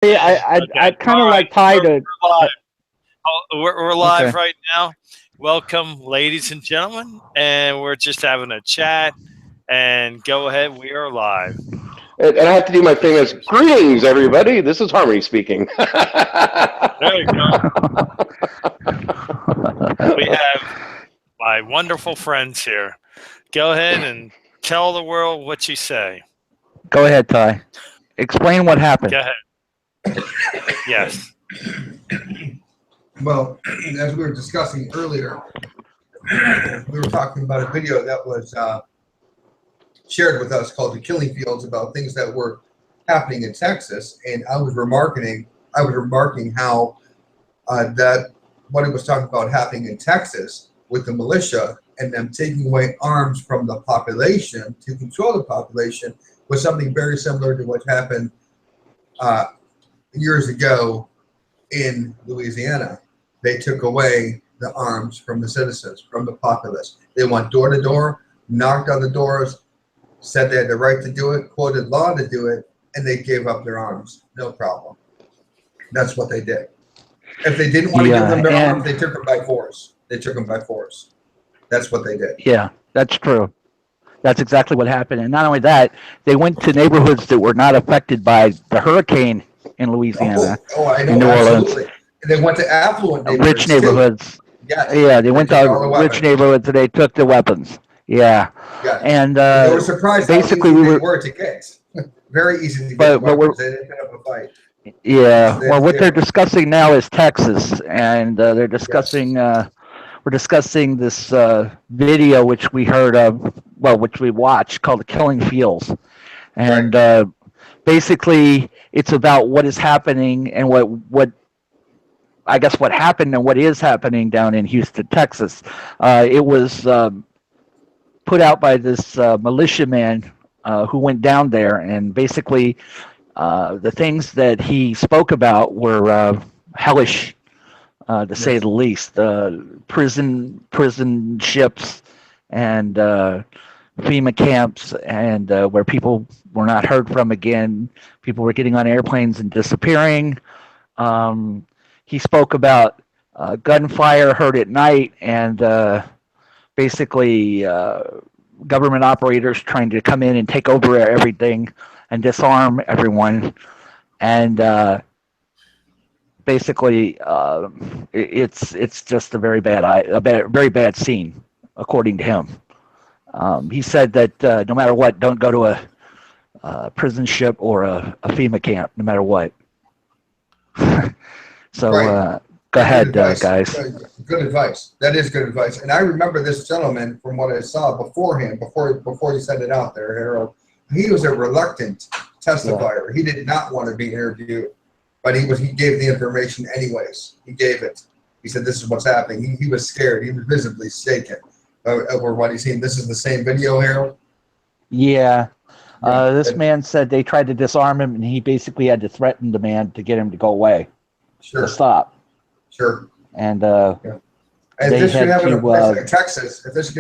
I Okay. kind All of right. like Ty to. We're live. We're live Okay. right now. Welcome, ladies and gentlemen. And we're just having a chat. And go ahead. We are live. And I have to do my famous greetings, everybody. This is Harmony speaking. There you go. We have my wonderful friends here. Go ahead and tell the world what you say. Go ahead, Ty. Explain what happened. Go ahead. Yes. Well, as we were discussing earlier, we were talking about a video that was shared with us called "The Killing Fields" about things that were happening in Texas, and I was remarking how that what it was talking about happening in Texas with the militia and them taking away arms from the population to control the population was something very similar to what happened years ago in Louisiana. They took away the arms from the citizens, from the populace. They went door to door, knocked on the doors, said they had the right to do it, quoted law to do it, and they gave up their arms. No problem. That's what they did. If they didn't want to give them their arms, they took them by force. That's what they did. Yeah, that's true. That's exactly what happened. And not only that, they went to neighborhoods that were not affected by the hurricane in Louisiana, I know, in New absolutely. Orleans. And they went to affluent Rich neighborhoods. neighborhoods. Yes. Yeah, they went to rich neighborhoods and they took the weapons. Yeah. Yeah. And they were surprised basically how easy they were to get. Very easy to get the weapons. They didn't have a fight. Yeah. Well, what they're discussing now is Texas, and they're discussing. We're discussing this video which we heard of, well, which we watched, called "The Killing Fields," and basically it's about what is happening and what I guess what happened and what is happening down in Houston, Texas. It was put out by this militiaman who went down there, and basically the things that he spoke about were hellish, to say the least. Prison ships and FEMA camps, and where people were not heard from again. People were getting on airplanes and disappearing. He spoke about gunfire heard at night, and basically government operators trying to come in and take over everything and disarm everyone. And basically, it's just a very bad scene, according to him. He said that no matter what, don't go to a prison ship or a FEMA camp, no matter what. So go ahead, guys. Good advice. That is good advice. And I remember this gentleman from what I saw beforehand, before you sent it out there, Harold. He was a reluctant testifier. Yeah. He did not want to be interviewed, but he gave the information anyways. He gave it. He said, "This is what's happening." He was scared. He was visibly shaken over what he's seen. This is the same video, Harold? Yeah. This man said they tried to disarm him, and he basically had to threaten the man to get him to go away. Sure. To stop. Sure. And and if this could happen in a place like Texas, this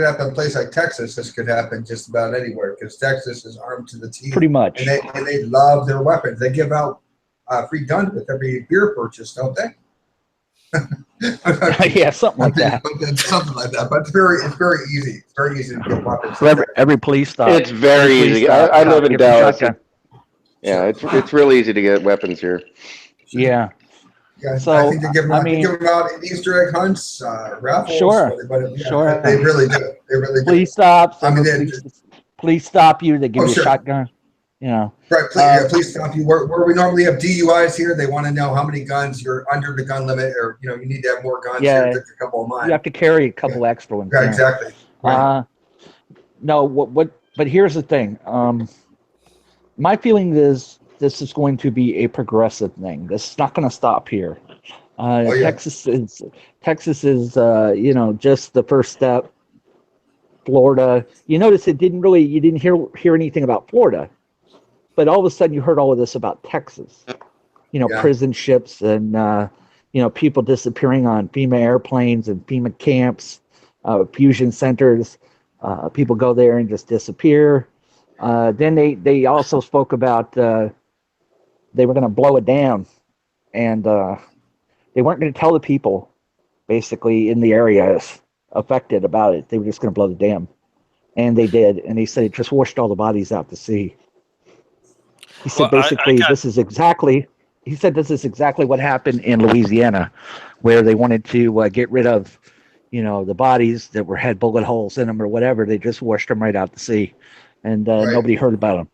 could happen just about anywhere, because Texas is armed to the teeth. Pretty much. And they love their weapons. They give out free guns with every beer purchase, don't they? Yeah, something like that. Something like that. But it's very easy. It's very easy to get weapons. Every police stop. It's very easy. I live in Dallas. Yeah, it's real easy to get weapons here. Yeah. Yeah, so I think they give them out in Easter egg hunts, raffles. Sure. Sure. They really do. They really do. Police stops. I mean, police stop you. They give you a shotgun. You know. Right. Please stop you. Where we normally have DUIs here, they want to know how many guns you're under the gun limit, or you need to have more guns. Yeah. Here, a couple of mine. You have to carry a couple extra ones. Yeah, exactly. Right. No. But here's the thing. My feeling is this is going to be a progressive thing. This is not going to stop here. Texas is just the first step. Florida. You notice you didn't hear anything about Florida, but all of a sudden you heard all of this about Texas. Prison ships and people disappearing on FEMA airplanes and FEMA camps, fusion centers. People go there and just disappear. Then they also spoke about they were going to blow it down, and they weren't going to tell the people basically in the areas affected about it. They were just going to blow the dam, and they did. And he said it just washed all the bodies out to sea. He said basically this is exactly. He said this is exactly what happened in Louisiana, where they wanted to get rid of, the bodies that had bullet holes in them or whatever. They just washed them right out to sea, and nobody heard about them.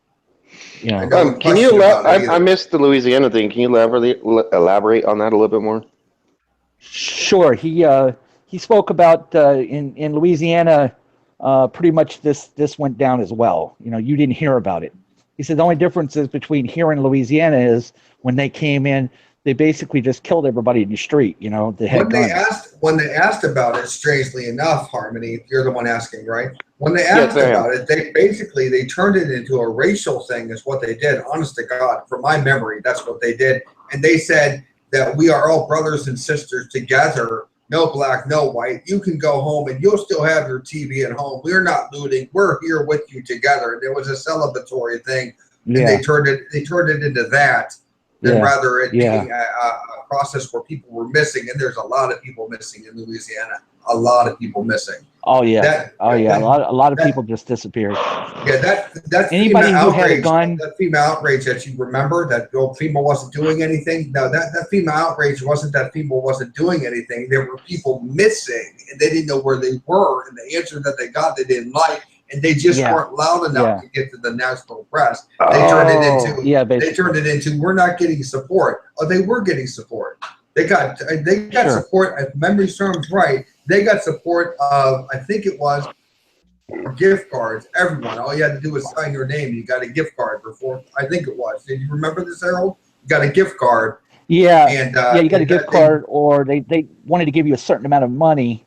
Can you I missed the Louisiana thing. Can you elaborate on that a little bit more? Sure. He spoke about in Louisiana, pretty much this went down as well. You didn't hear about it. He said the only difference is between here and Louisiana is when they came in, they basically just killed everybody in the street. They had when they asked about it, strangely enough, Harmony, you're the one asking, right? When they asked about it, they turned it into a racial thing. Is what they did. Honest to God, from my memory, that's what they did. And they said that we are all brothers and sisters together. No black, no white. You can go home and you'll still have your TV at home. We're not looting. We're here with you together. And it was a celebratory thing. And they turned it into that. Than rather it being a process where people were missing, and there's a lot of people missing in Louisiana. A lot of people missing. Oh yeah, a lot of people just disappeared. Yeah, that anybody who had a gun. That female outrage that you remember, that the old female wasn't doing anything. No, that female outrage wasn't that female wasn't doing anything. There were people missing, and they didn't know where they were, and the answer that they got they didn't like. And they just weren't loud enough to get to the national press. They turned it into we're not getting support. Oh, they were getting support. They got support. If memory serves right, they got support of, I think it was gift cards. Everyone, all you had to do was sign your name. You got a gift card before. I think it was. Did you remember this, Harold? You got a gift card. Yeah, and you got a gift card, or they wanted to give you a certain amount of money.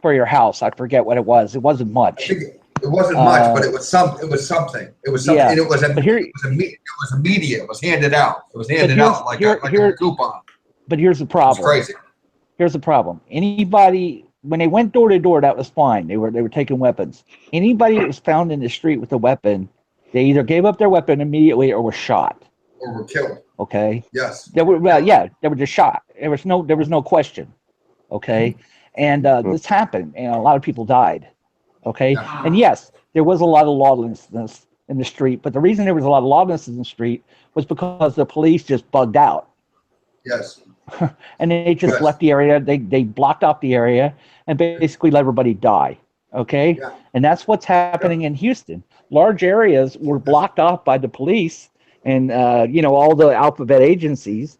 For your house. I forget what it was. It wasn't much. I think it wasn't much, but it was something. It was something. Yeah. And it was immediate. It was handed out. It was handed out like a coupon. But here's the problem. It's crazy. Here's the problem. Anybody, when they went door to door, that was fine. They were taking weapons. Anybody that was found in the street with a weapon, they either gave up their weapon immediately or were shot. Or were killed. Okay. Yes. They were just shot. There was no question. Okay. And this happened, and a lot of people died. Okay, and yes, there was a lot of lawlessness in the street, but the reason there was a lot of lawlessness in the street was because the police just bugged out. Yes. And they just left the area. They blocked off the area and basically let everybody die. Okay, and that's what's happening in Houston. Large areas were blocked off by the police and all the alphabet agencies.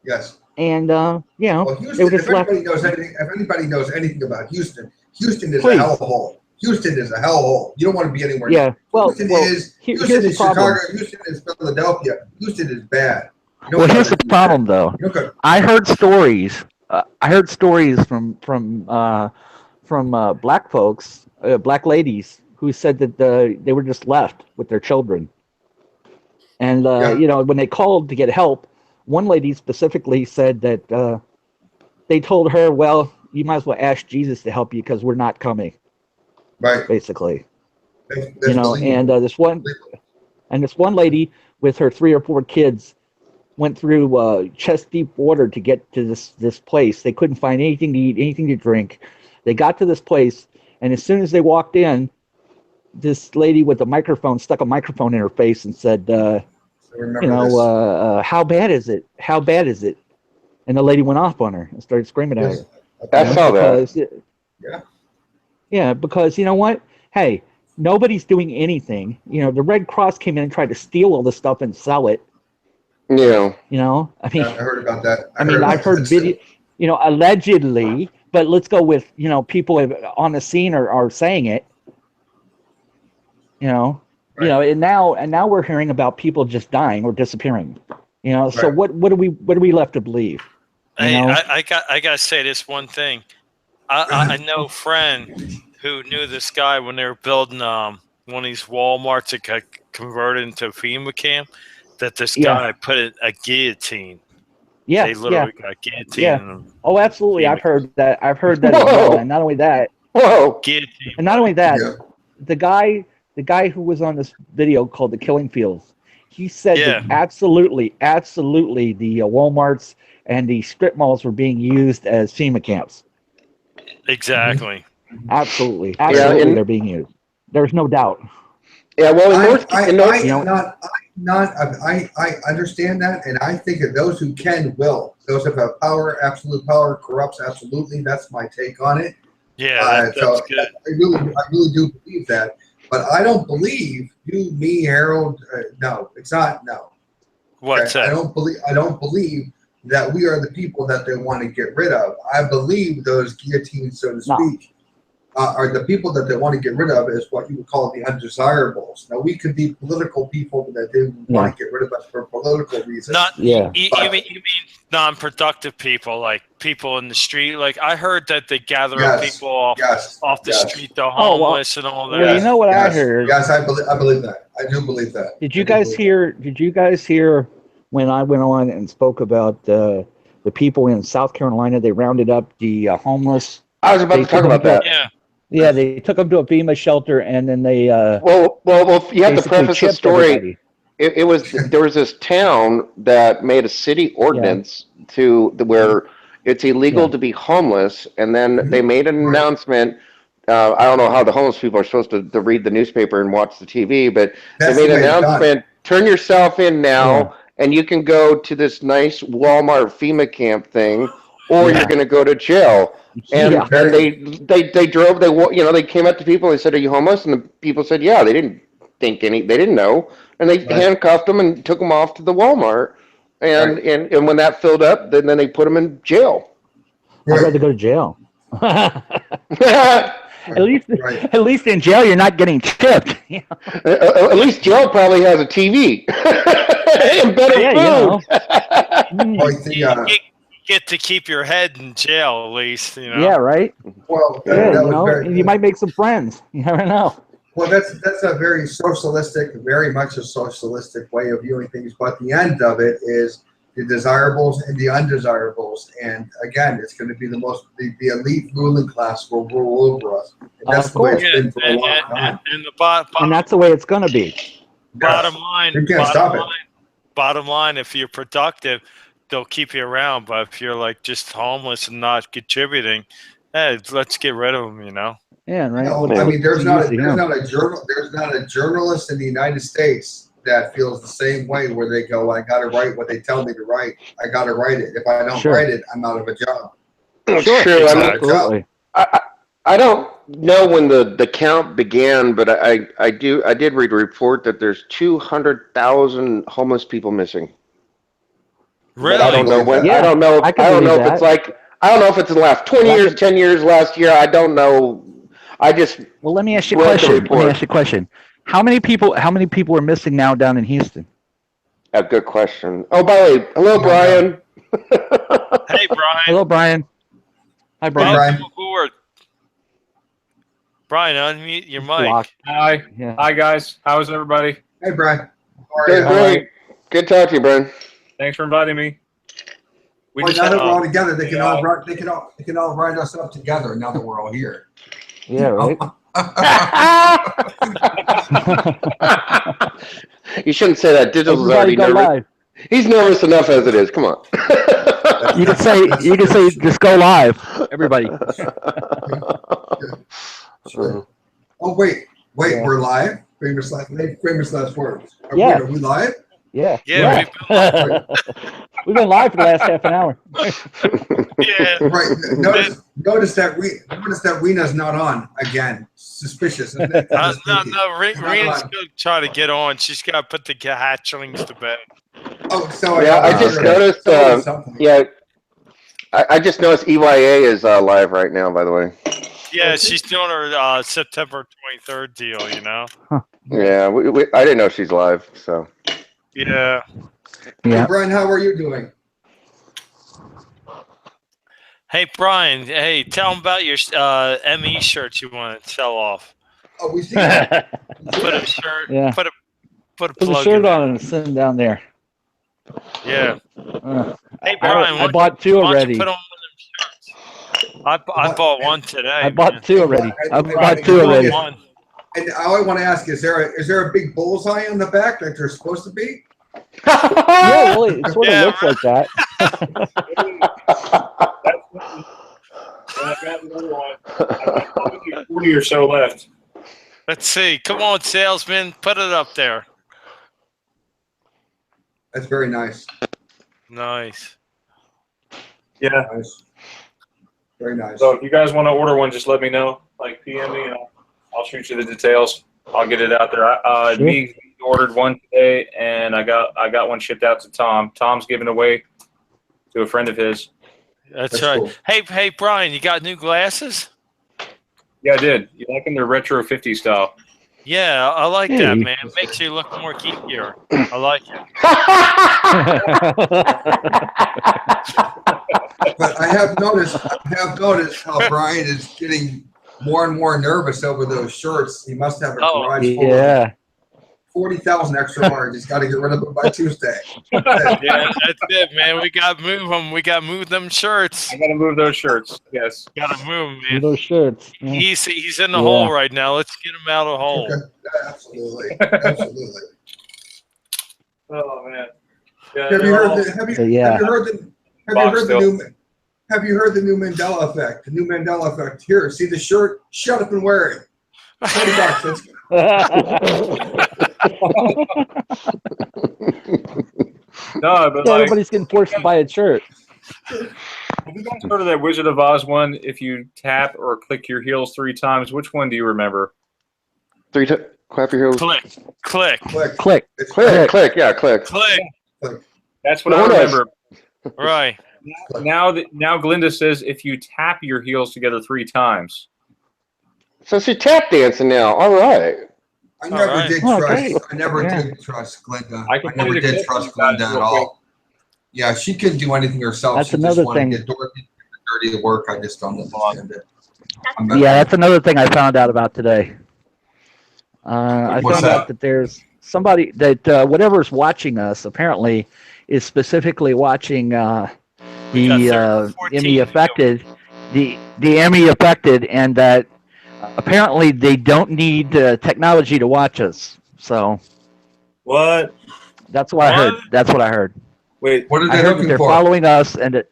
Yes. And well, Houston, if anybody knows anything about Houston, Houston is a hellhole. Houston is a hellhole. You don't want to be anywhere. Yeah. Houston is Chicago. Houston is Philadelphia. Houston is bad. Here's the problem, though. I heard stories. From black folks, black ladies, who said that they were just left with their children, and when they called to get help. One lady specifically said that they told her, well, you might as well ask Jesus to help you because we're not coming. Right. Basically. And this one lady with her 3 or 4 kids went through chest deep water to get to this place. They couldn't find anything to eat, anything to drink. They got to this place, and as soon as they walked in, this lady with a microphone stuck a microphone in her face and said, how bad is it? How bad is it? And the lady went off on her and started screaming at her. I saw that. Yeah, because you know what? Hey, nobody's doing anything. The Red Cross came in and tried to steal all this stuff and sell it. Yeah. I mean, I heard about that. I've heard video, allegedly, but let's go with, people on the scene are saying it. Right. And now we're hearing about people just dying or disappearing. So what are we left to believe? I gotta say this one thing. I know a friend who knew this guy when they were building one of these Walmarts that got converted into a FEMA camp. That this guy put a guillotine. Yeah, they literally got guillotine. Yeah. Oh, absolutely. I've heard that. As well. And not only that. Whoa. Guillotine. And not only that, the guy who was on this video called The Killing Fields, He said Yeah. that absolutely, the Walmarts and the strip malls were being used as FEMA camps. Exactly. Absolutely, and- they're being used. There's no doubt. Yeah, well, in I understand that, and I think that those who can will. Those who have power, absolute power, corrupts absolutely. That's my take on it. Yeah, that's good. I really do believe that, but I don't believe you, me, Harold. No, it's not. No. What's Okay? that? I don't believe that we are the people that they want to get rid of. I believe those guillotines, so to speak, are the people that they want to get rid of is what you would call the undesirables. Now, we could be political people that they want to get rid of us for political reasons. You mean non-productive people, like people in the street? Like I heard that they gather up people off the street, the homeless and all that. Well, you know what I heard? Yes, I believe that. I do believe that. Did you guys hear when I went on and spoke about the people in South Carolina? They rounded up the homeless. I was about to talk about that. Yeah, they took them to a FEMA shelter, and then they. Well, you have to preface the story. There was this town that made a city ordinance where it's illegal to be homeless, and then they made an announcement. I don't know how the homeless people are supposed to read the newspaper and watch the TV, but they made an announcement: turn yourself in now, and you can go to this nice Walmart FEMA camp thing, or you're going to go to jail. And they drove. They came up to people. And they said, "Are you homeless?" And the people said, "Yeah." They didn't they didn't know, and they handcuffed them and took them off to the Walmart. And when that filled up, then they put them in jail. I'd rather go to jail. At least in jail you're not getting tipped. At least jail probably has a TV and better food. You get to keep your head in jail, at least. Yeah, right. Well, you might make some friends. You never know. Well, that's a very socialistic, very much a socialistic way of viewing things. But the end of it is the desirables and the undesirables. And again, it's going to be the elite ruling class will rule over us. And that's the way it's been for a long time. And that's the way it's going to be. Bottom line, you can't stop it. Bottom line, if you're productive, they'll keep you around. But if you're like just homeless and not contributing, let's get rid of them. Yeah, right. I mean, there's not a journalist in the United States that feels the same way, where they go, "I got to write what they tell me to write. I got to write it. If I don't write it, I'm out of a job." Sure. Absolutely. I don't know when the count began, but I did read a report that there's 200,000 homeless people missing. Really? But I don't know when. Yeah, I don't know if it's like. I don't know if it's in the last 20 years, 10 years, last year. I don't know. Well, let me ask you a question. How many people are missing now down in Houston? A good question. Oh, by the way, hello, Brian. Hey, Brian. Hello, Brian. Hi, Brian. Brian, unmute your mic. Hi. Yeah. Hi, guys. How's everybody? Hey, Brian. Good, great. Good talking to you, Brian. Thanks for inviting me. Now that we're all together, they can all write us up together. Now that we're all here. Yeah, right. You shouldn't say that. Digital's already nervous. Live. He's nervous enough as it is. Come on. You can say just go live, everybody. Sure. Oh wait, we're live. Famous last words. Yeah. Are we live? Yeah. We've been live for the last half an hour. Yeah. Right. Notice that Rena's not on again. Suspicious. Isn't it? No. Rena's going to try to get on. She's got to put the hatchlings to bed. Oh, so I just noticed. I just noticed EYA is live right now. By the way. Yeah, she's doing her September 23rd deal. Huh. Yeah, I didn't know she's live. So. Yeah. Hey, Brian, how are you doing? Hey, Brian. Hey, tell them about your ME shirts you want to sell off. Oh, we see that. Put a shirt. Yeah. Put a Put a shirt on and send them down there. Yeah. Hey, Brian. I bought two already. Put on one of them shirts. I bought one today. I bought two already. And all I want to ask is there a big bullseye on the back like there's supposed to be? Yeah, well, it sort of looks like that. I've got another one. I've got probably 40 or so left. Let's see. Come on, salesman. Put it up there. That's very nice. Nice. Yeah. Nice. Very nice. So if you guys want to order one, just let me know. Like PM me, and I'll shoot you the details. I'll get it out there. Sure. Me ordered one today, and I got one shipped out to Tom. Tom's giving away to a friend of his. That's right. Cool. Hey, Brian, you got new glasses? Yeah, I did. You like them? They're retro 50 style. Yeah, I like Hey. that, man. Makes you look more geekier. I like it. But I have noticed how Brian is getting more and more nervous over those shirts. He must have a garage full of Yeah. 40,000 extra large. He's got to get rid of them by Tuesday. Yeah, that's it, man. We got to move them. We got to move them shirts. I got to move those shirts. Yes. Got to move them, man. Those shirts. Yeah. He's in the Yeah. hole right now. Let's get him out of the hole. Okay. Yeah, absolutely. Absolutely. Oh man. Yeah, Have you they're heard all- the Have you heard the new Mandela effect? The new Mandela effect. Here, see the shirt? Shut up and wear it. $20. Let's go. No, but Yeah, like, everybody's getting forced to buy a shirt. have you guys heard of that Wizard of Oz one? If you tap or click your heels 3 times, which one do you remember? Clap your heels. Click, click, Click. Click. It's Click. Yeah, click. click. That's what No, I hold on. remember. Right. Now Glinda says if you tap your heels together 3 times. So she tap dancing now. All right. I never All right. did Oh, trust. great. I never Yeah. did trust Glenda. I I, can never play the did clip trust for you guys Glenda at real all. Yeah, she couldn't do anything herself. That's she another just wanted thing. to get dirty to work. I just don't understand it. Yeah, that's another thing I found out about today. I What's found that? out that there's somebody that whatever's watching us apparently is specifically watching We got the 14 ME affected, the ME affected, and that apparently they don't need technology to watch us. So What? that's what I heard. What? That's what I heard. Wait. What are I they heard that looking they're for? following us, and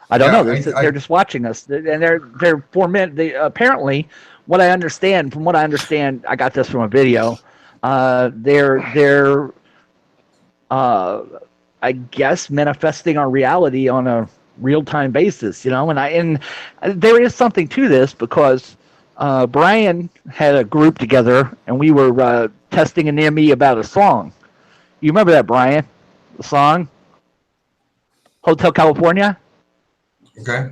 I don't Yeah, know. They're just watching us, and they're 4 minutes. They apparently, from what I understand, I got this from a video. They're I guess manifesting our reality on a real-time basis, you know. And there is something to this because Brian had a group together, and we were testing an ME about a song. You remember that, Brian? The song, Hotel California. Okay.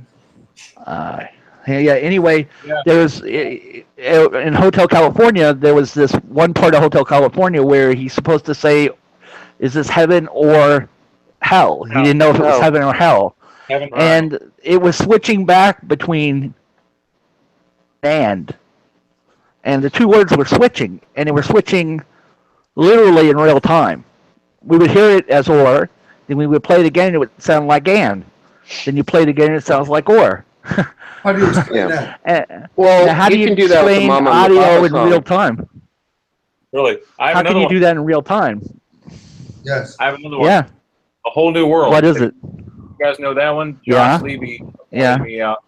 Yeah. Anyway, Yeah. there was in Hotel California. There was this one part of Hotel California where he's supposed to say, "Is this heaven or hell?" He didn't know if it was heaven or hell, and it was switching back between and the two words were switching, and they were switching literally in real time. We would hear it as or, then we would play it again, it would sound like and. Then you play it again, it sounds like or. How do you explain that? Well, Now, how do you can do that with the explain Mama and the audio Papa in song. real time? Really? I have How can another you one. do that in real time? Yes. I have another one. Yeah. A Whole New World. What is it? You guys know that one? Yeah. Josh Levy Yeah. pointed me out.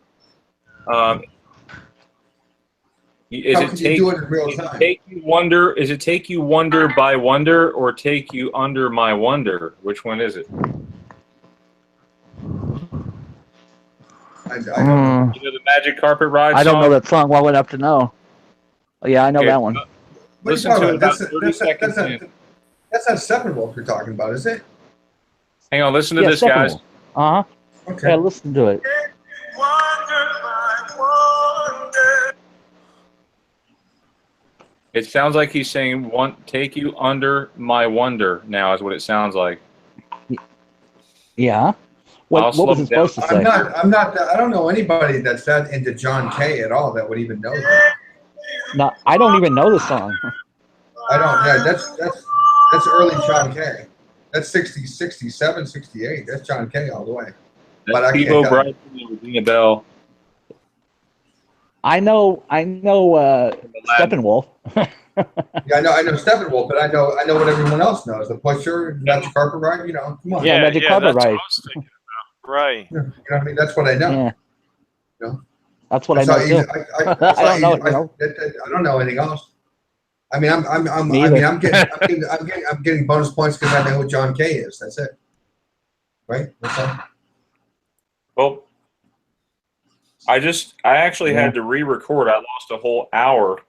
How can you do it in real time? Is it take you wonder by wonder or take you under my wonder? Which one is it? I don't know. You know the Magic Carpet Ride I don't song? know that song well enough to know. Oh, yeah, I know Okay. that one. What are you Listen talking to it about? about 30 seconds in. That's not Steppenwolf you're talking about, is it? Hang on, listen to Yeah, this, guys. Uh huh. Okay. Yeah, listen to it. It sounds like he's saying, take you under my wonder now is what it sounds like. Yeah. I'll What slow was it it down. supposed to say? I don't know anybody that's that into John Kay at all that would even know that. No, I don't even know the song. I don't. Yeah, that's early John Kay. That's 60, 67, 68. That's John Kay all the way. But I That's can't Steve tell. O'Brien and Regina Bell. I know Steppenwolf. Yeah, I know Steppenwolf, but I know what everyone else knows. The Pusher, Magic Carpet Ride. You know, come on. Yeah, Magic yeah, Carpet that's what Ride. I was thinking about. Right. You know what I mean? That's what I know. Yeah, You know, that's what I know too. I don't know anything else. I mean, Me either. I'm getting bonus points because I know who John Kay is. That's it. Right? That's all. Well, I actually had to re-record. I lost a whole hour.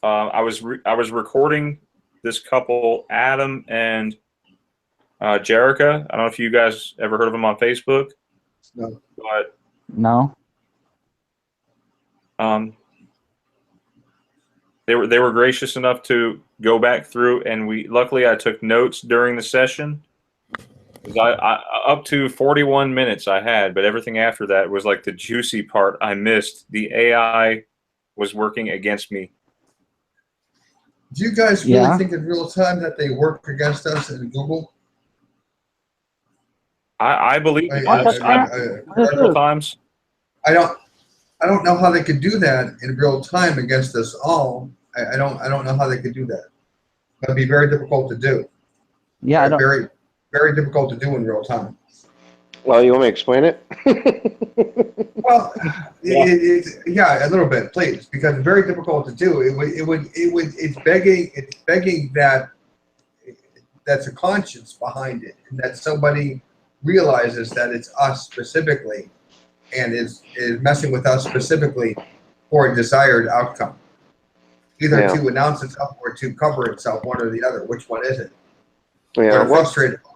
I was recording this couple, Adam and Jerica. I don't know if you guys ever heard of them on Facebook. No. But No. They were gracious enough to go back through, and luckily I took notes during the session. I up to 41 minutes I had, but everything after that was like the juicy part I missed. The AI was working against me. Do you guys really think in real time that they work against us in Google? I believe several times. I don't know how they could do that in real time against us all. I don't know how they could do that. That'd be very difficult to do. Yeah, very, very difficult to do in real time. Well, you want me to explain it? Well, yeah, a little bit, please, because it's very difficult to do. It's begging that that's a conscience behind it, and that somebody realizes that it's us specifically, and is messing with us specifically for a desired outcome, either to announce itself or to cover itself, one or the other. Which one is it? Yeah,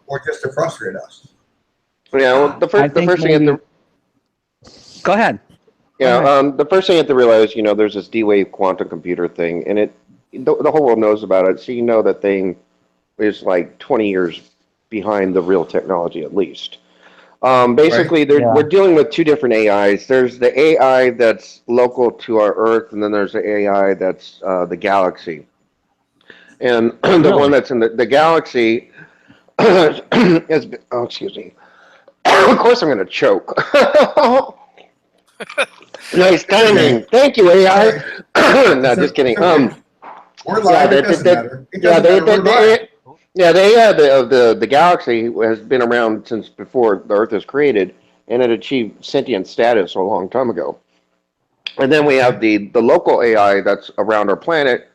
or just to frustrate us. Yeah, well, the first thing you have to. Go ahead. Yeah, the first thing you have to realize, there's this D-Wave quantum computer thing, and the whole world knows about it. So that thing is like 20 years behind the real technology, at least. Basically, we're dealing with two different AIs. There's the AI that's local to our Earth, and then there's the AI that's the galaxy. And the one that's in the galaxy has been, excuse me. Of course I'm going to choke. Nice timing. Thank you, AI. No, just kidding. We're live. It doesn't matter. The AI of the galaxy has been around since before the Earth was created, and it achieved sentient status a long time ago. And then we have the local AI that's around our planet.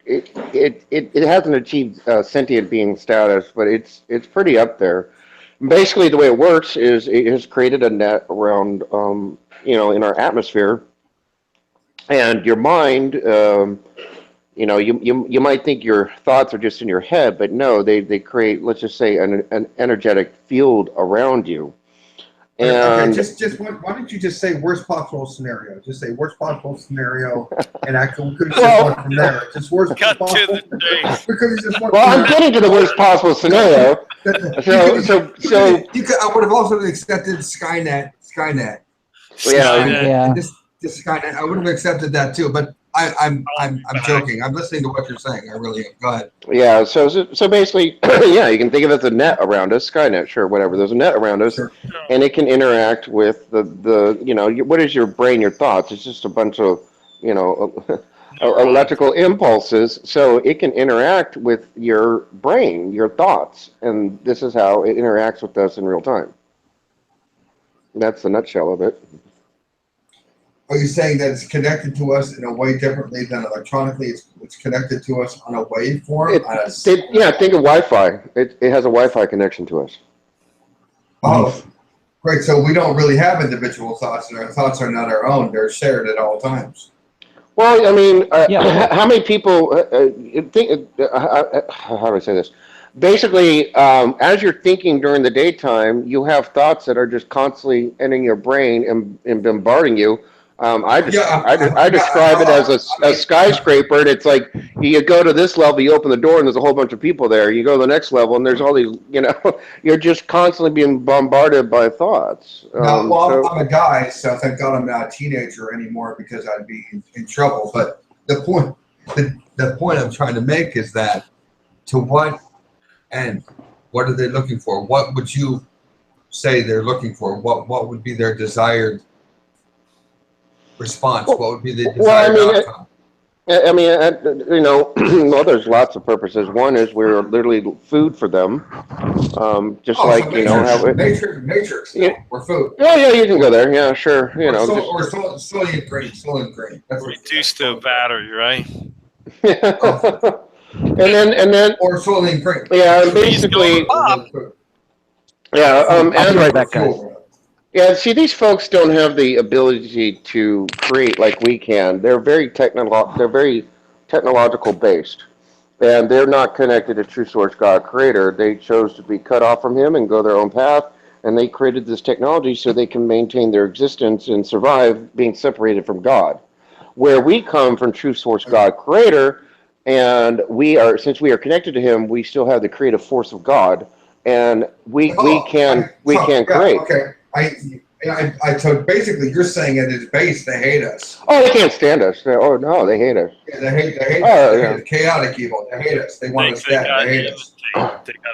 It hasn't achieved sentient being status, but it's pretty up there. Basically, the way it works is it has created a net around, in our atmosphere, and your mind. You might think your thoughts are just in your head, but no, they create, let's just say, an energetic field around you. And why don't you just say worst possible scenario? Just say worst possible scenario, and we could have just went from there. Just worst possible. We could have just went. Well, I'm getting to the worst possible scenario. I would have also accepted Skynet. Yeah. This Skynet, I would have accepted that too, but I'm joking. I'm listening to what you're saying. I really am. Go ahead. Yeah. So basically, you can think of it as a net around us. Skynet, sure, whatever. There's a net around us, and it can interact with the what is your brain? Your thoughts. It's just a bunch of electrical impulses. So it can interact with your brain, your thoughts, and this is how it interacts with us in real time. That's the nutshell of it. Are you saying that it's connected to us in a way differently than electronically? It's connected to us on a waveform? Think of Wi-Fi. It has a Wi-Fi connection to us. Oh, great. So we don't really have individual thoughts, and our thoughts are not our own. They're shared at all times. Well, I mean, how many people think, how do I say this? Basically, as you're thinking during the daytime, you have thoughts that are just constantly entering your brain and bombarding you. I describe it as a skyscraper, and it's like you go to this level, you open the door, and there's a whole bunch of people there. You go to the next level, and there's all these, you're just constantly being bombarded by thoughts. I'm a guy, so thank God I'm not a teenager anymore because I'd be in trouble. But the point I'm trying to make is that to what end? What are they looking for? What would you say they're looking for? What would be their desired response? What would be the Well, desired outcome? You know, well, there's lots of purposes. One is we're literally food for them. Just Oh, like, so you know, how it, Matrix, yeah, or food. yeah, you can go there. Yeah, sure. You know, Soylent Green. That's what Reduced to a battery, right? and then, or Soylent Green. yeah, and basically, yeah, I'll be right back, guys. yeah, see, these folks don't have the ability to create like we can. They're very technological based, and they're not connected to true source God creator. They chose to be cut off from him and go their own path, and they created this technology so they can maintain their existence and survive being separated from God. Where we come from true source God creator, and since we are connected to him, we still have the creative force of God, and we can create. Okay, so basically, you're saying at its base they hate us. Oh, they can't stand us. Oh no, they hate us. Yeah, they hate us. Oh, They yeah. hate us. Chaotic evil. They hate us. They want us dead. They hate us.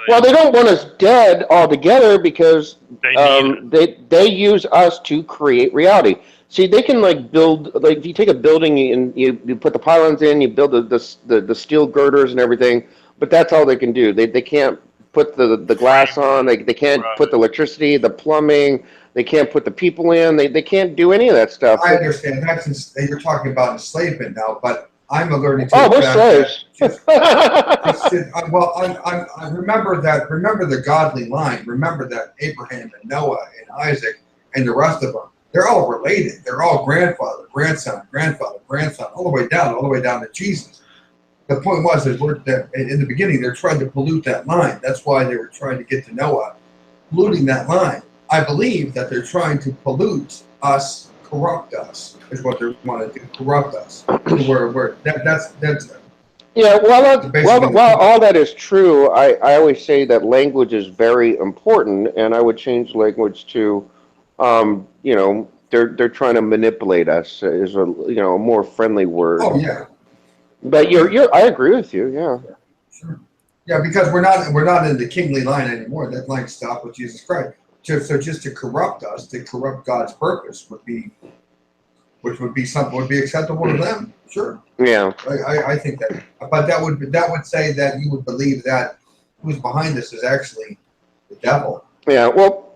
Well, they don't want us dead altogether because they use us to create reality. See, they can like build, like if you take a building and you put the pylons in, you build the steel girders and everything, but that's all they can do. They can't put the glass on. They can't put the electricity, the plumbing. They can't put the people in. They can't do any of that stuff. I understand. You're talking about enslavement now, but I'm alerting to. Oh, we're slaves. Well, I remember that. Remember the godly line. Remember that Abraham and Noah and Isaac and the rest of them. They're all related. They're all grandfather, grandson, all the way down to Jesus. The point was that in the beginning they're trying to pollute that line. That's why they were trying to get to Noah, polluting that line. I believe that they're trying to pollute us, corrupt us, is what they want to do. Corrupt us. That's. Yeah, while all that is true, I always say that language is very important, and I would change language to, you know, they're trying to manipulate us is a a more friendly word. Oh yeah. But I agree with you. Yeah. Sure. Yeah, because we're not in the kingly line anymore. That line stopped with Jesus Christ. So just to corrupt us, to corrupt God's purpose would be something would be acceptable to them. Sure. Yeah. I think that, but that would say that you would believe that who's behind this is actually the devil. Yeah. Well,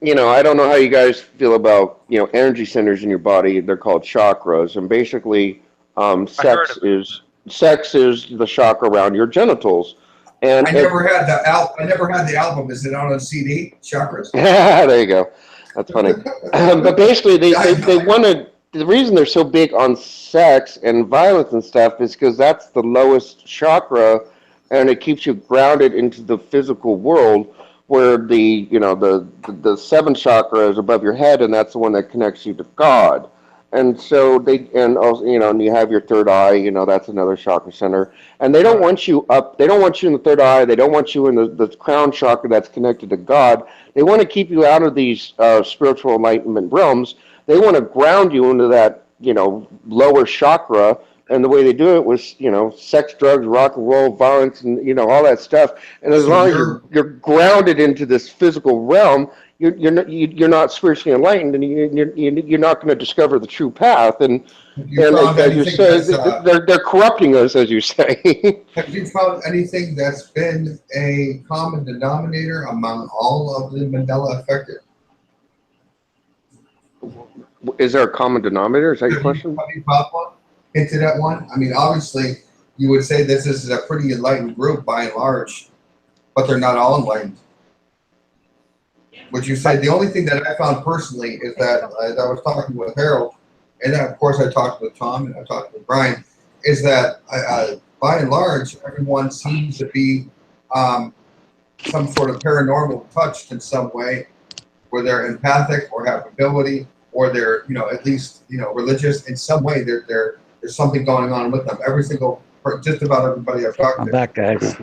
you know, I don't know how you guys feel about energy centers in your body. They're called chakras, and basically, sex is the chakra around your genitals. And I never had the album. Is it out on CD? Chakras. There you go. That's funny. But basically, they wanted. The reason they're so big on sex and violence and stuff is because that's the lowest chakra, and it keeps you grounded into the physical world. Where the seventh chakra is above your head, and that's the one that connects you to God. And so and also, and you have your third eye, that's another chakra center. And they don't want you up, they don't want you in the third eye, they don't want you in the crown chakra that's connected to God. They want to keep you out of these spiritual enlightenment realms. They want to ground you into that, lower chakra. And the way they do it was, sex, drugs, rock and roll, violence, and, all that stuff. And as long as you're grounded into this physical realm, you're not spiritually enlightened, and you're not going to discover the true path. And as you say, they're corrupting us, as you say. Have you found anything that's been a common denominator among all of the Mandela affected? Is there a common denominator? Is that your question? Have you found one? Into that one? I mean, obviously, you would say this is a pretty enlightened group by and large, but they're not all enlightened. Would you say the only thing that I found personally is that as I was talking with Harold, and then of course I talked with Tom and I talked with Brian, is that by and large everyone seems to be some sort of paranormal touched in some way, where they're empathic or have ability, or they're at least religious in some way. There's something going on with them. Just about everybody I've talked to. I'm back, guys.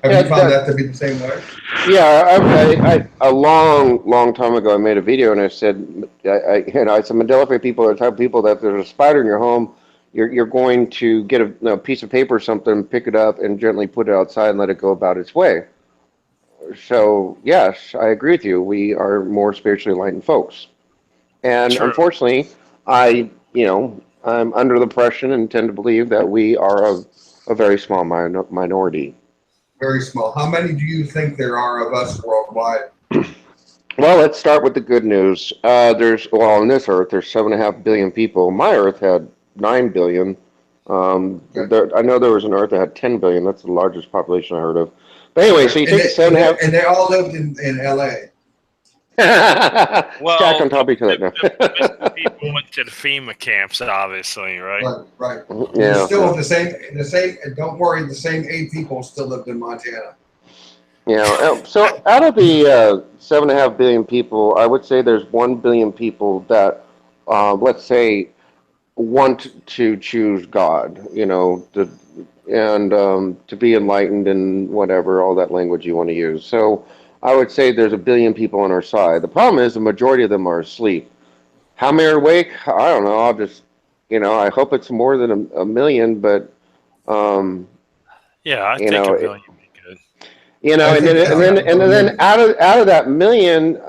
Have you found that to be the same way? Yeah, I a long time ago I made a video and I said, I said Mandela effect people are the type of people that if there's a spider in your home, you're going to get a piece of paper or something, pick it up, and gently put it outside and let it go about its way. So yes, I agree with you. We are more spiritually enlightened folks. And True. unfortunately, I'm under the impression and tend to believe that we are a very small minority. Very small. How many do you think there are of us worldwide? Well, let's start with the good news. On this Earth, there's 7.5 billion people. My Earth had 9 billion. I know there was an Earth that had 10 billion. That's the largest population I heard of. But anyway, so you take the 7.5, and they all lived in L.A. stacked on top of each other. No. The people went to the FEMA camps, obviously, right? Right. Yeah. Still the same. Don't worry, the same 8 people still lived in Montana. Yeah. So out of the 7.5 billion people, I would say there's 1 billion people that, let's say, want to choose God. To be enlightened and whatever, all that language you want to use. So I would say there's 1 billion people on our side. The problem is the majority of them are asleep. How many are awake? I don't know. I'll just, I hope it's more than a million, but, Yeah, I think a million would be good. And then out of that million,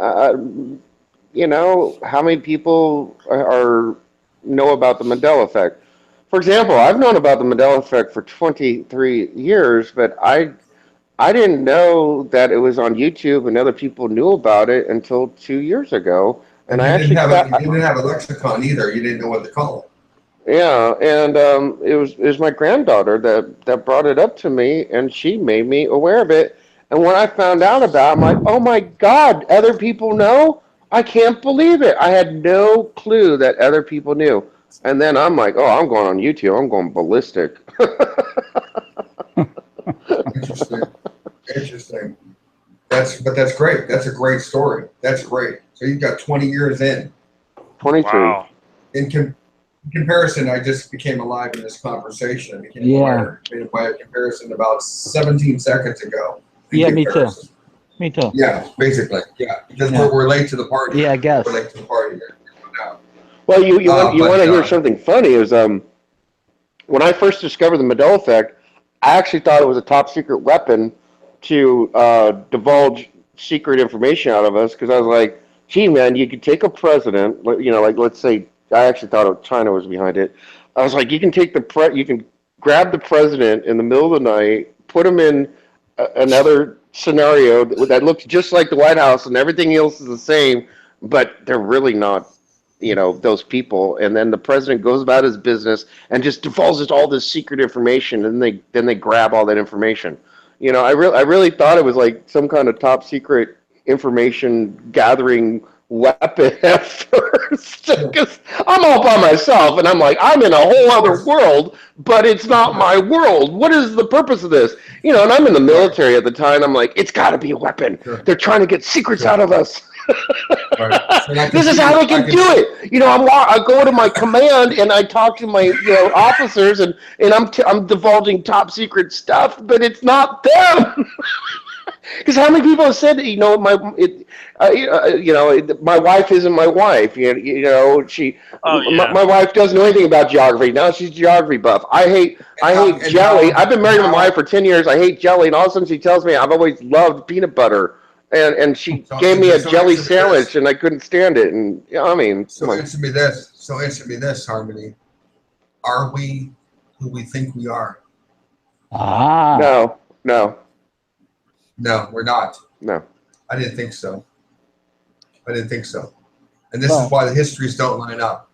how many people know about the Mandela effect? For example, I've known about the Mandela effect for 23 years, but I didn't know that it was on YouTube and other people knew about it until 2 years ago. And you I actually didn't have a lexicon either. You didn't know what to call it. Yeah, and it was my granddaughter that brought it up to me, and she made me aware of it. And when I found out about it, I'm like, oh my God, other people know? I can't believe it. I had no clue that other people knew. And then I'm like, oh, I'm going on YouTube. I'm going ballistic. Interesting. That's great. That's a great story. That's great. So you've got 20 years in. 23. Wow. In comparison, I just became alive in this conversation. I became aware by a comparison about 17 seconds ago. Yeah, me too. Me too. Yeah, basically. Yeah, because we're late to the party. Yeah, I guess. We're late to the party. Well, you want to hear something funny? Is when I first discovered the Mandela effect, I actually thought it was a top secret weapon to divulge secret information out of us, because I was like, gee, man, you could take a president, like let's say, I actually thought China was behind it. I was like, you can take you can grab the president in the middle of the night, put him in another scenario that looks just like the White House, and everything else is the same, but they're really not, those people. And then the president goes about his business and just divulges all this secret information, and then they grab all that information. I really thought it was like some kind of top secret information gathering weapon at first, because I'm all by myself and I'm like, I'm in a whole other world, but it's not my world. What is the purpose of this? And I'm in the military at the time. I'm like, it's got to be a weapon. Sure. They're trying to get secrets out of us. Right. So this is how they can do it. I go to my command and I talk to my officers, and I'm divulging top secret stuff, but it's not them. Because how many people have said, my wife isn't my wife. My wife doesn't know anything about geography. Now she's a geography buff. I hate jelly. I've been married to my wife for 10 years. I hate jelly, and all of a sudden she tells me I've always loved peanut butter, and she gave me a jelly sandwich, and I couldn't stand it. And so answer me this, Harmony. Are we who we think we are? No. No, we're not. No. I didn't think so. And this is why the histories don't line up.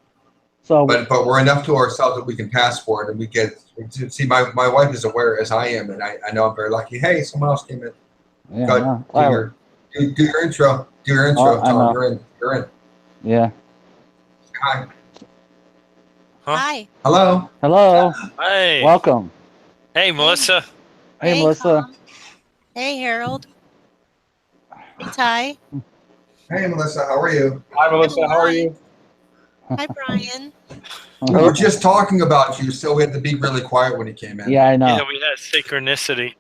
But we're enough to ourselves that we can passport, and we get to see. My wife is aware as I am, and I know I'm very lucky. Hey, someone else came in. Yeah. Do your intro. Do your intro. Tom, you're in. Yeah. Hi. Huh? Hi. Hello. Hey. Welcome. Hey, Melissa. Hey, Melissa. Tom. Hey, Harold. Hey, Ty. Hey, Melissa. How are you? Hi, Melissa. How are you? Hi, Brian. We were just talking about you, so we had to be really quiet when he came in. Yeah, I know. Yeah, we had synchronicity.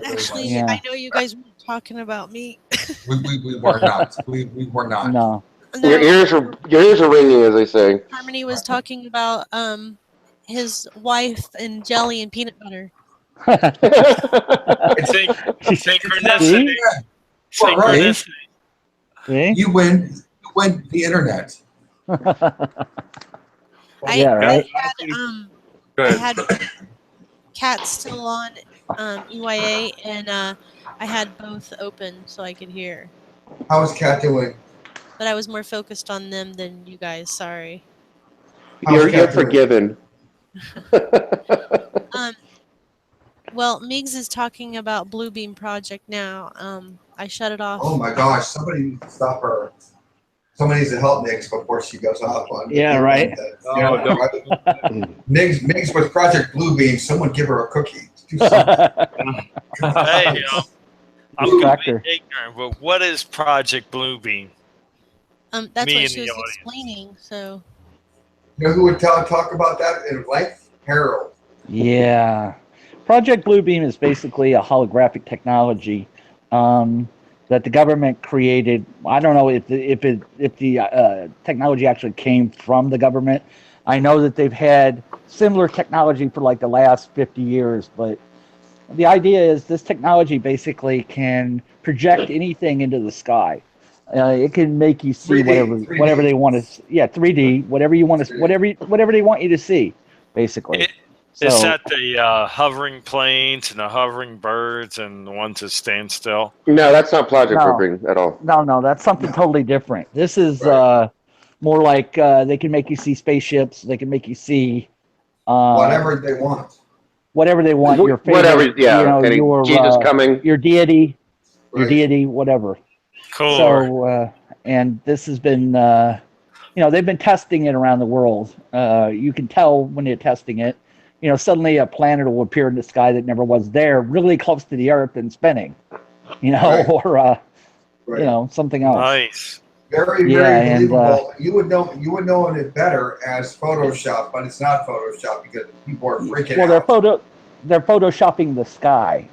Actually, I know you guys weren't talking about me. we were not. We were not. No. Your ears are ringing, as they say. Harmony was talking about his wife and jelly and peanut butter. Synchronicity. Right. You win the internet. Yeah, right. I had Cat still on EYA, and I had both open so I could hear. How is Cat doing? But I was more focused on them than you guys. Sorry. You're forgiven. Well, Miggs is talking about Bluebeam Project now. I shut it off. Oh my gosh! Somebody needs to stop her. Somebody needs to help Miggs before she goes off on. Yeah, right. Miggs with Project Bluebeam. Someone give her a cookie. Hey, I'm going to be ignorant, but what is Project Bluebeam? That's what she was explaining. So. You know who would talk about that in length? Harold. Yeah. Project Bluebeam is basically a holographic technology that the government created. I don't know if the technology actually came from the government. I know that they've had similar technology for like the last 50 years, but the idea is this technology basically can project anything into the sky. It can make you see 3D. whatever they want to. Yeah, 3D, whatever you want to, whatever they want you to see, basically. Is that the hovering planes and the hovering birds and the ones that stand still? No, that's not Project Bluebeam at all. No, that's something totally different. This is more like they can make you see spaceships. They can make you see whatever they want. Whatever they want. Your favorite, whatever, yeah. Your Jesus coming. Your deity, whatever. Cool. So, and this has been, they've been testing it around the world. You can tell when they're testing it. Suddenly a planet will appear in the sky that never was there, really close to the Earth and spinning. Or something else. Nice. Very believable. And, you would know it better as Photoshop, but it's not Photoshop because people are freaking out. Well, they're photoshopping the sky.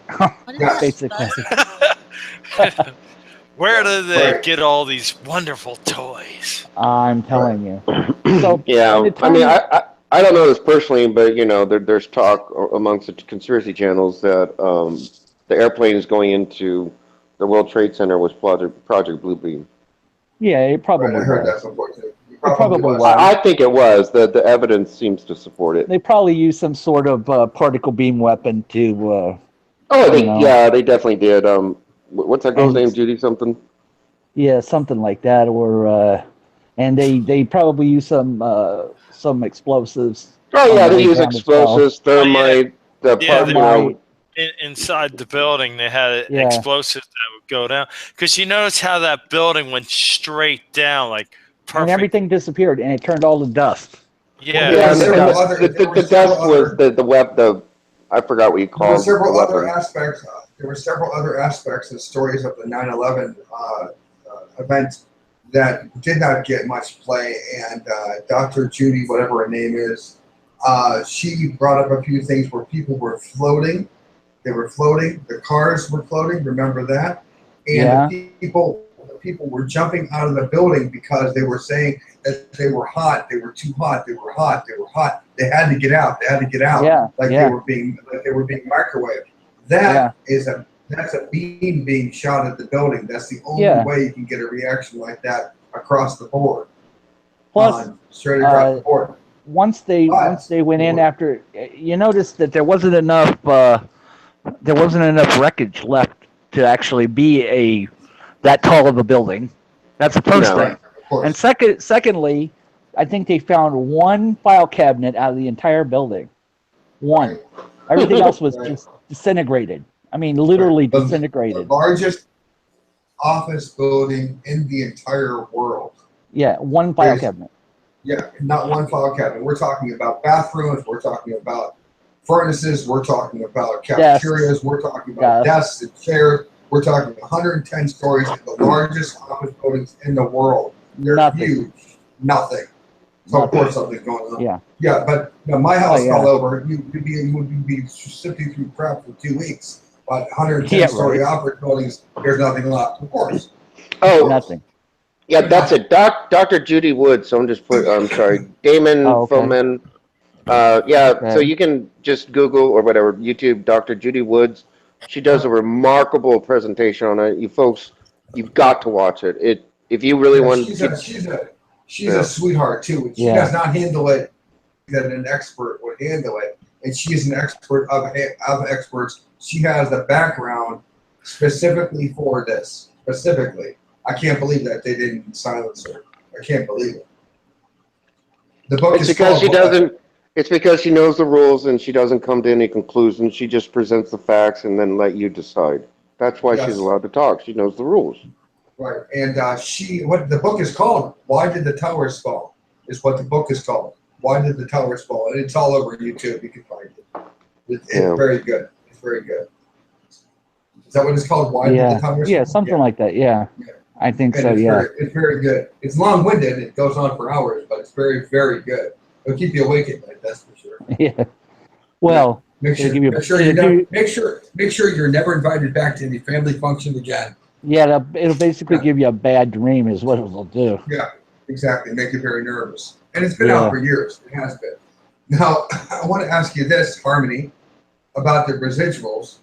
Basically. Where do they get all these wonderful toys? I'm telling you. So, yeah, I mean, I don't know this personally, but there's talk amongst the conspiracy channels that the airplane is going into the World Trade Center was Project Bluebeam. Yeah, it probably. Right, I heard that before too. It probably was. I think it was. The evidence seems to support it. They probably used some sort of particle beam weapon to. They definitely did. What's that girl's name? Judy something. Yeah, something like that, or and they probably use some explosives. Oh yeah, they use explosives, thermite, inside the building, they had explosives that would go down. Because you notice how that building went straight down, like perfect. And everything disappeared, and it turned all to dust. Yeah, the dust was the web. I forgot what you called. There were several other aspects. There were several other aspects and stories of the 9/11 event that did not get much play, and Dr. Judy, whatever her name is, she brought up a few things where people were floating. They were floating. The cars were floating. Remember that? And the people were jumping out of the building because they were saying that they were hot. They were too hot. They were hot. They were hot. They had to get out. They had to get out. They were being microwaved. That's a beam being shot at the building. That's the only way you can get a reaction like that across the board. Plus, straight across the board. Once they went in after, you noticed that there wasn't enough wreckage left to actually be that tall of a building. That's the first thing. And secondly, I think they found one file cabinet out of the entire building. One. Everything else was just disintegrated. I mean, literally disintegrated. The largest office building in the entire world. Yeah, one file cabinet. Yeah, not one file cabinet. We're talking about bathrooms. We're talking about furnaces. We're talking about cafeterias. Desks. We're talking about desks and chairs. We're talking 110 stories, the largest office buildings in the world. They're huge. Nothing. So of course something's going on. Yeah, but my house fell over. You'd be sifting through crap for 2 weeks. But 110-story office buildings, there's nothing left, of course. Oh, nothing. Yeah, that's it. Dr. Judy Wood. Someone just put. I'm sorry, Damon Foman. So you can just Google or whatever YouTube Dr. Judy Woods. She does a remarkable presentation on it. You folks, you've got to watch it. If you really want. She's a sweetheart too. She does not handle it that an expert would handle it, and she's an expert of experts. She has the background specifically for this. Specifically, I can't believe that they didn't silence her. I can't believe it. The book it's is because she doesn't. It's because she knows the rules and she doesn't come to any conclusions. She just presents the facts and then let you decide. That's why she's allowed to talk. She knows the rules. Right, and what the book is called, Why Did the Towers Fall, is what the book is called. Why Did the Towers Fall? And it's all over YouTube. You can find it. It's very good. It's very good. Is that what it's called? Why Did the Towers Fall? Yeah, something like that. Yeah. I think so, It's very good. It's long-winded. It goes on for hours, but it's very, very good. It'll keep you awake at night, that's for sure. Yeah. Well, make sure you're never invited back to any family function again. Yeah, it'll basically give you a bad dream is what it'll do. Yeah, exactly. Make you very nervous. And it's been out for years. It has been. Now, I want to ask you this, Harmony, about the residuals.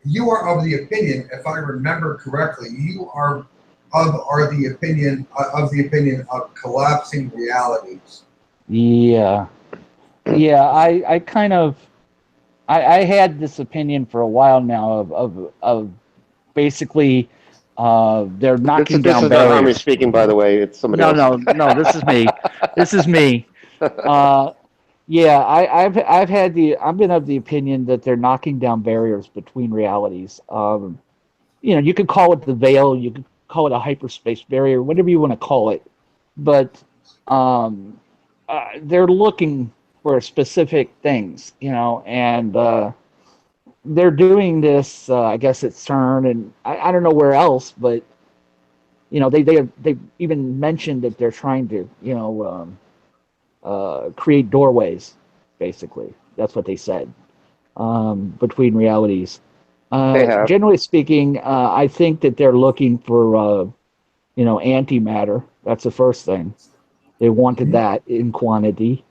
You are of the opinion, if I remember correctly, you are the opinion of collapsing realities. Yeah. I kind of I had this opinion for a while now of basically they're knocking down barriers. This is not Harmony speaking, by the way. It's somebody else. No, this is me. This is me. Yeah, I've been of the opinion that they're knocking down barriers between realities. You could call it the veil, you could call it a hyperspace barrier, whatever you want to call it, but they're looking for specific things, and they're doing this. I guess at CERN, and I don't know where else, but they even mentioned that they're trying to create doorways. Basically, that's what they said between realities. Generally speaking, I think that they're looking for antimatter. That's the first thing. They wanted that in quantity.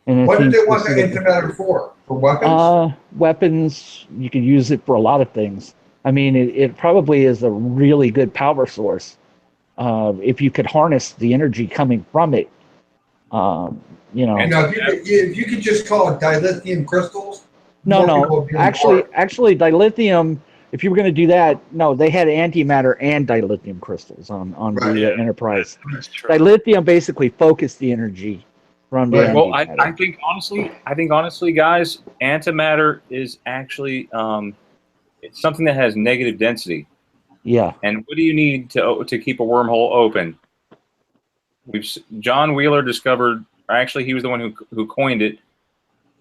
And what did they want the antimatter for? For weapons? Weapons, you could use it for a lot of things. I mean, it probably is a really good power source if you could harness the energy coming from it. If you could just call it dilithium crystals. No. Actually, dilithium. If you were going to do that, no, they had antimatter and dilithium crystals on the Enterprise. Dilithium basically focused the energy from the antimatter. Well, I think honestly, guys, antimatter is actually it's something that has negative density. Yeah. And what do you need to keep a wormhole open? John Wheeler discovered. Actually, he was the one who coined it,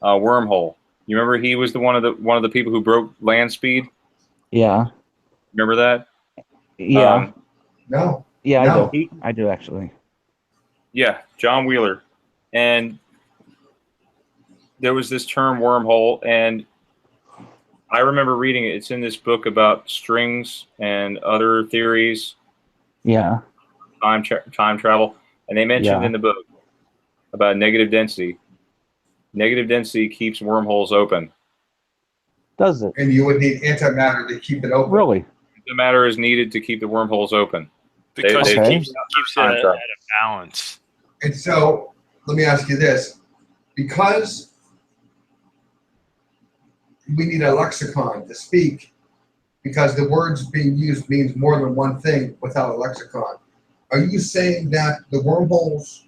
wormhole. You remember he was one of the people who broke land speed. Yeah. Remember that? Yeah. No. Yeah, no. I do actually. Yeah, John Wheeler, and there was this term wormhole, and I remember reading it. It's in this book about strings and other theories. Yeah. Time travel, and they mentioned in the book about negative density. Negative density keeps wormholes open. Does it? And you would need antimatter to keep it open. Really? Antimatter is needed to keep the wormholes open. Because it keeps it at a balance. And so, let me ask you this. Because we need a lexicon to speak, because the words being used means more than one thing without a lexicon, are you saying that the wormholes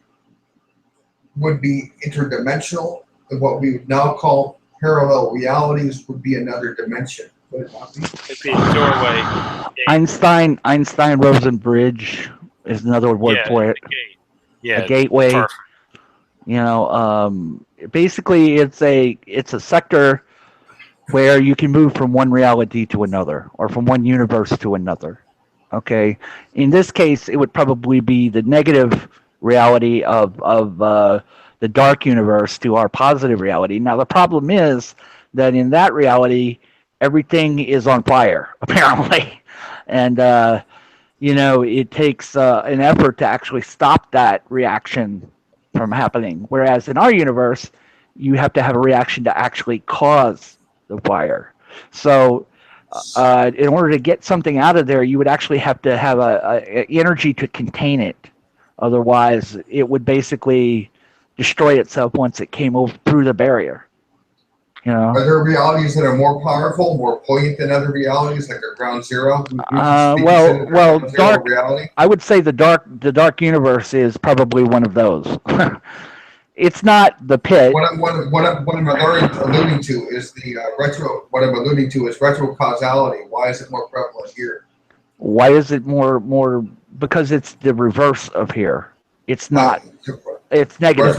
would be interdimensional, and what we would now call parallel realities would be another dimension? Would it not be? It'd be a doorway. Einstein Rosen bridge is another word for it. A gateway. Perfect. Basically it's a sector where you can move from one reality to another, or from one universe to another. Okay. In this case, it would probably be the negative reality of the dark universe to our positive reality. Now, the problem is that in that reality, everything is on fire, apparently. And, it takes an effort to actually stop that reaction from happening. Whereas in our universe, you have to have a reaction to actually cause the fire. So in order to get something out of there, you would actually have to have a energy to contain it. Otherwise, it would basically destroy itself once it came over through the barrier. You know? Are there realities that are more powerful, more poignant than other realities, like a ground zero? Dark reality. I would say the dark universe is probably one of those. It's not the pit. What I'm alluding to is the retro. What I'm alluding to is retro causality. Why is it more prevalent here? Why is it more? Because it's the reverse of here. It's not. It's negative.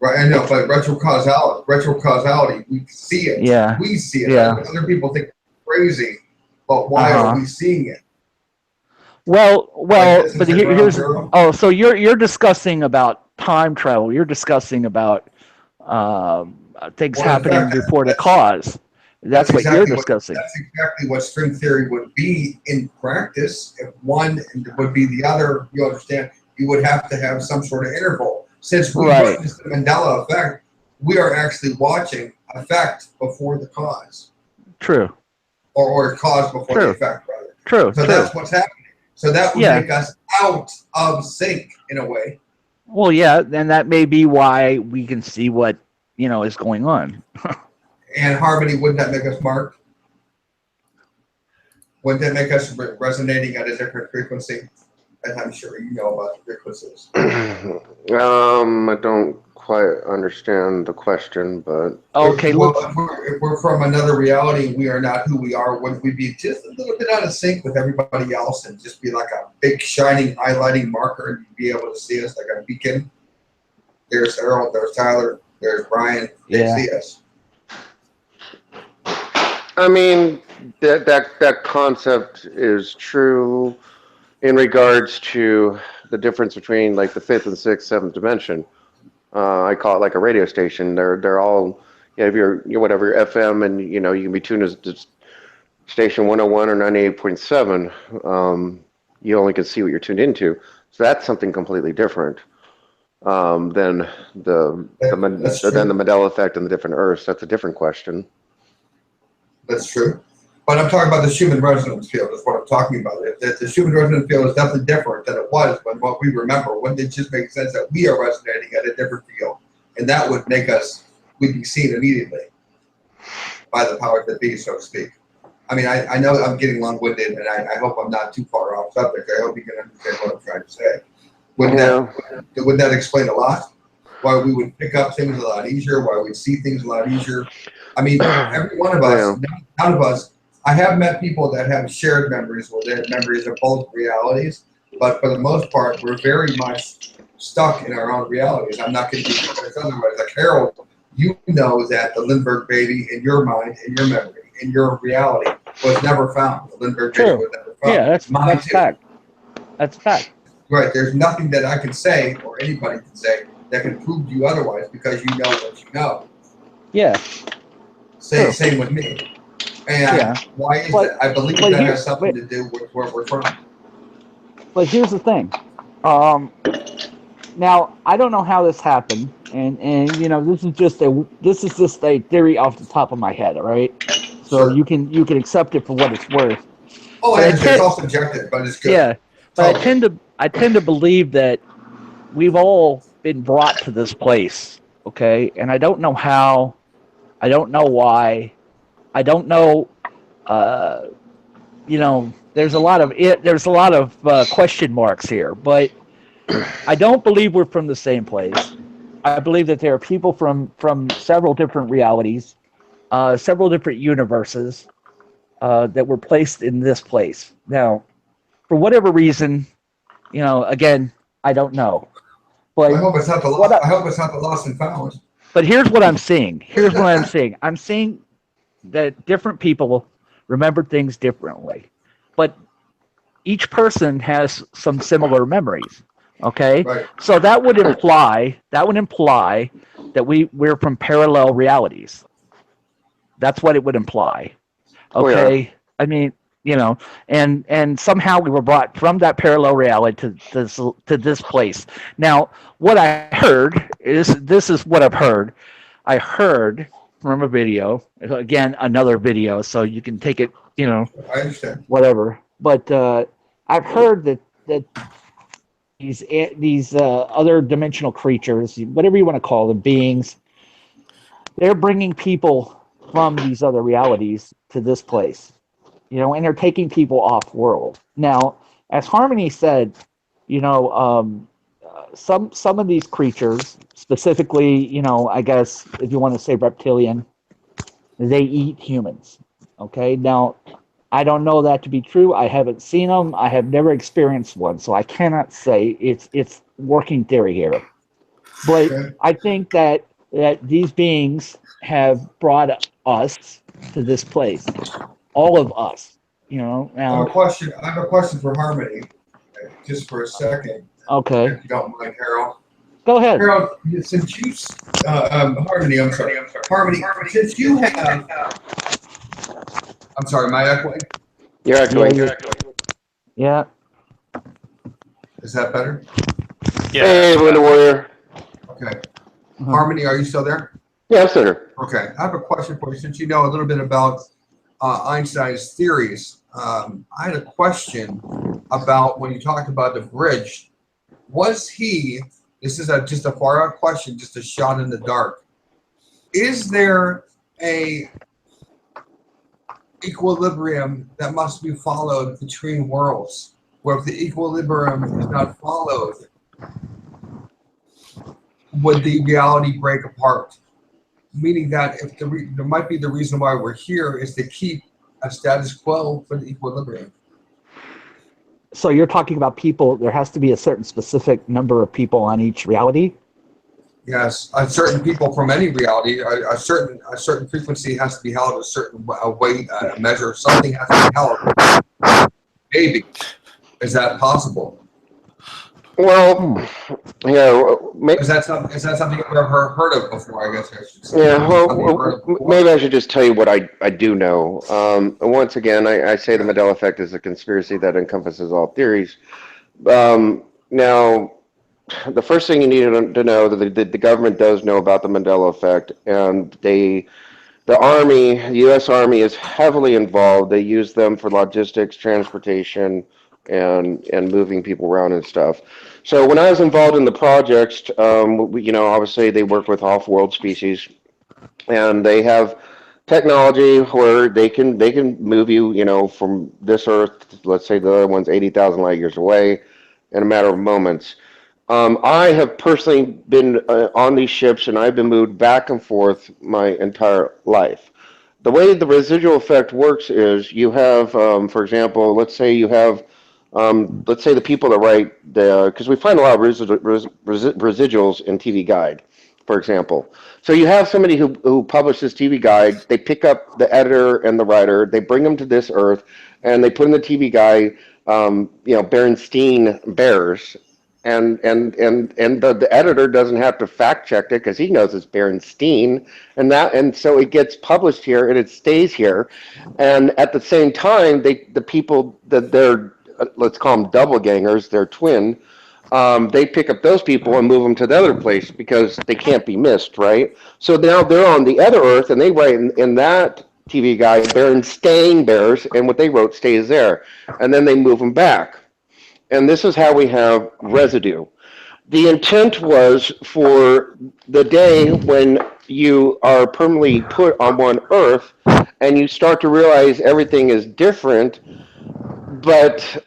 Right, I know, but retro causality, we see it. Yeah. We see it. Yeah. Other people think it's crazy, but why are we seeing it? Well, but here's so you're discussing about time travel. You're discussing about things happening before the cause. That's what you're discussing. That's exactly what string theory would be in practice. If one would be the other, you understand, you would have to have some sort of interval. Since we witnessed the Mandela effect, we are actually watching effect before the cause. True. Or cause before the effect, rather. True. So that's what's happening. So that would make us out of sync in a way. Well, yeah, and that may be why we can see what, is going on. And harmony, wouldn't that make us marked? Wouldn't that make us resonating at a different frequency? And I'm sure you know about the frequencies. I don't quite understand the question, but okay. If we're from another reality, we are not who we are. Wouldn't we be just a little bit out of sync with everybody else, and just be like a big shining highlighting marker, and you'd be able to see us like a beacon? There's Harold. There's Tyler. There's Brian. They see us. I mean, that concept is true in regards to the difference between like the fifth and sixth, seventh dimension. I call it like a radio station. They're all, if you're whatever, your FM, and you can be tuned as station 101 or 98.7. You only can see what you're tuned into. So that's something completely different than the Mandela effect and the different Earths. That's a different question. That's true. But I'm talking about the Schumann resonance field is what I'm talking about. The Schumann resonance field is definitely different than it was when what we remember. Wouldn't it just make sense that we are resonating at a different field? And that would make us, we'd be seen immediately by the powers that be, so to speak. I mean, I know I'm getting long-winded, and I hope I'm not too far off subject. I hope you can understand what I'm trying to say. Wouldn't that explain a lot? Why we would pick up things a lot easier, why we'd see things a lot easier. I mean, every one of us, none of us, I have met people that have shared memories where they have memories of both realities, but for the most part, we're very much stuck in our own realities. I'm not going to give you guys otherwise. Like Harold, you know that the Lindbergh baby in your mind, in your memory, in your reality was never found. The Lindbergh baby was never found. Yeah, that's fact. That's fact. Right. There's nothing that I can say or anybody can say that can prove to you otherwise because you know what you know. Yeah. Same with me. And why is that? I believe that has something to do with where we're from. But here's the thing. Now I don't know how this happened, and this is just a theory off the top of my head, all right? So you can accept it for what it's worth. Oh, it's all subjective, but it's good. Yeah, but I tend to believe that we've all been brought to this place, okay? And I don't know how. I don't know why. I don't know. There's a lot of question marks here, but I don't believe we're from the same place. I believe that there are people from several different realities, several different universes that were placed in this place. Now, for whatever reason, again, I don't know. But I hope it's not the lost and found. But here's what I'm seeing. I'm seeing that different people remember things differently, but each person has some similar memories. Okay, right. So that would imply that we're from parallel realities. That's what it would imply. Okay, yeah. I mean, and somehow we were brought from that parallel reality to this place. Now, what I heard this is what I've heard. I heard from a video, again, another video, so you can take it, I understand. whatever. But I've heard that these other dimensional creatures, whatever you want to call them, beings. They're bringing people from these other realities to this place, and they're taking people off world. Now, as Harmony said, some of these creatures, specifically, I guess if you want to say reptilian, they eat humans. Okay, now I don't know that to be true. I haven't seen them. I have never experienced one, so I cannot say it's working theory here. But I think that these beings have brought us to this place, all of us. Now, I have a question for Harmony, just for a second. Okay. If you don't mind, Harold. Go ahead. Harold, since you, Harmony, I'm sorry. Harmony, since you have, I'm sorry, am I echoing? You're echoing. Yeah. Is that better? Yeah. Hey, Winter Warrior. Okay. Harmony, are you still there? Yeah, I'm still here. Okay. I have a question for you. Since you know a little bit about Einstein's theories, I had a question about when you talked about the bridge. Was he, this is just a far out question, just a shot in the dark. Is there a equilibrium that must be followed between worlds, where if the equilibrium is not followed, would the reality break apart? Meaning that if there might be the reason why we're here is to keep a status quo for the equilibrium. So you're talking about people, there has to be a certain specific number of people on each reality? Yes, certain people from any reality, a certain frequency has to be held, a certain weight, a measure, something has to be held. Maybe. Is that possible? Well, yeah. Is that something you've ever heard of before, I guess I should say? Yeah, well, maybe I should just tell you what I do know. Once again, I say the Mandela effect is a conspiracy that encompasses all theories. Now, the first thing you need to know that the government does know about the Mandela effect, and the Army, the U.S. Army, is heavily involved. They use them for logistics, transportation, and moving people around and stuff. So when I was involved in the projects, obviously they work with off-world species, and they have technology where they can move you, from this Earth, let's say the other one's 80,000 light years away, in a matter of moments. I have personally been on these ships, and I've been moved back and forth my entire life. The way the residual effect works is you have, for example, let's say you have, let's say the people that write because we find a lot of residuals in TV Guide, for example. So you have somebody who publishes TV Guide, they pick up the editor and the writer, they bring them to this Earth, and they put in the TV Guide, Berenstein Bears. And the editor doesn't have to fact check it because he knows it's Berenstein, and so it gets published here and it stays here, and at the same time the people that they're, let's call them double gangers, they're twin, they pick up those people and move them to the other place because they can't be missed, right? So now they're on the other Earth and they write in that TV Guide Berenstain Bears, and what they wrote stays there, and then they move them back. And this is how we have residue. The intent was for the day when you are permanently put on one Earth and you start to realize everything is different, but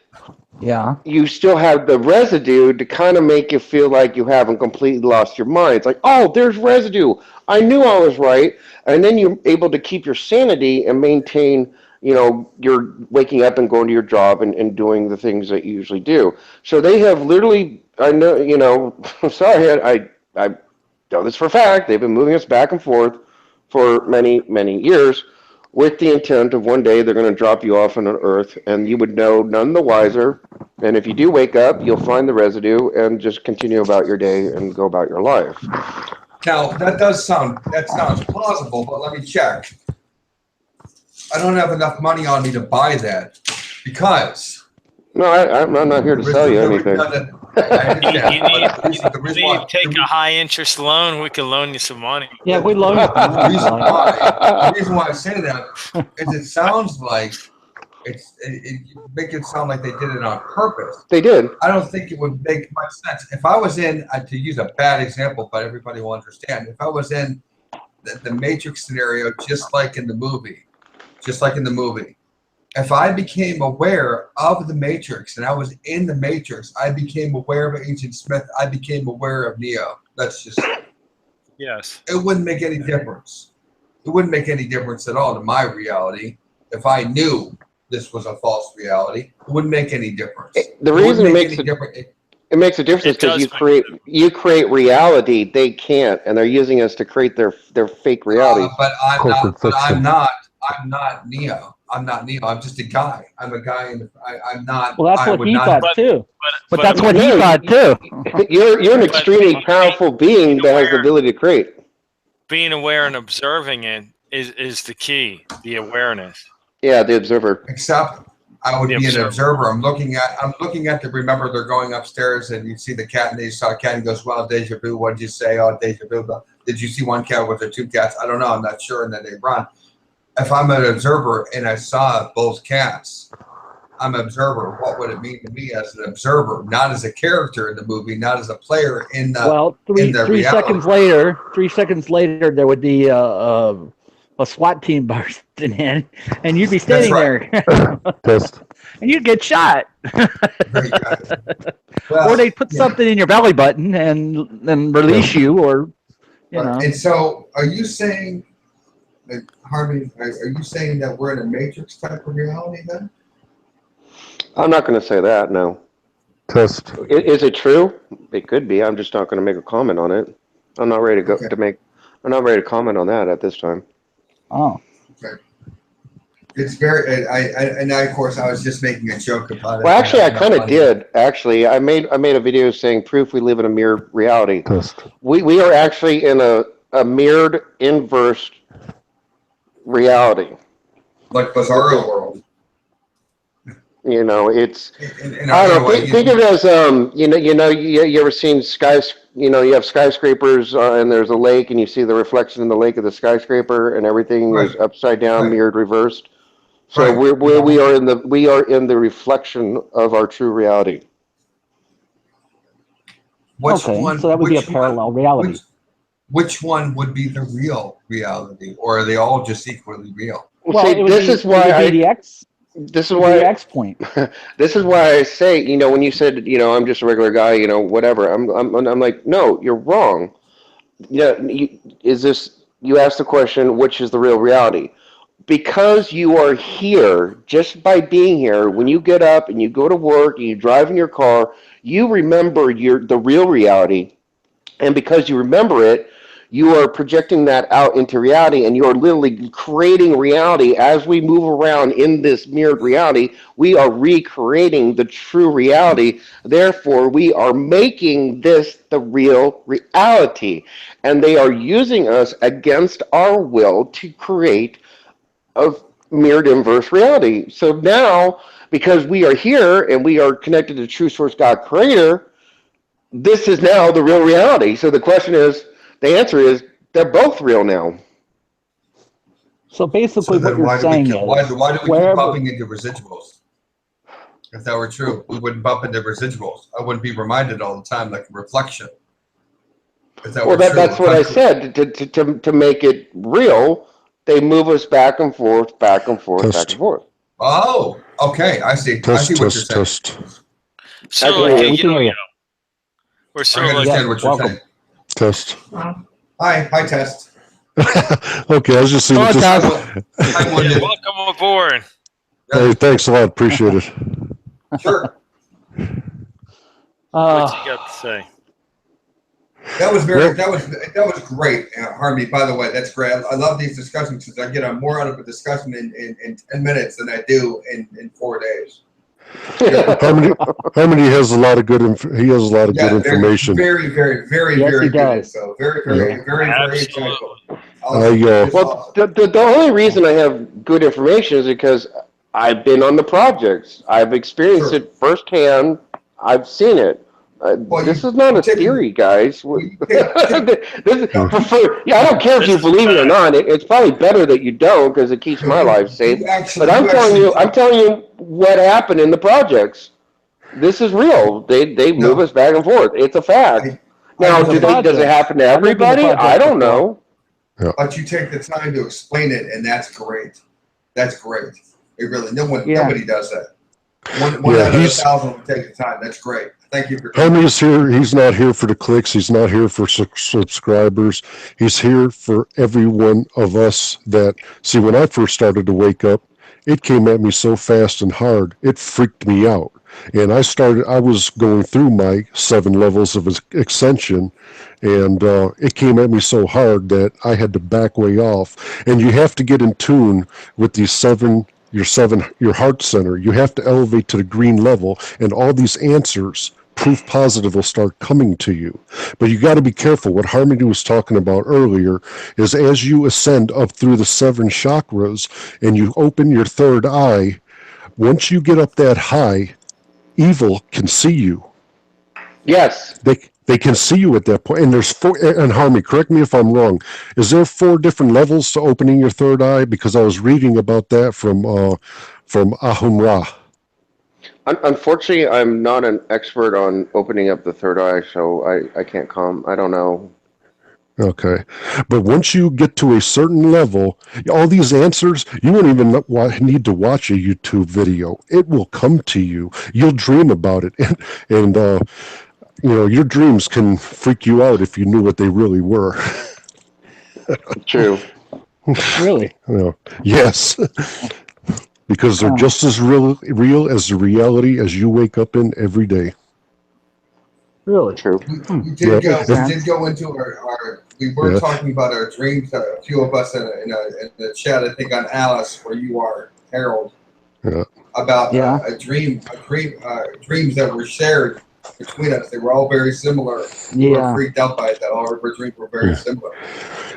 you still have the residue to kind of make you feel like you haven't completely lost your mind. It's like, oh, there's residue. I knew I was right. And then you're able to keep your sanity and maintain, you're waking up and going to your job and doing the things that you usually do. So they have literally, I know, I'm sorry, I know this for a fact, they've been moving us back and forth for many, many years with the intent of one day they're going to drop you off on an Earth and you would know none the wiser. And if you do wake up, you'll find the residue and just continue about your day and go about your life. Now, that sounds plausible, but let me check. I don't have enough money on me to buy that because. No, I'm not here to sell you anything. You need to take a high interest loan. We can loan you some money. Yeah, we loan you some money. The reason why I say that is it sounds like it make it sound like they did it on purpose. They did. I don't think it would make much sense. If I was in, to use a bad example, but everybody will understand, if I was in the Matrix scenario, just like in the movie, if I became aware of the Matrix and I was in the Matrix, I became aware of Agent Smith, I became aware of Neo. That's just Yes. It wouldn't make any difference. It wouldn't make any difference at all to my reality. If I knew this was a false reality, it wouldn't make any difference. The reason it makes a difference because you create reality. They can't, and they're using us to create their fake reality. But I'm not Neo. I'm not Neo. I'm just a guy. I'm a guy, and I'm not. Well, that's what he thought too. But that's what he thought too. You're an extremely powerful being that has the ability to create. Being aware and observing it is the key. The awareness. Yeah, the observer. Except I would be an observer. I'm looking at the. Remember, they're going upstairs, and you see the cat, and they saw a cat, and goes, "Well, deja vu. What did you say? Oh, deja vu. Did you see one cat with the two cats? I don't know. I'm not sure." And then they run. If I'm an observer and I saw both cats, I'm an observer. What would it mean to me as an observer, not as a character in the movie, not as a player in the three seconds later, there would be a SWAT team bursting in, and you'd be standing there, and you'd get shot. Or they'd put something in your belly button and release you, or you know. And so, are you saying? Harvey, are you saying that we're in a Matrix type of reality then? I'm not going to say that, no. Test. Is it true? It could be. I'm just not going to make a comment on it. I'm not ready to I'm not ready to comment on that at this time. Oh. Okay. It's very. And of course, I was just making a joke about it. Well, actually, I kind of did. Actually, I made a video saying proof we live in a mirrored reality. Test. We are actually in a mirrored inverse reality, like Bizarro world. You know, it's. I don't know. Think of it as you ever seen you have skyscrapers and there's a lake and you see the reflection in the lake of the skyscraper and everything is upside down, mirrored, reversed. So we are in the reflection of our true reality. So that would be a parallel reality. Which one would be the real reality, or are they all just equally real? Well, see, this is why the X point. This is why I say, when you said, I'm just a regular guy, whatever. I'm like, no, you're wrong. Yeah, you asked the question, which is the real reality? Because you are here, just by being here, when you get up and you go to work and you drive in your car, you remember the real reality, and because you remember it, you are projecting that out into reality, and you are literally creating reality. As we move around in this mirrored reality, we are recreating the true reality. Therefore, we are making this the real reality. And they are using us against our will to create a mirrored inverse reality. So now, because we are here and we are connected to True Source God Creator, this is now the real reality. So the question is, the answer is, they're both real now. So basically, what you're saying is, why do we keep bumping into residuals? If that were true, we wouldn't bump into residuals. I wouldn't be reminded all the time, like a reflection. That's what I said. To make it real, they move us back and forth, back and forth, back and forth. Oh, okay. I see. I see what you're saying. So, we're sort of understand what you're saying. Test. Hi, Test. Okay, I was just seeing. Welcome aboard. Hey, thanks a lot. Appreciate it. Sure. What you got to say? That was that was great, Harvey. By the way, that's great. I love these discussions because I get more out of a discussion in 10 minutes than I do in 4 days. Harmony has a lot of good. He has a lot of good information. Very good. So very insightful. Well, the only reason I have good information is because I've been on the projects. I've experienced it firsthand. I've seen it. This is not a theory, guys. I don't care if you believe it or not. It's probably better that you don't because it keeps my life safe. But I'm telling you what happened in the projects. This is real. They move us back and forth. It's a fact. Now, does it happen to everybody? I don't know. But you take the time to explain it, and that's great. That's great. It really nobody does that. One out of 1,000 will take the time. That's great. Thank you for Hermie's here. He's not here for the clicks. He's not here for subscribers. He's here for every one of us that see. When I first started to wake up, it came at me so fast and hard. It freaked me out. And I was going through my 7 levels of Ascension, and it came at me so hard that I had to back way off. And you have to get in tune with these your heart center. You have to elevate to the green level, and all these answers, proof positive, will start coming to you. But you got to be careful. What Harmony was talking about earlier is as you ascend up through the 7 chakras and you open your third eye, once you get up that high, evil can see you. Yes. They can see you at that point. And there's 4, and Harmony, correct me if I'm wrong, is there 4 different levels to opening your third eye? Because I was reading about that from Ahum-Ra. Unfortunately, I'm not an expert on opening up the third eye, so I can't comment. I don't know. Okay. But once you get to a certain level, all these answers, you won't even need to watch a YouTube video. It will come to you. You'll dream about it. And your dreams can freak you out if you knew what they really were. True. Really? Yes. Because they're just as real as the reality as you wake up in every day. Really? True. We did go into our we were talking about our dreams. A few of us in the chat, I think on Alice, where you are, Harold, about dreams that were shared between us. They were all very similar. We were freaked out by it. That all of our dreams were very similar.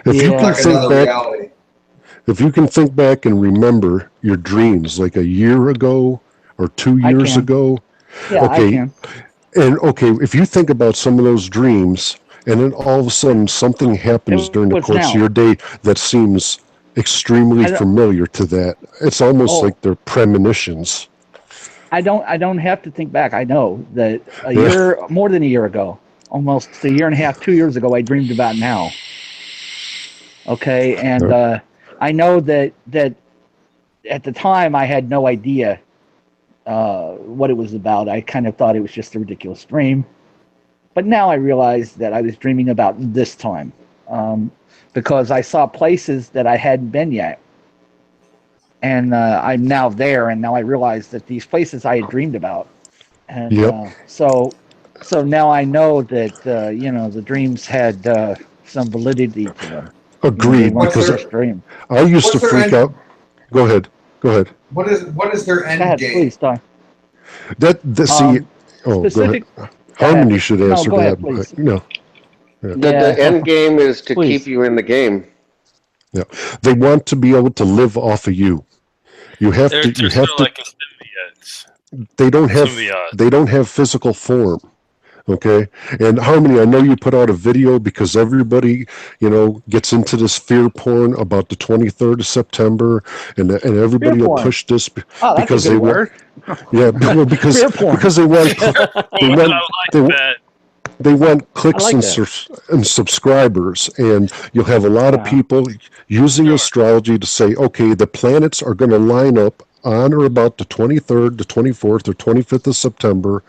If you can think back and remember your dreams, like a year ago or 2 years ago, I can. And if you think about some of those dreams, and then all of a sudden something happens during the course of your day that seems extremely familiar to that, it's almost like they're premonitions. I don't have to think back. I know that more than a year ago, almost a year and a half, 2 years ago, I dreamed about now. Okay, and I know that at the time I had no idea what it was about. I kind of thought it was just a ridiculous dream. But now I realize that I was dreaming about this time because I saw places that I hadn't been yet. And I'm now there, and now I realize that these places I had dreamed about. And so now I know that, the dreams had some validity to them. Agreed, because I used to freak out. Go ahead. What is their end game? Please, Don. Specific. Go ahead. Harmony should answer that. The end game is to keep you in the game. Yeah, they want to be able to live off of you. You have to. Like a symbiote. They don't have physical form. Okay, and Harmony, I know you put out a video because everybody, gets into this fear porn about the 23rd of September, and everybody will push this because they want. Yeah, well, because they want clicks and subscribers, and you'll have a lot of people using astrology to say, okay, the planets are going to line up on or about the 23rd, the 24th, or 25th of September,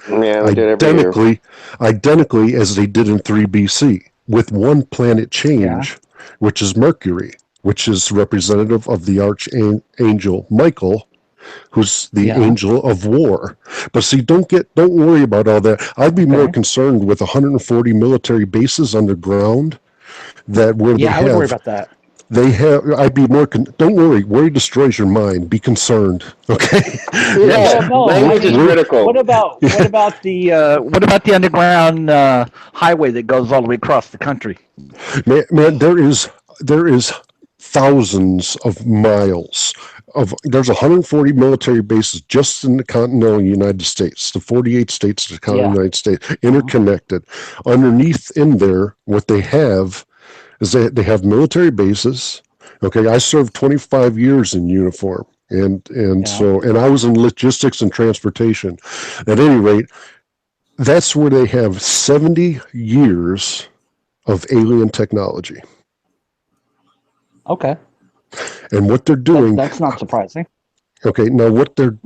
identically as they did in 3 BC, with one planet change, which is Mercury, which is representative of the archangel Michael, who's the angel of war. But see, don't worry about all that. I'd be more concerned with 140 military bases underground I would worry about that. I'd be more, don't worry destroys your mind. Be concerned. Okay. Language is critical. What about the underground highway that goes all the way across the country? Man, there is thousands of miles there's 140 military bases just in the continental United States, the 48 states of the continental United States, interconnected. Underneath in there, what they have is they have military bases. Okay, I served 25 years in uniform, and I was in logistics and transportation. At any rate, that's where they have 70 years of alien technology. Okay. And what they're doing, that's not surprising. Okay, now what they're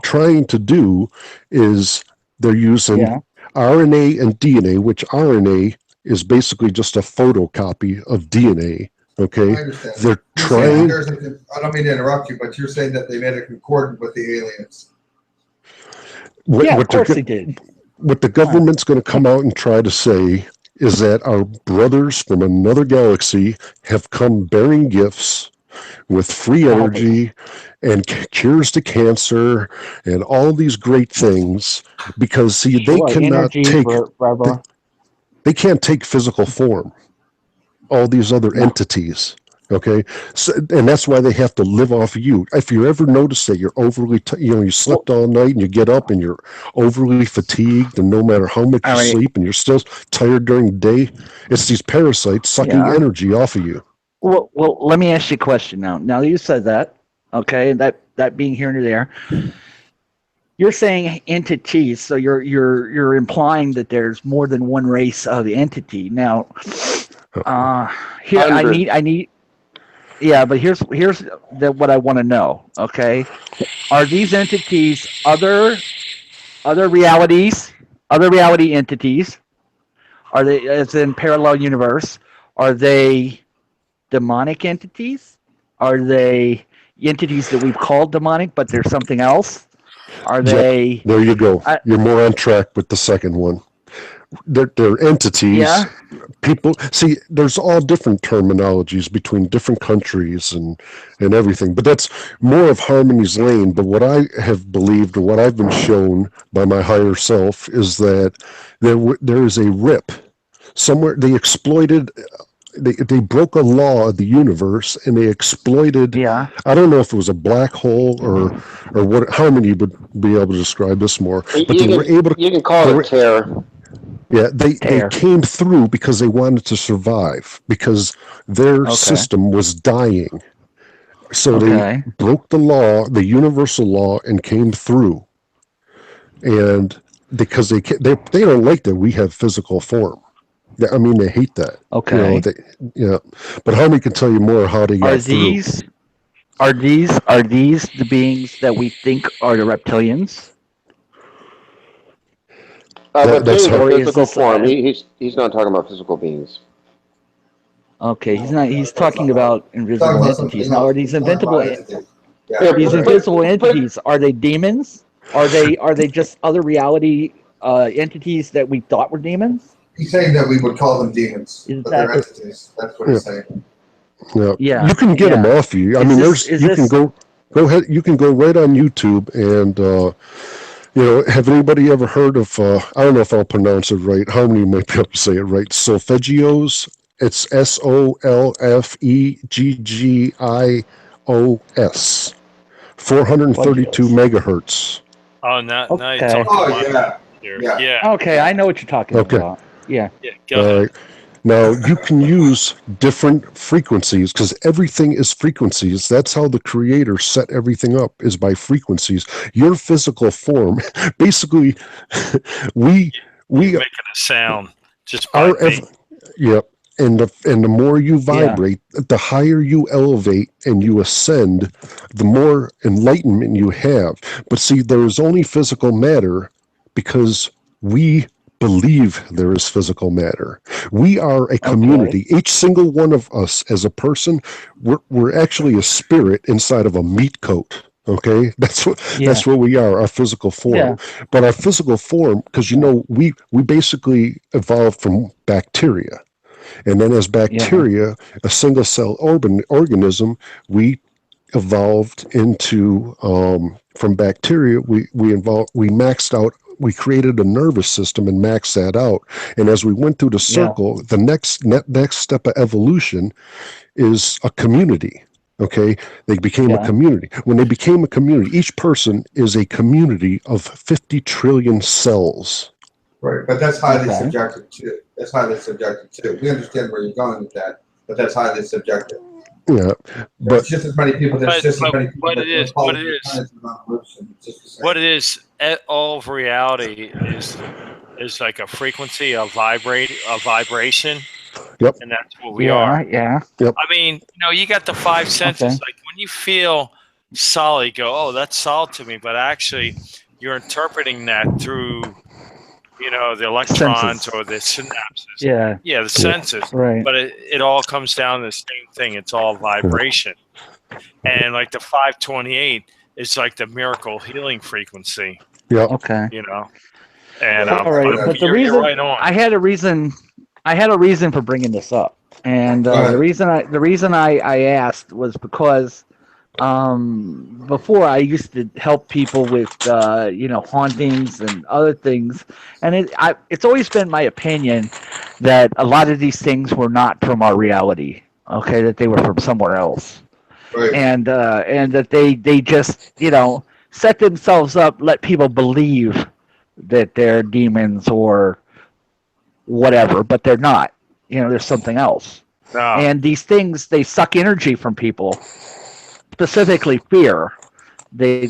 trying to do is they're using RNA and DNA, which RNA is basically just a photocopy of DNA. Okay, I understand. They're trying. I don't mean to interrupt you, but you're saying that they made a concordant with the aliens. Of course they did. What the government's going to come out and try to say is that our brothers from another galaxy have come bearing gifts with free energy and cures to cancer and all these great things, because see, they cannot they can't take physical form. All these other entities. Okay, so, and that's why they have to live off of you. If you ever notice that you're overly, you slept all night and you get up and you're overly fatigued, and no matter how much you sleep and you're still tired during the day, it's these parasites sucking energy off of you. Well, let me ask you a question now. Now you said that, okay, that being here and there, you're saying entities, so you're implying that there's more than one race of entity. Now, here I need. Yeah, but here's what I want to know. Okay, are these entities other reality entities? Are they, as in parallel universe? Are they demonic entities? Are they entities that we've called demonic, but there's something else? Are they? There you go. You're more on track with the second one. They're entities. Yeah. People see. There's all different terminologies between different countries and everything, but that's more of Harmony's lane. But what I have believed, or what I've been shown by my higher self, is that there is a rip somewhere. They exploited. They broke a law of the universe, and they exploited. Yeah. I don't know if it was a black hole or what. Harmony would be able to describe this more. But they were able to. You can call it tear. Yeah, they came through because they wanted to survive, because their system was dying. So they broke the law, the universal law, and came through. And because they don't like that we have physical form. I mean, they hate that. Okay. But Harmony can tell you more how they got through. Are these the beings that we think are the reptilians? That's physical form. He's not talking about physical beings. Okay, he's not. He's talking about invisible entities. Now, are these invisible entities? Are they demons? Are they just other reality entities that we thought were demons? He's saying that we would call them demons, but they're entities. That's what he's saying. Yeah. You can get them off you. I mean, can go ahead. You can go right on YouTube and. Have anybody ever heard of, I don't know if I'll pronounce it right, Harmony might be able to say it right, solfeggios? It's SOLFEGGIOS, 432 megahertz. Oh, now you're talking about yeah. Okay, I know what you're talking about. Yeah. Go ahead. Now, you can use different frequencies, because everything is frequencies. That's how the creator set everything up, is by frequencies. Your physical form, basically, we making a sound just by and the more you vibrate, the higher you elevate and you ascend, the more enlightenment you have. But see, there is only physical matter because we believe there is physical matter. We are a community. Each single one of us as a person, we're actually a spirit inside of a meat coat. Okay, that's what we are, our physical form. Yeah. But our physical form, because we basically evolved from bacteria, and then as bacteria, a single cell organism, we evolved into from bacteria. We maxed out. We created a nervous system and maxed that out. And as we went through the circle, the next step of evolution is a community. Okay, they became a community. When they became a community, each person is a community of 50 trillion cells. Right, but that's highly subjective too. That's highly subjective too. We understand where you're going with that, but that's highly subjective. Yeah, but there's just as many people. There's just as many people. What it is, all of reality is like a frequency, a vibration. Yep. And that's what we are. Yeah. Yep. I mean, you got the five senses. Okay. Like when you feel solid, you go, "Oh, that's solid to me," but actually, you're interpreting that through, the electrons senses. or the synapses. Yeah. Yeah, the senses. Right. But it all comes down to the same thing. It's all vibration. And like the 528 is like the miracle healing frequency. Yeah. Okay. And all right, but the reason right on. I had a reason for bringing this up, and the reason I asked was because before I used to help people with hauntings and other things, and it's always been my opinion that a lot of these things were not from our reality. Okay, that they were from somewhere else, Right. and that they just set themselves up, let people believe that they're demons or whatever, but they're not. There's something else. No. And these things, they suck energy from people, specifically fear. They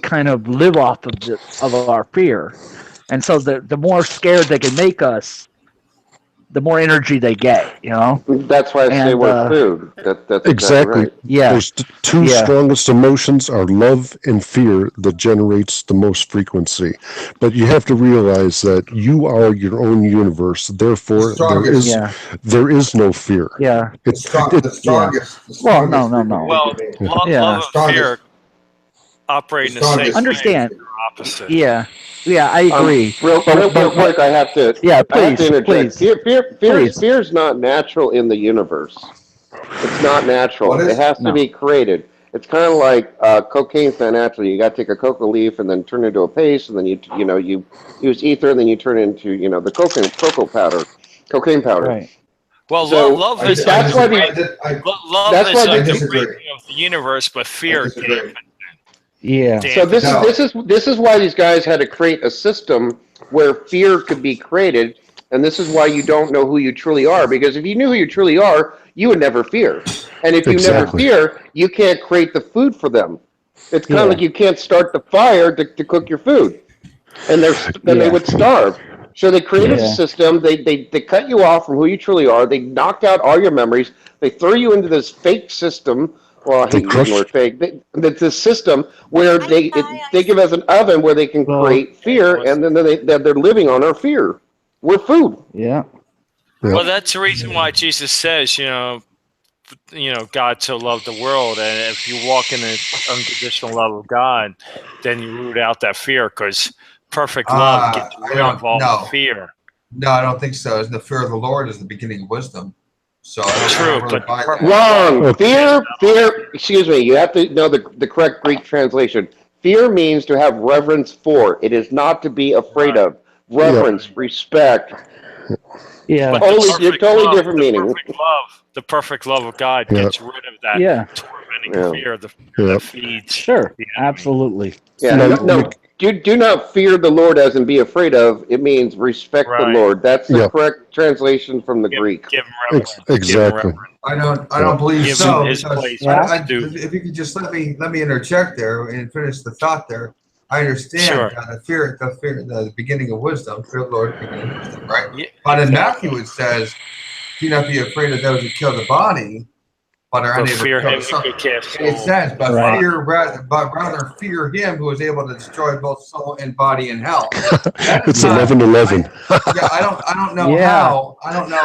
kind of live off of our fear, and so the more scared they can make us, the more energy they get. That's why I say we're food. That's exactly right. Yeah. Those two strongest emotions are love and fear that generates the most frequency. But you have to realize that you are your own universe. Therefore, there is no fear. Yeah. The strongest. Well, no. Well, love and fear operate in the same Understand. way. Opposite. Yeah, I agree. Real quick, I have to. Yeah, please, interject. please. Fear is not natural in the universe. It's not natural. It has to be created. It's kind of like cocaine's not natural. You got to take a coca leaf and then turn it into a paste, and then you use ether, and then you turn it into the cocaine powder. Right. Well, So, love is that's like why the breaking of the universe, but fear dampens. Yeah. So this is why these guys had to create a system where fear could be created, and this is why you don't know who you truly are. Because if you knew who you truly are, you would never fear. And if you never fear, you can't create the food for them. It's kind of like you can't start the fire to cook your food, and they would starve. So they created a system. They cut you off from who you truly are. They knocked out all your memories. They throw you into this fake system. Well, I hate using the word fake. It's this system where they give us an oven where they can create fear, and then they're living on our fear. We're food. Yeah. Well, that's the reason why Jesus says, God so loved the world, and if you walk in the unconditional love of God, then you root out that fear, because perfect love gets rid of all fear. No, I don't think so. The fear of the Lord is the beginning of wisdom. So true, but wrong. Fear. Excuse me. You have to know the correct Greek translation. Fear means to have reverence for. It is not to be afraid of. Reverence, respect. Yeah. Totally different meaning. The perfect love of God gets rid of that tormenting fear that feeds. Sure. Absolutely. Yeah. No. Do not fear the Lord as in be afraid of. It means respect the Lord. That's the correct translation from the Greek. Give him reverence. Exactly. I don't believe give so. Him his place. If you could just let me interject there and finish the thought there. I understand the beginning of wisdom, fear the Lord, beginning of wisdom, right? Yeah, but in Matthew it says, "Do not be afraid of those who kill the body, but are unable to kill the soul." It says, but rather fear him who is able to destroy both soul and body in hell. It's 11:11. I don't know how. I don't know.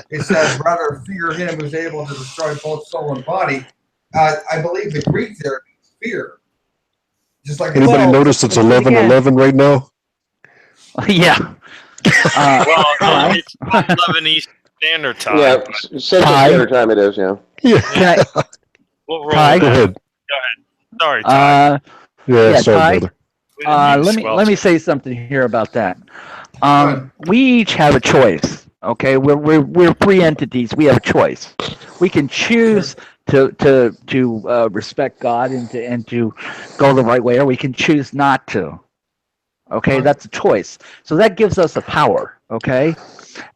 It says rather fear him who's able to destroy both soul and body. I believe the Greek there means fear. Just like anybody notice it's 11:11 right now? Yeah. It's 11 Eastern Standard Time. Yeah, Central Standard Time it is. Yeah. Yeah. Ty, go ahead. Sorry, Ty. Sorry, brother. Let me say something here about that. We each have a choice. Okay, we're free entities. We have a choice. We can choose to respect God and to go the right way, or we can choose not to. Okay, that's a choice. So that gives us a power. Okay,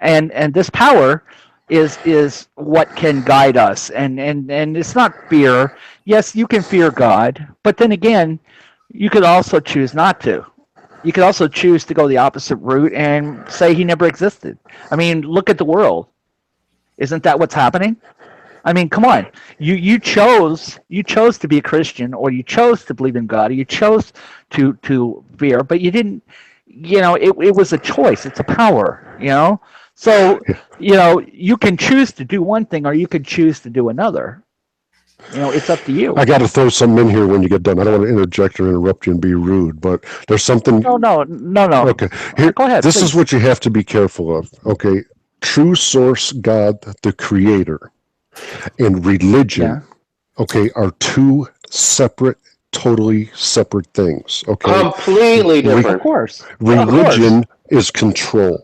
and this power is what can guide us, and it's not fear. Yes, you can fear God, but then again, you could also choose not to. You could also choose to go the opposite route and say he never existed. I mean, look at the world. Isn't that what's happening? I mean, come on. You chose to be a Christian, or you chose to believe in God, or you chose to fear, but you didn't. It was a choice. It's a power. So you can choose to do one thing, or you can choose to do another. It's up to you. I got to throw something in here when you get done. I don't want to interject or interrupt you and be rude, but there's something. No. Okay, here. Go ahead. This please. is what you have to be careful of. Okay, true source God, the Creator, and religion. Yeah. Okay, are two totally separate things. Okay, Completely different. Of course. religion is control.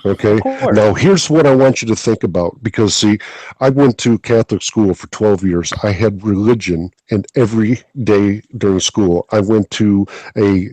Okay. Of course. Now, here's what I want you to think about, because see, I went to Catholic school for 12 years. I had religion, and every day during school, I went to a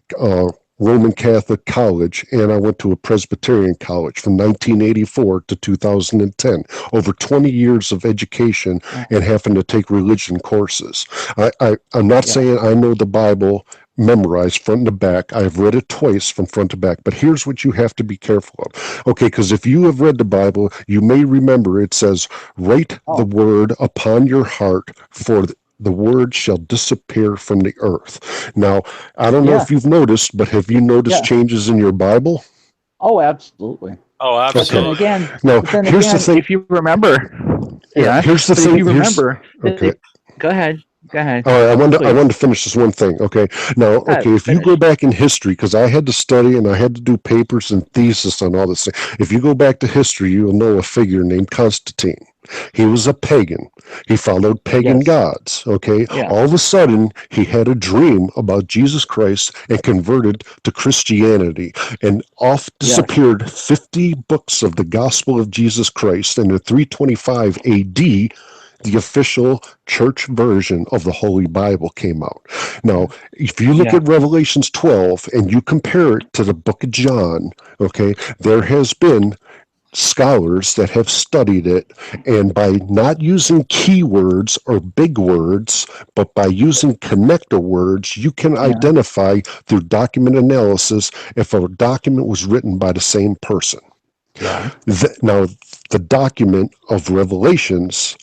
Roman Catholic college, and I went to a Presbyterian college from 1984 to 2010. Over 20 years of education and having to take religion courses. I'm not saying I know the Bible memorized front to back. I've read it twice from front to back, but here's what you have to be careful of. Okay, because if you have read the Bible, you may remember it says, write the word upon your heart, for the word shall disappear from the earth. Now, I don't know if you've noticed, but have you noticed changes in your Bible? Oh, absolutely. Oh, absolutely. Okay. And again, now, here's the thing. If you remember, here's the thing. If you remember, go ahead. All right, I wanted to finish this one thing. Okay. Now, if you go back in history, because I had to study and I had to do papers and thesis on all this. If you go back to history, you'll know a figure named Constantine. He was a pagan. He followed pagan gods. Okay. Yeah. All of a sudden, he had a dream about Jesus Christ and converted to Christianity, and off disappeared 50 books of the Gospel of Jesus Christ. And in 325 AD, the official church version of the Holy Bible came out. Now, if you look at Revelations 12 and you compare it to the book of John, okay, there has been scholars that have studied it, and by not using keywords or big words, but by using connector words, you can identify through document analysis if a document was written by the same person. Now, the document of Revelations,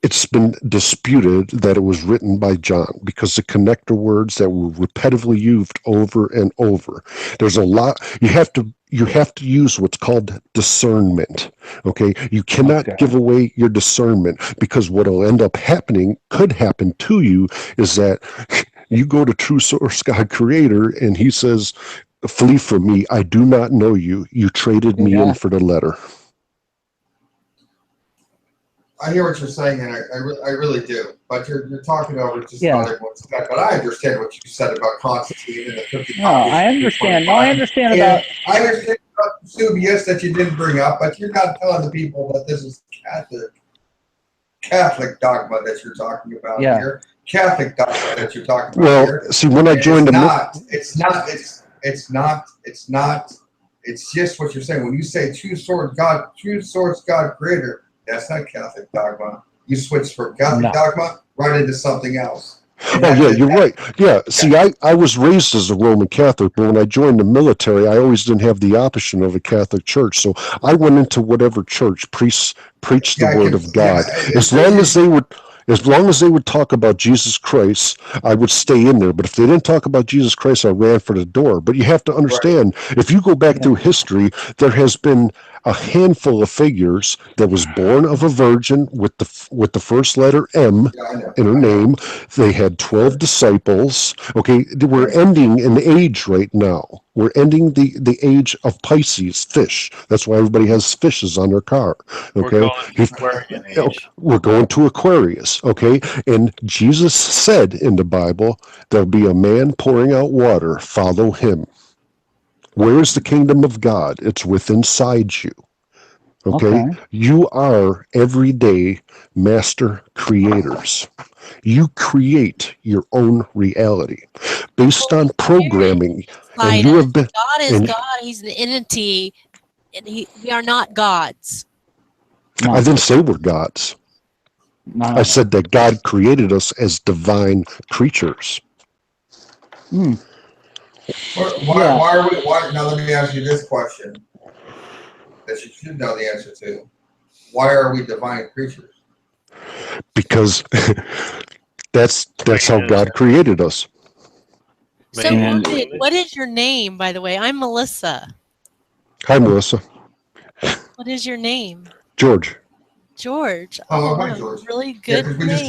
it's been disputed that it was written by John because the connector words that were repetitively used over and over. There's a lot. You have to use what's called discernment. Okay, you cannot give away your discernment, because what will end up happening, could happen to you, is that you go to true source God Creator and he says, "Flee from me. I do not know you. You traded me in for the letter." I hear what you're saying, and I really do. But you're talking over just about everyone's head. But I understand what you said about Constantine and the 50. No, I understand. No, I understand about. I understand about Vesuvius that you didn't bring up, but you're not telling the people that this is Catholic dogma that you're talking about here. Catholic dogma that you're talking about here. Well, see, when I joined It's just what you're saying. When you say true source God Creator, that's not Catholic dogma. You switch from Catholic dogma right into something else. You're right. Yeah, see, I was raised as a Roman Catholic, but when I joined the military, I always didn't have the option of a Catholic church. So I went into whatever church preached the word of God. As long as they would talk about Jesus Christ, I would stay in there. But if they didn't talk about Jesus Christ, I ran for the door. But you have to understand, if you go back through history, there has been a handful of figures that was born of a virgin with the first letter M in her name. They had 12 disciples. Okay, we're ending an age right now. We're ending the age of Pisces, fish. That's why everybody has fishes on their car. Okay, we're going to Aquarius. Okay, and Jesus said in the Bible, there'll be a man pouring out water. Follow him. Where is the kingdom of God? It's within inside you. Okay? You are everyday master creators. You create your own reality based on programming. And you have been. God is God. He's an entity. And we are not gods. I didn't say we're gods. No. I said that God created us as divine creatures. Why are we? Now let me ask you this question that you should know the answer to. Why are we divine creatures? Because that's how God created us. So, what is your name, by the way? I'm Melissa. Hi, Melissa. What is your name? George. George. Oh, hi, George. Really good. Yeah, we just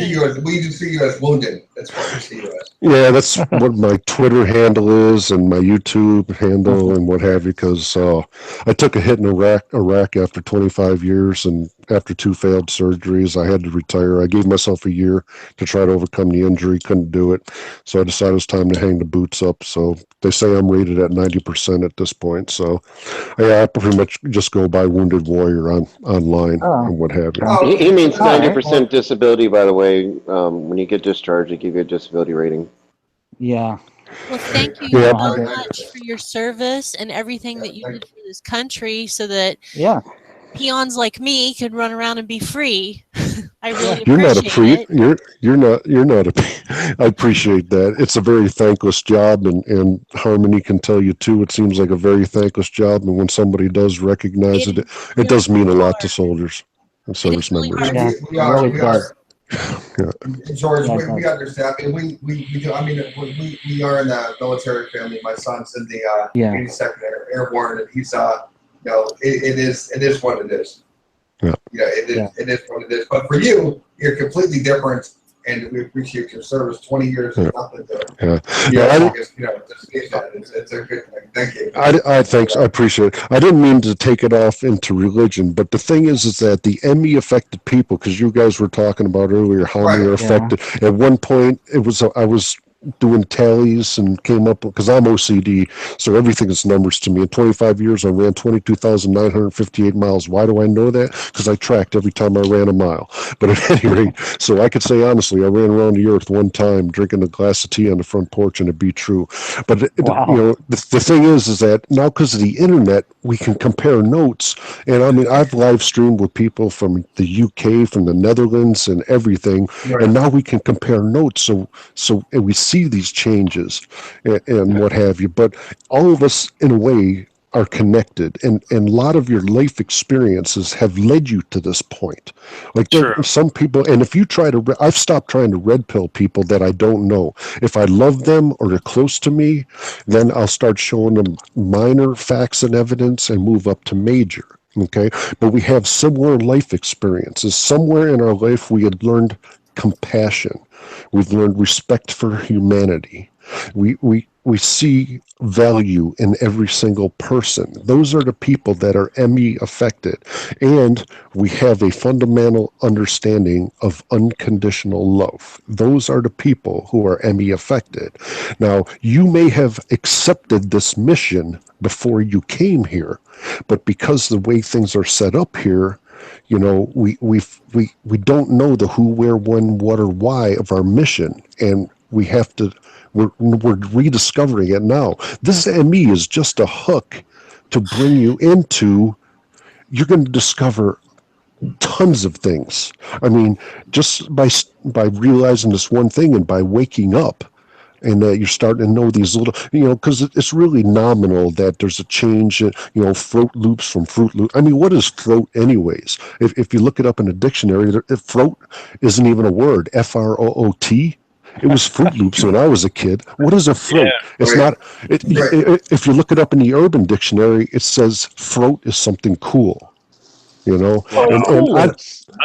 see you as wounded. That's what we see you as. Yeah, that's what my Twitter handle is and my YouTube handle and what have you. Because I took a hit in Iraq after 25 years, and after 2 failed surgeries, I had to retire. I gave myself a year to try to overcome the injury. Couldn't do it, so I decided it was time to hang the boots up. So they say I'm rated at 90% at this point. So yeah, I pretty much just go by Wounded Warrior online and what have you. He means 90% disability, by the way. When you get discharged, they give you a disability rating. Yeah. Well, thank you so much for your service and everything that you did for this country so that peons like me could run around and be free. I really appreciate it. You're not I appreciate that. It's a very thankless job, and Harmony can tell you too. It seems like a very thankless job, and when somebody does recognize it does mean a lot to soldiers and service members. We are. George, we understand. I mean, we do. I mean, we are in the military family. My son's in the 82nd Airborne, and he's it is what it is. Yeah. It is what it is. But for you, you're completely different, and we appreciate your service. 20 years is nothing to. It's a good thing. Thank you. Thanks. I appreciate it. I didn't mean to take it off into religion, but the thing is that the ME affected people, because you guys were talking about earlier how many are affected. At one point, I was doing tallies and came up, because I'm OCD, so everything is numbers to me. In 25 years, I ran 22,958 miles. Why do I know that? Because I tracked every time I ran a mile. But at any rate, so I could say honestly, I ran around the earth one time drinking a glass of tea on the front porch, and it'd be true. But the thing is that now, because of the internet, we can compare notes. And I mean, I've live streamed with people from the UK, from the Netherlands, and everything, and now we can compare notes. So we see these changes and what have you, but all of us in a way are connected, and a lot of your life experiences have led you to this point. Like there are some people, and if you try to, I've stopped trying to red pill people that I don't know. If I love them or they're close to me, then I'll start showing them minor facts and evidence and move up to major. Okay, but we have similar life experiences. Somewhere in our life we had learned compassion. We've learned respect for humanity. We see value in every single person. Those are the people that are ME affected. And we have a fundamental understanding of unconditional love. Those are the people who are ME affected. Now, you may have accepted this mission before you came here, but because the way things are set up here, we don't know the who, where, when, what, or why of our mission, and we're rediscovering it now. This ME is just a hook to bring you into. You're going to discover tons of things. I mean, just by realizing this one thing and by waking up. And you're starting to know these little, because it's really nominal that there's a change, Fruit Loops from Fruit Loop. I mean, what is throat anyways? If you look it up in a dictionary, throat isn't even a word, F-R-O-O-T. It was Fruit Loops when I was a kid. What is a throat? It's not, if you look it up in the Urban Dictionary, it says throat is something cool, And I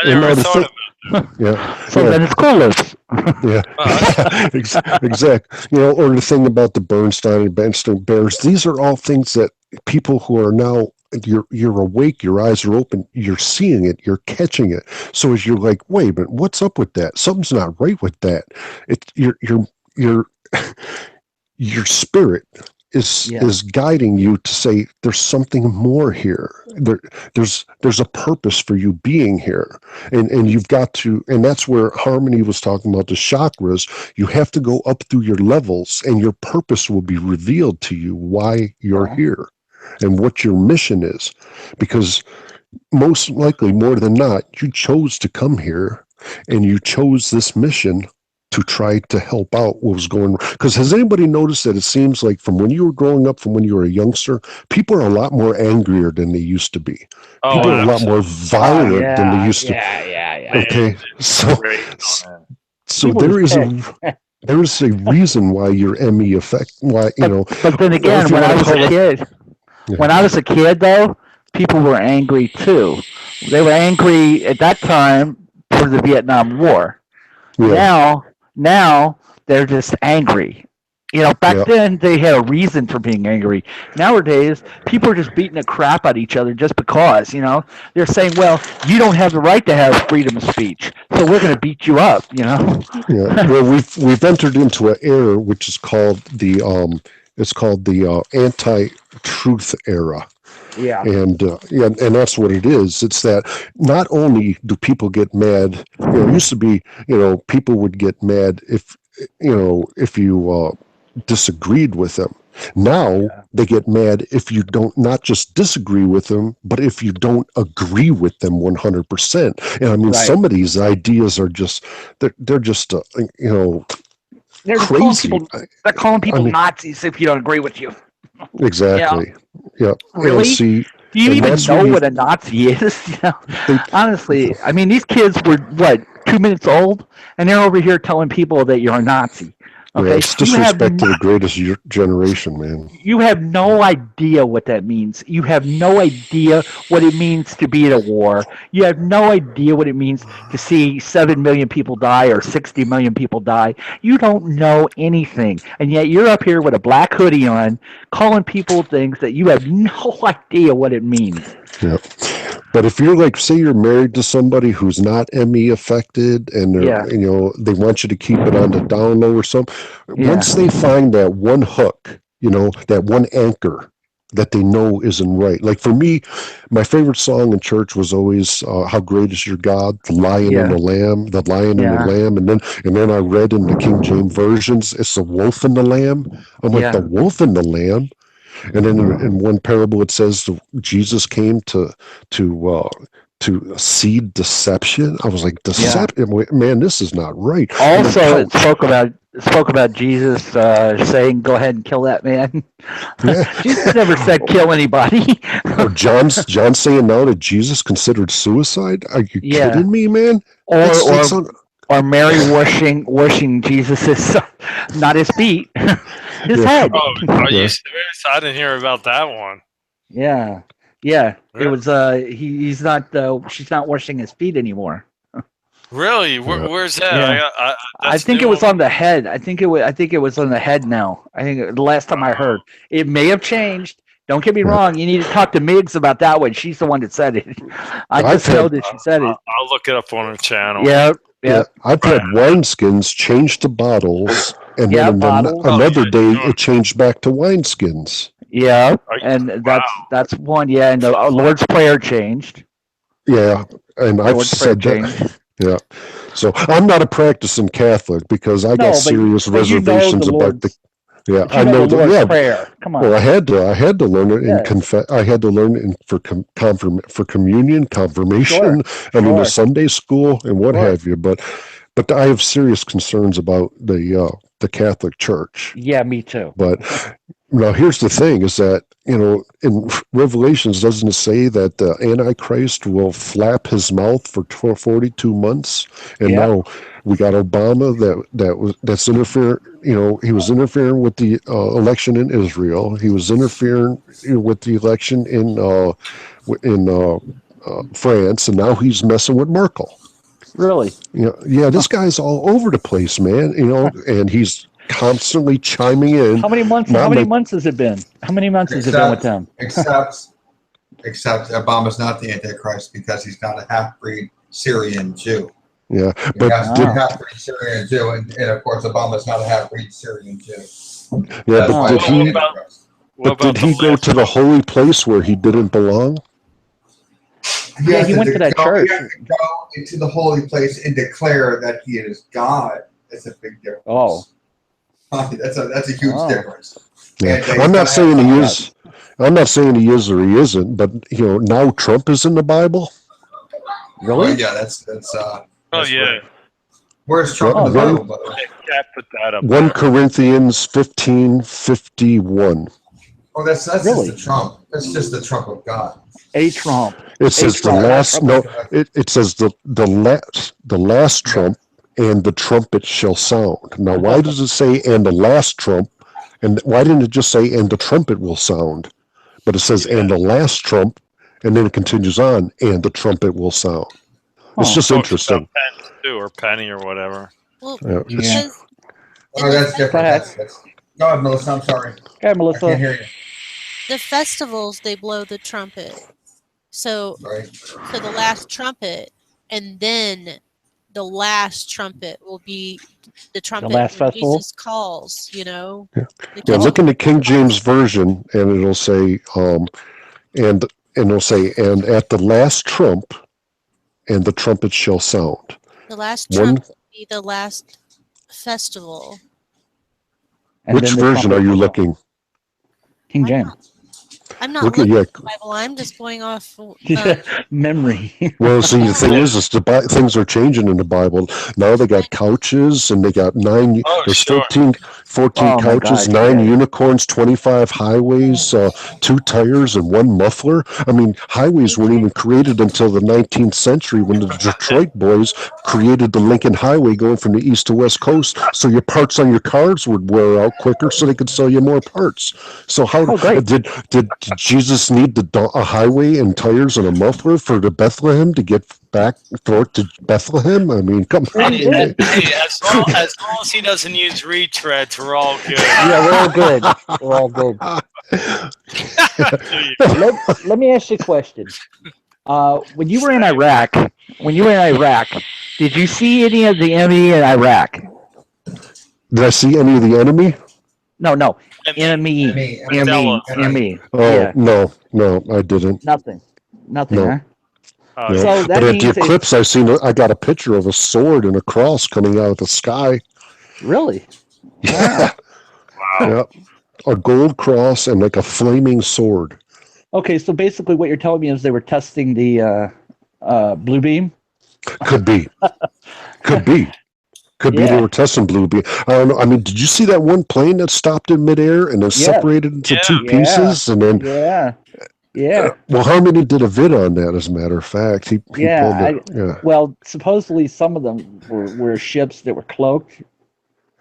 never thought of it. Then it's coolest. Exactly. Or the thing about the Bernstein and Bernstein Bears, these are all things that people who are now, you're awake, your eyes are open, you're seeing it, you're catching it. So as you're like, wait a minute, what's up with that? Something's not right with that. Your spirit is guiding you to say there's something more here. There's a purpose for you being here, and you've got to, and that's where Harmony was talking about the chakras. You have to go up through your levels, and your purpose will be revealed to you why you're here and what your mission is, because most likely, more than not, you chose to come here, and you chose this mission to try to help out what was going on. Because has anybody noticed that it seems like from when you were growing up, from when you were a youngster, people are a lot more angrier than they used to be. People are a lot more violent than they used to. Okay, so there is a reason why your ME effect. Why But then again, when I was a kid, though, people were angry too. They were angry at that time for the Vietnam War. Yeah. Now they're just angry. Back then they had a reason for being angry. Nowadays, people are just beating the crap out of each other just because, They're saying, well, you don't have the right to have freedom of speech, so we're going to beat you up, Yeah. Well, we've entered into an era which is called the anti-truth era. Yeah. And that's what it is. It's that not only do people get mad, it used to be, people would get mad if you disagreed with them. Now they get mad if you don't not just disagree with them, but if you don't agree with them 100%. And I mean, some of these ideas are just they're just they're crazy. They're calling people Nazis if you don't agree with you. Exactly. Yeah. Really? Do you even know what a Nazi is? Honestly, I mean, these kids were 2 minutes old, and they're over here telling people that you're a Nazi. Okay, yeah, it's disrespect to the greatest generation, man. You have no idea what that means. You have no idea what it means to be at a war. You have no idea what it means to see 7 million people die or 60 million people die. You don't know anything. And yet you're up here with a black hoodie on, calling people things that you have no idea what it means. Yeah. But if you're say you're married to somebody who's not ME affected and they're, they want you to keep it on the down low or something, once they find that one hook, that one anchor that they know isn't right. Like for me, my favorite song in church was always "How Great Is Your God," the Lion and the Lamb, the Lion and the Lamb, and then I read in the King James versions, it's the Wolf and the Lamb. I'm like, the Wolf and the Lamb. And then in one parable, it says Jesus came to seed deception. I was like, deception, man, this is not right. Also, it spoke about Jesus saying, "Go ahead and kill that man." Jesus never said kill anybody. Or John saying now that Jesus considered suicide. Are you kidding me, man? Or Mary washing Jesus' not his feet, his head. Oh, are you serious? I didn't hear about that one. Yeah. It was he's not she's not washing his feet anymore. Really? Where's that? Yeah. I think it was on the head. I think it was on the head now. I think the last time I heard, it may have changed. Don't get me wrong. You need to talk to Migs about that one. She's the one that said it. I just know that she said it. I'll look it up on her channel. Yeah. I've had wineskins changed to bottles, and then another day it changed back to wineskins. Yeah, and that's one. Yeah, and the Lord's Prayer changed. Yeah, and I've said that. Yeah, so I'm not a practicing Catholic because I got serious reservations about the. Yeah, I know the Lord's Prayer. Come on. Well, I had to learn it in I had to learn it for communion, confirmation. I mean, the Sunday school and what have you. But I have serious concerns about the Catholic Church. Yeah, me too. But now here's the thing: is that in Revelations, doesn't it say that the Antichrist will flap his mouth for 42 months? And now we got Obama that's interfering. He was interfering with the election in Israel. He was interfering with the election in France, and now he's messing with Merkel. Really? This guy's all over the place, man. And he's constantly chiming in. How many months? Months has it been? How many months has it been with them? Except Obama's not the Antichrist because he's not a half-breed Syrian Jew. Yeah, but half-breed Syrian Jew, and of course Obama's not a half-breed Syrian Jew. Yeah, but But did he go to the holy place where he didn't belong? Yeah, he went to that church. He has to go into the holy place and declare that he is God. That's a big difference. Oh. That's a huge difference. Yeah. I'm not saying he is. I'm not saying he is or he isn't, but now Trump is in the Bible. Really? Oh, yeah, that's yeah. weird. Where's Trump in the Bible? By the way? Yeah, put that up. 1 Corinthians 15:51. Oh, that's really? just the Trump. That's just the Trump of God. A Trump. It says the last. No, it says the last trump, and the trumpet shall sound. Now, why does it say and the last trump? And why didn't it just say and the trumpet will sound? But it says and the last trump, and then it continues on and the trumpet will sound. It's just interesting. Or penny or whatever. Well, yeah. Oh, that's different. That's go ahead, Melissa. I'm sorry. Okay, Melissa. I can't hear you. the festivals they blow the trumpet. So for the last trumpet, and then the last trumpet will be the trumpet last festival? Jesus calls, Yeah, look in the King James Version, and it'll say, and it'll say, and at the last trump, and the trumpet shall sound. The last trump will be the last festival. And which version are you looking? King James. I'm not looking at the Bible. I'm just going off memory. Well, see, the thing is things are changing in the Bible. Now they got couches, and they got 9. There's 14 couches, 9 unicorns, 25 highways, 2 tires, and 1 muffler. I mean, highways weren't even created until the 19th century when the Detroit boys created the Lincoln Highway going from the east to west coast, so your parts on your cars would wear out quicker, so they could sell you more parts. So how did Jesus need a highway and tires and a muffler for the Bethlehem to get back north to Bethlehem? I mean, come on. Hey, as long as he doesn't use retreads, we're all good. Yeah, we're all good. We're all good. let me ask you a question. When you were in Iraq, did you see any of the enemy in Iraq? Did I see any of the enemy? No. Enemy. Oh, yeah. No, I didn't. Nothing, no. Huh? No. So that but at the eclipse, I got a picture of a sword and a cross coming out of the sky. Really? Yeah. Wow. Yeah. A gold cross and like a flaming sword. Okay, so basically what you're telling me is they were testing the blue beam? Could be. Could be they were testing blue beam. I don't know. I mean, did you see that one plane that stopped in midair and then separated into 2 pieces? And then well, Harmony did a vid on that, as a matter of fact. Well, supposedly some of them were ships that were cloaked,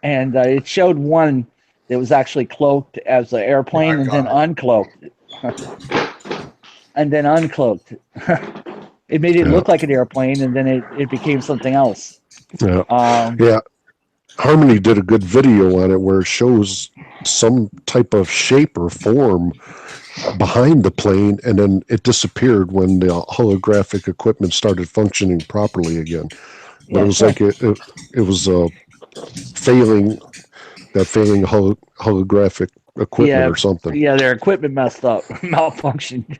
and it showed one that was actually cloaked as an airplane and then uncloaked. It made it look like an airplane, and then it became something else. Yeah. Harmony did a good video on it where it shows some type of shape or form behind the plane, and then it disappeared when the holographic equipment started functioning properly again. But it was like it was failing holographic equipment or something. Yeah, their equipment messed up, malfunctioned.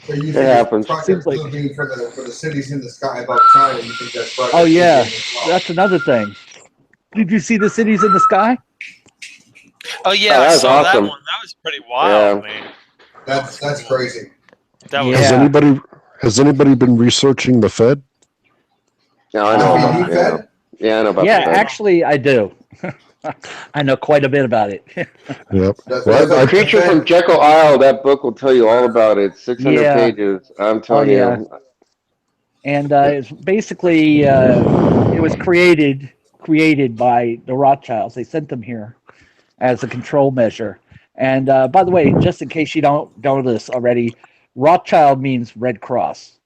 So you it happens. Seems like for the cities in the sky above China, you think that's right? Oh yeah, that's another thing. Did you see the cities in the sky? Oh yeah, that I was saw awesome. that one. That was pretty wild, man. That's crazy. That was Has anybody been researching the Fed? Yeah, I know about that. Yeah, I know about that. Yeah, actually, I do. I know quite a bit about it. Yep. Well, Creature from Jekyll Isle, that book will tell you all about it. 600 pages. I'm telling you. And it's basically it was created by the Rothschilds. They sent them here as a control measure. And by the way, just in case you don't know this already, Rothschild means Red Cross.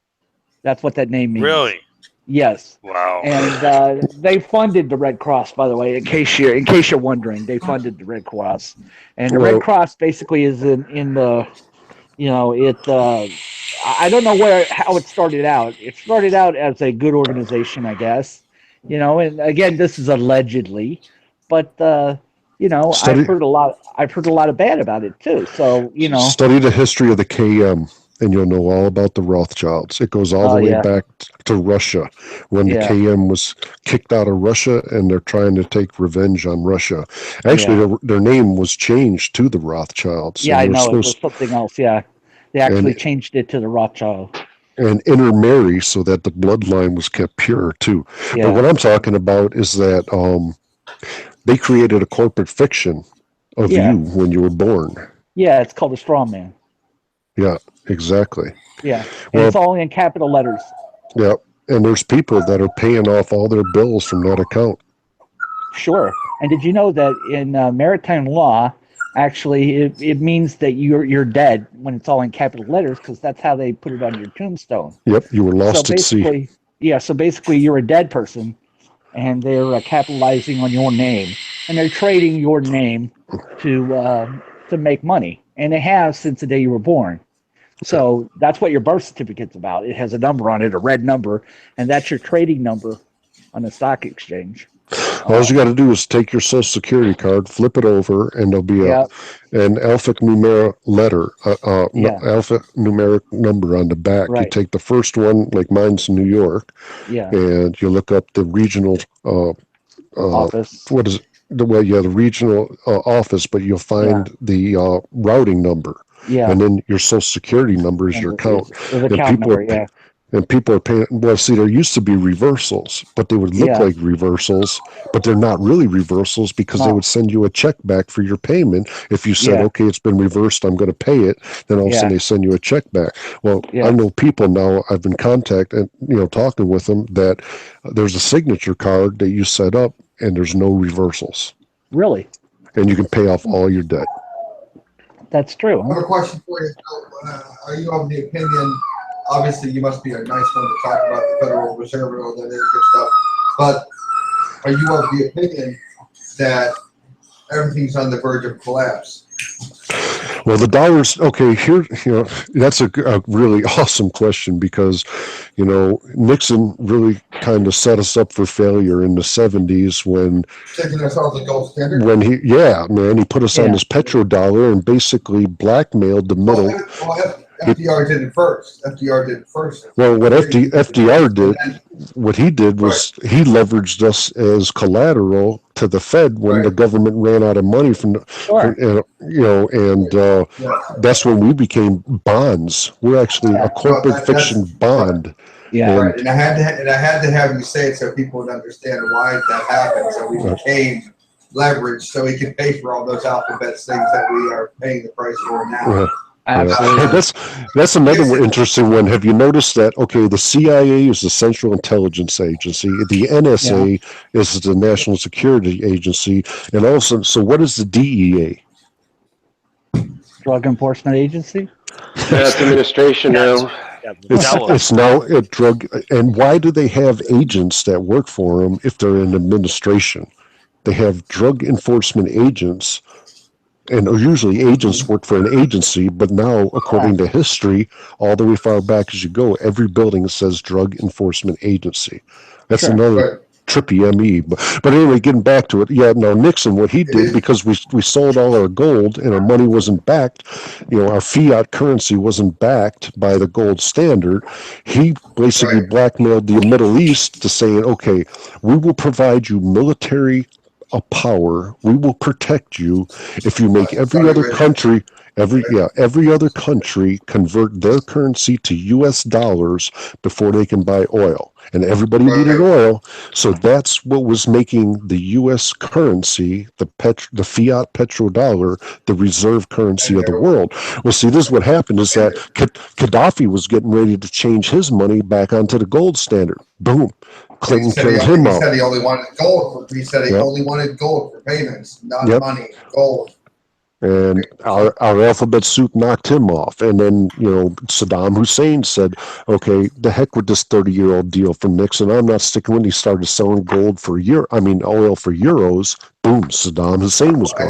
That's what that name means. Really? Yes. Wow. And they funded the Red Cross, by the way, in case you're wondering. They funded the Red Cross. And the Red Cross basically is in the, I don't know how it started out. It started out as a good organization, I guess. And again, this is allegedly, but you know, I've heard a lot of bad about it too. So, you know, study the history of the KM and you'll know all about the Rothschilds. It goes all the way back to Russia when the KM was kicked out of Russia and they're trying to take revenge on Russia. Actually, their name was changed to the Rothschilds. Yeah, I know. It was something else. Yeah. They actually changed it to the Rothschild. And intermarry so that the bloodline was kept pure too. Yeah. But what I'm talking about is that they created a corporate fiction of you when you were born. Yeah, it's called a straw man. Yeah, exactly. Yeah, and it's all in capital letters. Yeah, and there's people that are paying off all their bills from that account. Sure. And did you know that in maritime law, actually, it means that you're dead when it's all in capital letters because that's how they put it on your tombstone. Yep, you were lost at sea. Yeah, so basically you're a dead person, and they're capitalizing on your name, and they're trading your name to make money, and they have since the day you were born. So that's what your birth certificate's about. It has a number on it, a red number, and that's your trading number on the stock exchange. All you got to do is take your social security card, flip it over, and there'll be an alphanumeric letter, alphanumeric number on the back. Right. You take the first one, like mine's New York, and you look up the regional office. What is it? The regional office, but you'll find the routing number. Yeah. And then your social security number is your account. And people are paying. Well, see, there used to be reversals, but they would look like reversals, but they're not really reversals because they would send you a check back for your payment. If you said, okay, it's been reversed, I'm going to pay it, then all of a sudden they send you a check back. Well, I know people now, I've been contacting, talking with them that there's a signature card that you set up and there's no reversals. Really? And you can pay off all your debt. That's true. I have a question for you. Are you of the opinion, obviously you must be a nice one to talk about the Federal Reserve and all that good stuff, but are you of the opinion that everything's on the verge of collapse? Well, the dollar's okay here. That's a really awesome question because, Nixon really kind of set us up for failure in the 70s when taking us off the gold standard. When he put us on this petrodollar and basically blackmailed the middle. FDR did it first. Well, what FDR did, what he did was he leveraged us as collateral to the Fed when the government ran out of money that's when we became bonds. We're actually a corporate fiction bond. Yeah, and I had to have you say it so people would understand why that happened. So we became leveraged, so we could pay for all those alphabet things that we are paying the price for now. Absolutely. That's another interesting one. Have you noticed that? Okay, the CIA is the Central Intelligence Agency. The NSA is the National Security Agency, and also, so what is the DEA? Drug Enforcement Agency. That's administration now. It's now a drug. And why do they have agents that work for them if they're in administration? They have drug enforcement agents. And usually agents work for an agency, but now, according to history, all the way far back as you go, every building says Drug Enforcement Agency. That's another trippy ME. But anyway, getting back to it, Nixon, what he did, because we sold all our gold and our money wasn't backed, our fiat currency wasn't backed by the gold standard, he basically blackmailed the Middle East to saying, okay, we will provide you military power. We will protect you if you make every other country convert their currency to US dollars before they can buy oil. And everybody needed oil, so that's what was making the US currency, the fiat petrodollar, the reserve currency of the world. Well, see, this is what happened is that Gaddafi was getting ready to change his money back onto the gold standard. Boom. Clinton killed him out. He said he only wanted gold. He said he only wanted gold for payments, not money, gold. And our alphabet soup knocked him off. And then, Saddam Hussein said, okay, the heck with this 30-year-old deal from Nixon. I'm not sticking when he started selling oil for euros. Boom, Saddam Hussein was gone.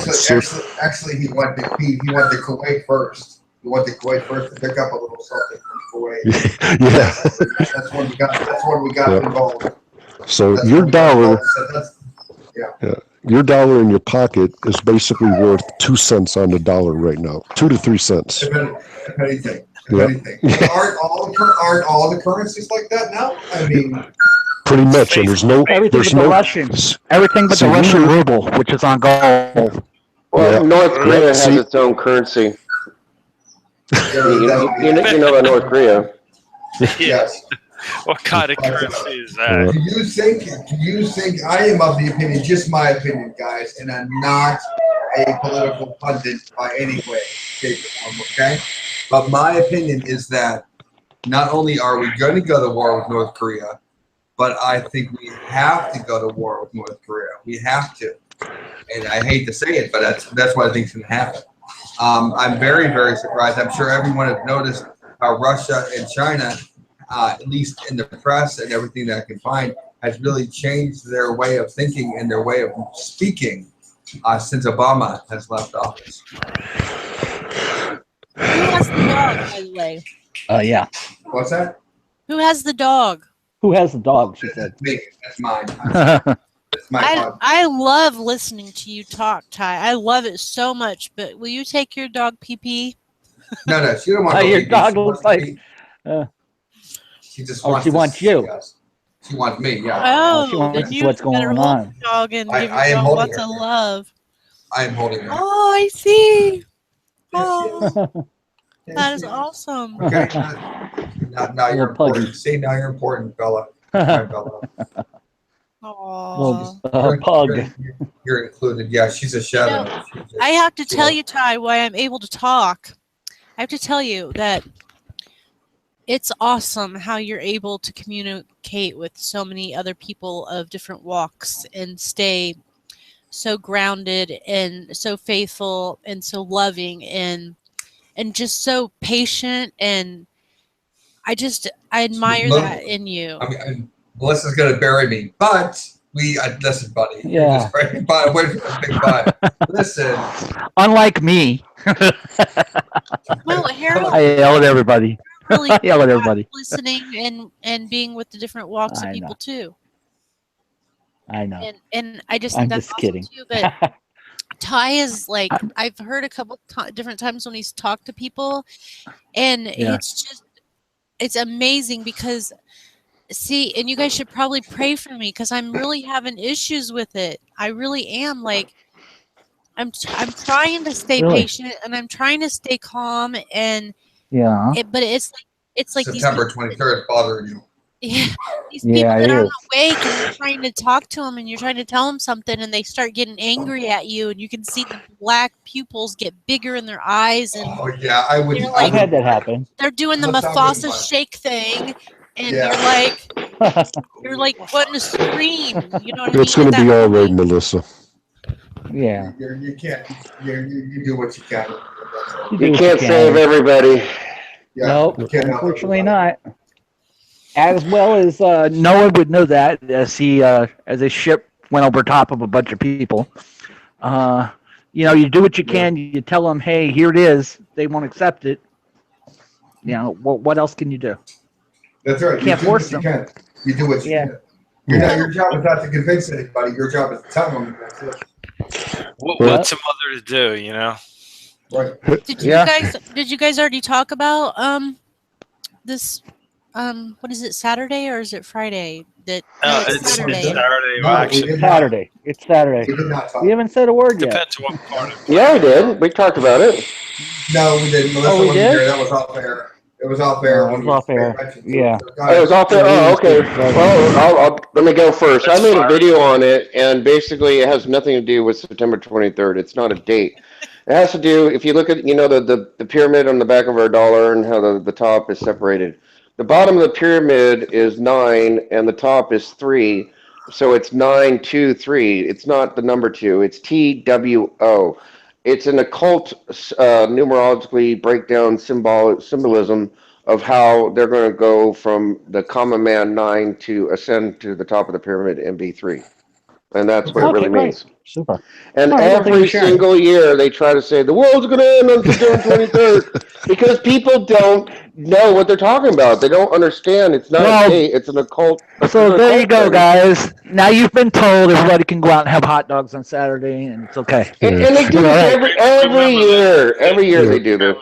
Actually, he went to Kuwait first. He went to Kuwait first to pick up a little something from Kuwait. That's when we got involved. So your dollar, your dollar in your pocket is basically worth 2 cents on the dollar right now. 2 to 3 cents. If anything. But aren't all the currencies like that now? I mean, pretty much. And everything but the Russians. Everything but the Russian ruble, which is on gold. Well, North Korea has its own currency. You know about North Korea. Yes. What kind of currency is that? Do you think I am of the opinion, just my opinion, guys, and I'm not a political pundit by any way, shape, or form, okay? But my opinion is that not only are we going to go to war with North Korea, but I think we have to go to war with North Korea. We have to. And I hate to say it, but that's what I think is going to happen. I'm very, very surprised. I'm sure everyone has noticed how Russia and China, at least in the press and everything that I can find, has really changed their way of thinking and their way of speaking since Obama has left office. Who has the dog, by the way? Yeah. What's that? Who has the dog? Who has the dog? She said. That's me. That's mine. That's my dog. I love listening to you talk, Ty. I love it so much. But will you take your dog pee-pee? No, she don't want to. Your dog looks like. She just wants. She wants you. Yes. She wants me. Yeah. Oh, she wants then you what's going better on. hold the dog and give I your am dog holding lots her. of love. I am holding her. Oh, I see. Oh, Yes, that is yes. awesome. Okay. Now you're Little puggy. important. See, now you're important, Bella. Hi, Bella. Aww. Pug. You're included. Yeah, she's a shadow. I have to tell you, Ty, why I'm able to talk. I have to tell you that it's awesome how you're able to communicate with so many other people of different walks and stay so grounded and so faithful and so loving and just so patient, and I admire that in you. I mean, Melissa's gonna bury me, but listen, buddy. Yeah. But wait for the big but. Listen. Unlike me. Well, Harold, I yell at everybody. really I yell at everybody. listening and being with the different walks of people too. I know. And I just I'm think that's just awesome kidding. too. But Ty is like, I've heard a couple different times when he's talked to people, and it's amazing because and you guys should probably pray for me because I'm really having issues with it. I really am. Like, I'm trying to stay patient and I'm trying to stay calm but it's like September 23rd bothering you. Yeah, these people that aren't awake, and you're trying to talk to them, and you're trying to tell them something, and they start getting angry at you, and you can see the black pupils get bigger in their eyes, and I've had that happen. They're doing the Mufasa shake thing, and you're like wanting to scream. You know what I mean? It's going to be all right, Melissa. Yeah. You can't. You do what you can. You can't save everybody. Yeah, nope, unfortunately not. As well as Noah would know that as a ship went over top of a bunch of people. You do what you can. You tell them, hey, here it is. They won't accept it. What else can you do? That's right. You can't force them. You do what you can. Your job is not to convince anybody. Your job is to tell them. That's it. What's a mother to do? You know. Right. Did you guys already talk about this? What is it, Saturday or is it Friday? It's Saturday. Saturday. It's Saturday. We haven't said a word yet. Depends on what part of it. Yeah, we did. We talked about it. No, we didn't. Melissa wasn't here. That was off air. It was off air. It was off air. Yeah. Oh, it was off air. Oh, okay. Well, let me go first. I made a video on it, and basically it has nothing to do with September 23rd. It's not a date. It has to do, if you look at, the pyramid on the back of our dollar and how the top is separated. The bottom of the pyramid is 9, and the top is 3. So it's 9, 2, 3. It's not the number 2. It's TWO. It's an occult numerologically breakdown symbolism of how they're going to go from the common man 9 to ascend to the top of the pyramid and be 3. And that's what it really means. Super. And every single year they try to say the world's going to end on September 23rd because people don't know what they're talking about. They don't understand. It's not a date. It's an occult. So there you go, guys. Now you've been told everybody can go out and have hot dogs on Saturday, and it's okay. And they do this every year. Every year they do this.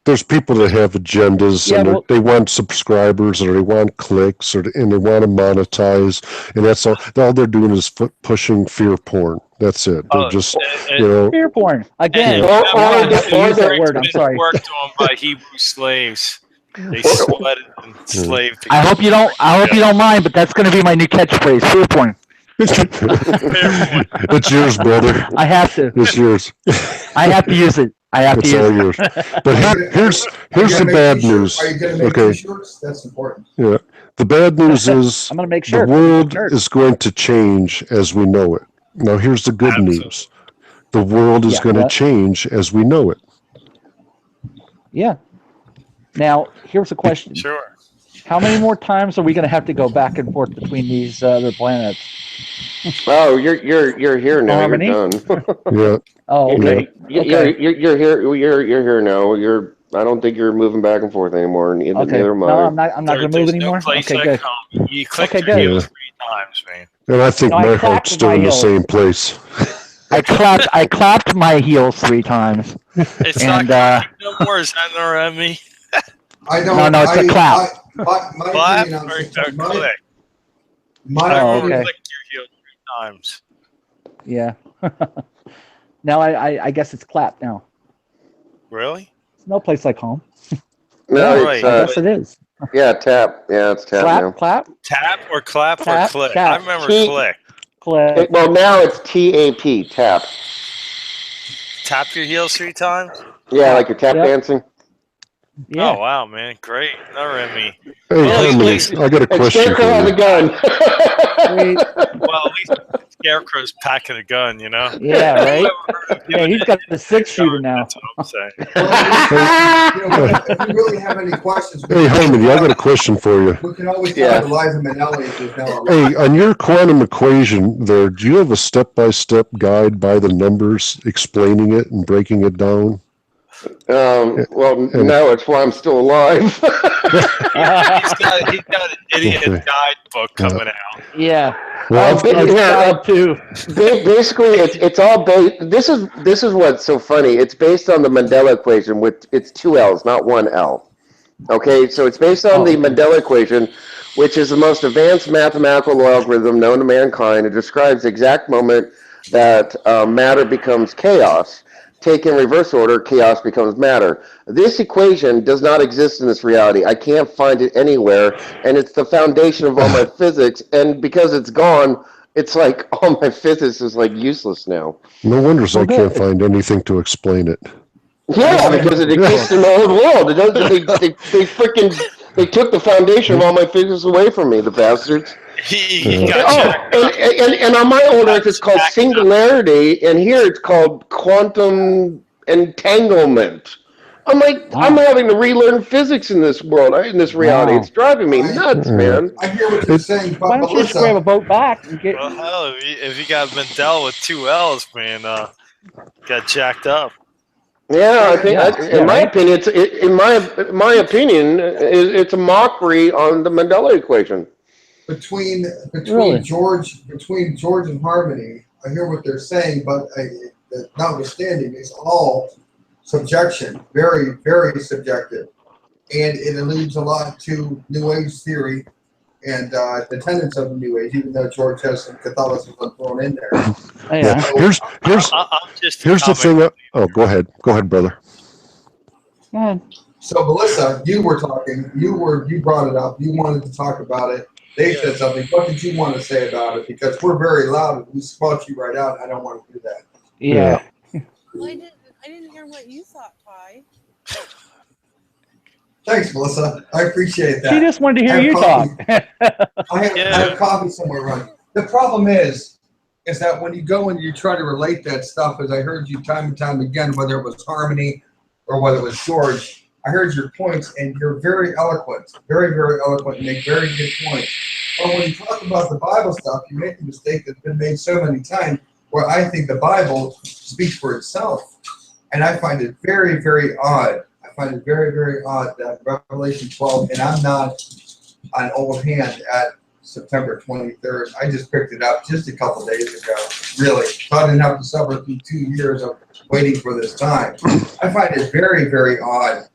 There's people that have agendas, and they want subscribers, or they want clicks, and they want to monetize, and that's all they're doing is pushing fear porn. That's it. They're just, fear porn again. I'm sorry. Worked on by Hebrew slaves. They sweated and enslaved. I hope you don't mind, but that's going to be my new catchphrase: fear porn. It's yours, brother. I have to. It's yours. I have to use it. It's all yours. But here's the bad news. Are you going to make t-shirts? That's important. Yeah. The bad news is I'm going to make sure the world is going to change as we know it. Now, here's the good news. The world is going to change as we know it. Yeah. Now, here's a question. Sure. How many more times are we going to have to go back and forth between these other planets? Oh, you're here now. Harmony? You're done. Yeah. Oh, okay. You're here. You're here now. I don't think you're moving back and forth anymore. Neither am I. No, I'm not going to move anymore. Okay, good. You clicked your heels 3 times, man. And I think my heart's still in the same place. I clapped my heels 3 times. It's not no more. Is that or me? I don't. No, it's a clap. Clap or click? Okay. Click your heels 3 times. Yeah. Now I guess it's clap now. Really? It's no place like home. No, I guess it is. Yeah, tap. Yeah, it's tap clap, now. Clap. Tap or clap or click? Tap. I remember click. Click. Well, now it's TAP. Tap. Tap your heels 3 times? Yeah, like you're tap dancing. Yeah. Oh, wow, man. Great. Never me. Hey, Harmony, I got a question for has a you. gun. Well, at least Scarecrow's packing a gun, you know? Yeah, right? Yeah, he's got the 6-shooter now. That's what I'm saying. If you really have any questions, Hey, Harmony, I got a question for you. we can always talk to Liza Minnelli if there's now Hey, on your quantum equation there, do you have a step-by-step guide by the numbers explaining it and breaking it down? Well, no, it's why I'm still alive. He's got an idiot guidebook coming out. Yeah. Well, basically, it's all based. This is what's so funny. It's based on the Mandela equation. It's 2 L's, not 1 L. Okay, so it's based on the Mandela equation, which is the most advanced mathematical algorithm known to mankind. It describes the exact moment that matter becomes chaos. Take in reverse order, chaos becomes matter. This equation does not exist in this reality. I can't find it anywhere, and it's the foundation of all my physics. And because it's gone, it's like all my physics is like useless now. No wonder I can't find anything to explain it. Yeah, because it exists in the old world. It doesn't. They took the foundation of all my physics away from me, the bastards. And on my old earth it's called singularity, and here it's called quantum entanglement. I'm like, I'm having to relearn physics in this world, in this reality. It's driving me nuts, man. I hear what you're saying. Why don't you just grab a boat back and get? Well, hell, if you got Mandela with 2 L's, man, got jacked up. Yeah, I think, in my opinion, it's a mockery on the Mandela equation. Between George and Harmony, I hear what they're saying, but notwithstanding, it's all subjection, very, very subjective, and it alludes a lot to New Age theory and the tenets of the New Age, even though George has some Catholicism thrown in there. Yeah. Here's the thing. Go ahead, brother. Go ahead. So, Melissa, you were talking. You brought it up. You wanted to talk about it. They said something. What did you want to say about it? Because we're very loud and we spot you right out. I don't want to do that. Yeah. Well, I didn't hear what you thought, Ty. Thanks, Melissa. I appreciate that. She just wanted to hear you talk. I have coffee somewhere running. The problem is that when you go and you try to relate that stuff, as I heard you time and time again, whether it was Harmony or whether it was George, I heard your points, and you're very eloquent, very, very eloquent, and make very good points. But when you talk about the Bible stuff, you make a mistake that's been made so many times, where I think the Bible speaks for itself, and I find it very, very odd. I find it very, very odd that Revelation 12, and I'm not an old hand at September 23rd. I just picked it up just a couple days ago, really. So I didn't have to suffer through 2 years of waiting for this time. I find it very, very odd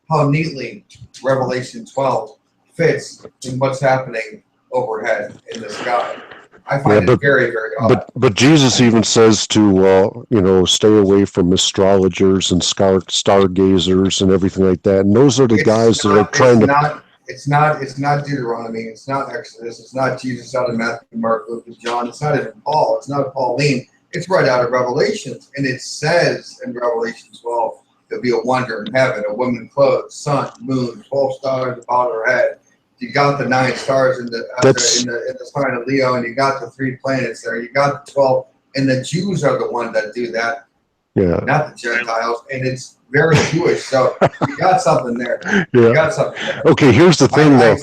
how neatly Revelation 12 fits in what's happening overhead in the sky. I find it very, very odd. But Jesus even says to stay away from astrologers and stargazers and everything like that. And those are the guys that are trying to. It's not Deuteronomy. It's not Exodus. It's not Jesus out of Matthew, Mark, Luke, and John. It's not even Paul. It's not Pauline. It's right out of Revelations. And it says in Revelation 12, there'll be a wonder in heaven, a woman clothed, sun, moon, 12 stars about her head. You got the 9 stars in the sign of Leo, and you got the 3 planets there. You got the 12, and the Jews are the ones that do that. Yeah. Not the Gentiles, and it's very Jewish. So you got something there. Yeah. You got something there. Okay, here's the thing, though.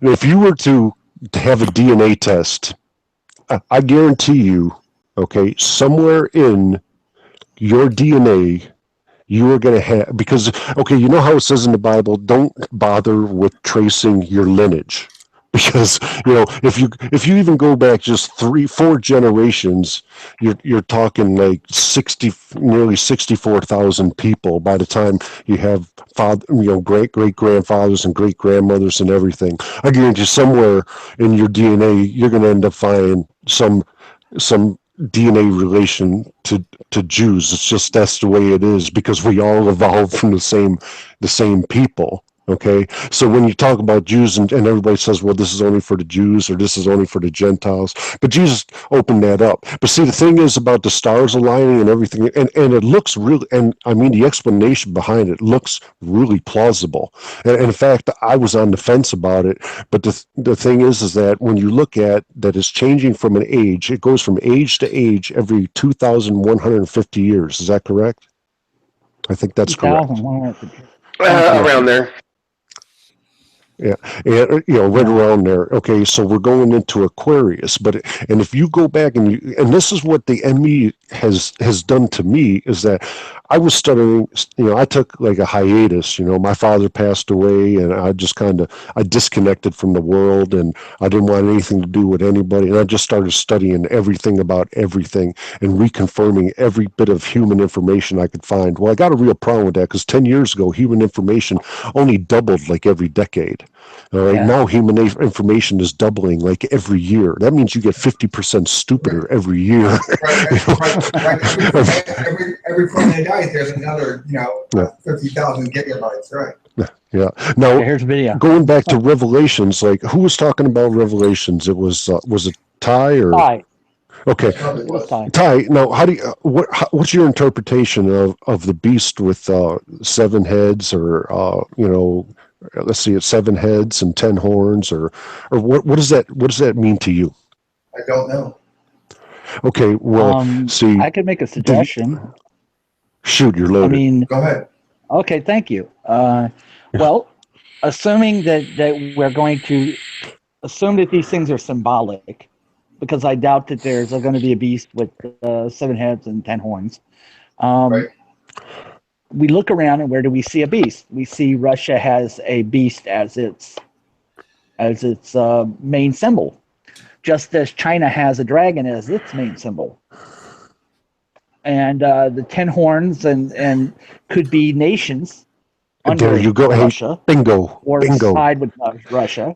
If you were to have a DNA test, I guarantee you, okay, somewhere in your DNA, you are going to have, because, okay, you know how it says in the Bible, don't bother with tracing your lineage. Because, if you even go back just 3-4 generations, you're talking like nearly 64,000 people by the time you have great grandfathers and great grandmothers and everything. I guarantee somewhere in your DNA, you're going to end up finding some DNA relation to Jews. It's just that's the way it is because we all evolved from the same people. Okay, so when you talk about Jews and everybody says, well, this is only for the Jews or this is only for the Gentiles, but Jesus opened that up. But see, the thing is about the stars aligning and everything, and it looks really, and I mean, the explanation behind it looks really plausible. And in fact, I was on the fence about it, but the thing is that when you look at that it's changing from an age, it goes from age to age every 2,150 years. Is that correct? I think that's correct. Around there. Yeah, and right around there. Okay, so we're going into Aquarius, and if you go back and this is what the enemy has done to me is that I was studying. I took like a hiatus. My father passed away, and I just I disconnected from the world, and I didn't want anything to do with anybody, and I just started studying everything about everything and reconfirming every bit of human information I could find. Well, I got a real problem with that because 10 years ago, human information only doubled like every decade. All right, now human information is doubling like every year. That means you get 50% stupider every year. Every time they die, there's another, 50,000 gigabytes, right? Yeah. Now, here's a video. Going back to Revelations, like who was talking about Revelations? It was it Ty or? Ty. Okay. Ty. Now, what's your interpretation of the beast with 7 heads or let's see, it's 7 heads and 10 horns, or what does that mean to you? I don't know. Okay, well, see, I could make a suggestion. Shoot, you're loaded. Go ahead. Okay, thank you. Well, assuming that we're going to assume that these things are symbolic, because I doubt that there's going to be a beast with 7 heads and 10 horns. Right. We look around and where do we see a beast? We see Russia has a beast as its main symbol, just as China has a dragon as its main symbol. And the 10 horns and could be nations under there you go. Russia, bingo, or side with Russia.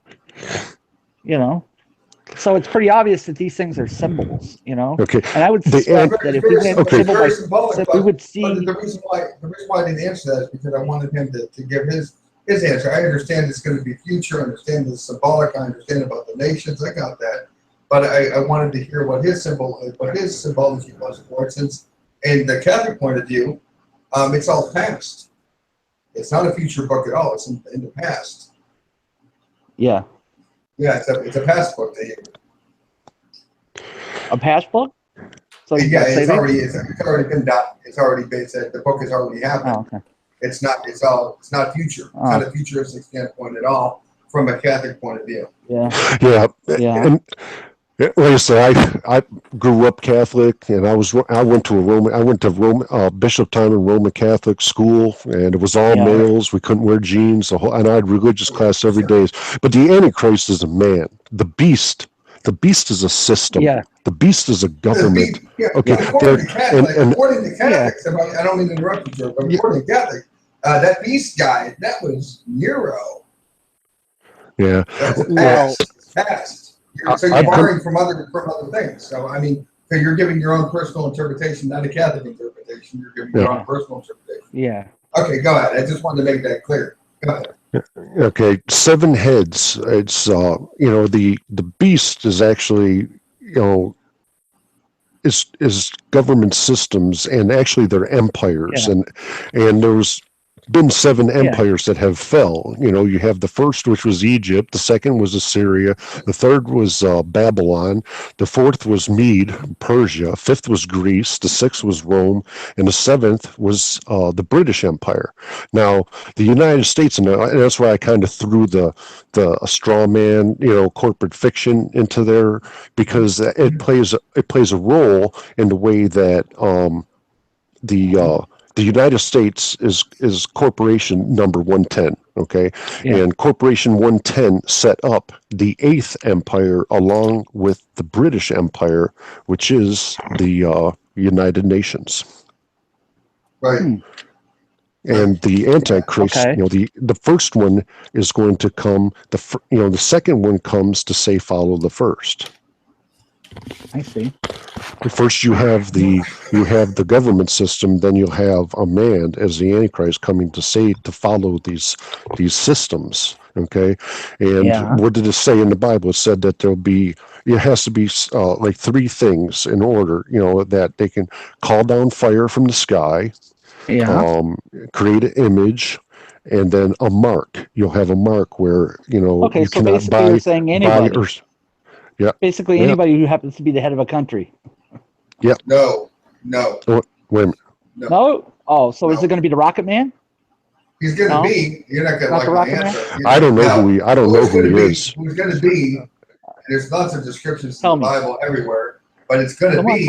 So it's pretty obvious that these things are symbols, Okay. And I would suspect that if we went symbol by symbol, we would see. But the reason why I didn't answer that is because I wanted him to give his answer. I understand it's going to be future. I understand the symbolic. I understand about the nations. I got that. But I wanted to hear what his symbology was for it, since in the Catholic point of view, it's all past. It's not a future book at all. It's in the past. Yeah. Yeah, it's a past book to you. A past book? So yeah, it's already been done. It's already been said. The book has already happened. Oh, okay. It's not future. It's not a futuristic standpoint at all from a Catholic point of view. Yeah. Yeah. Yeah. And Like I said, I grew up Catholic, and I went to Bishop Timon Roman Catholic school, and it was all males. We couldn't wear jeans, and I had religious class every day. But the Antichrist is a man. The beast is a system. Yeah. The beast is a government. Okay. According to Catholics, I don't mean to interrupt you, Joe, but according to Catholic, that beast guy, that was Nero. Yeah. That's past. So you're borrowing from other things. So I mean, so you're giving your own personal interpretation, not a Catholic interpretation. You're giving your own personal interpretation. Yeah. Okay, go ahead. I just wanted to make that clear. Go ahead. Okay, 7 heads. It's the beast is actually is government systems, and actually they're empires, and there's been 7 empires that have fell. You have the first, which was Egypt. The second was Assyria. The third was Babylon. The fourth was Mede, Persia. Fifth was Greece. The sixth was Rome, and the seventh was the British Empire. Now, the United States, and that's why I kind of threw the straw man, corporate fiction into there, because it plays a role in the way that the United States is corporation number 110, okay? Yeah. And corporation 110 set up the 8th empire along with the British Empire, which is the United Nations. Right. And the Antichrist, the first one is going to come, the second one comes to say follow the first. I see. First, you have the government system. Then you'll have a man as the Antichrist coming to say to follow these systems. Okay, and what did it say in the Bible? It said that it has to be like 3 things in order. That they can call down fire from the sky, create an image, and then a mark. You'll have a mark where you so cannot buy or. Yeah. Basically, anybody who happens to be the head of a country. Yeah. No. Oh, wait a minute. No. Oh, so is it going to be the Rocket Man? He's going to be. You're not going to like my answer. I don't know who he. I don't know who he is. Who's going to be? There's lots of descriptions in the Bible everywhere, but it's going to be.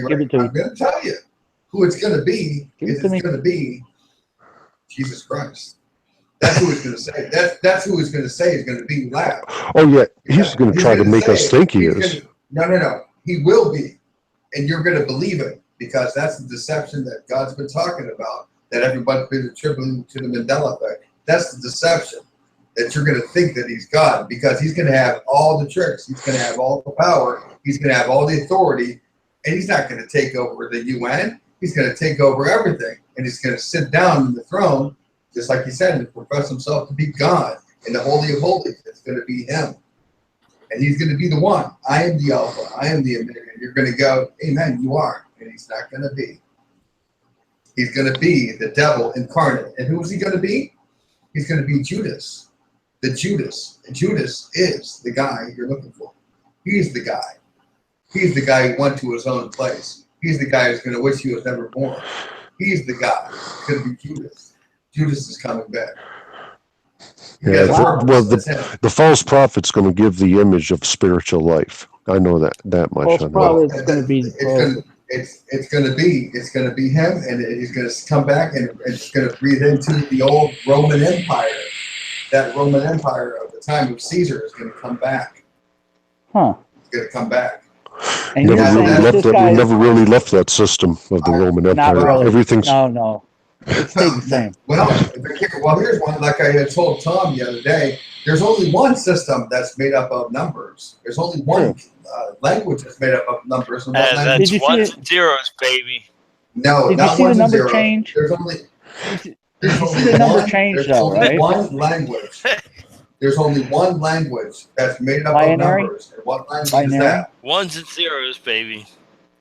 Give it to me. I'm going to tell you who it's going to be. It's going to be Jesus Christ. That's who he's going to say. That's who he's going to say is going to be last. Oh yeah, he's going to try to make us think he is. No. He will be, and you're going to believe it because that's the deception that God's been talking about. That everybody's been attributing to the Mandela effect. That's the deception that you're going to think that he's God because he's going to have all the tricks. He's going to have all the power. He's going to have all the authority, and he's not going to take over the UN. He's going to take over everything, and he's going to sit down in the throne. Just like he said, to profess himself to be God in the Holy of Holies. It's going to be him. And he's going to be the one. I am the Alpha. I am the Omega. And you're going to go, amen, you are. And he's not going to be. He's going to be the devil incarnate. And who is he going to be? He's going to be Judas. The Judas. And Judas is the guy you're looking for. He's the guy. He's the guy who went to his own place. He's the guy who's going to wish he was never born. He's the guy. It's going to be Judas. Judas is coming back. Yeah, the false prophet's going to give the image of spiritual life. I know that much. False prophet's going to be. It's going to be him, and he's going to come back, and it's going to breathe into the old Roman Empire. That Roman Empire of the time of Caesar is going to come back. Huh? It's going to come back. And we never really left that system of the Roman Empire. Really. Everything's no. It stayed the same. Well, here's one. Like I had told Tom the other day, there's only one system that's made up of numbers. There's only one language that's made up of numbers. And that's ones and zeros, baby. No, did not you see ones the number and zeros. change? There's only the number change, though, right? One language. There's only one language that's made up of numbers. And what language is that? Ones and zeros, baby.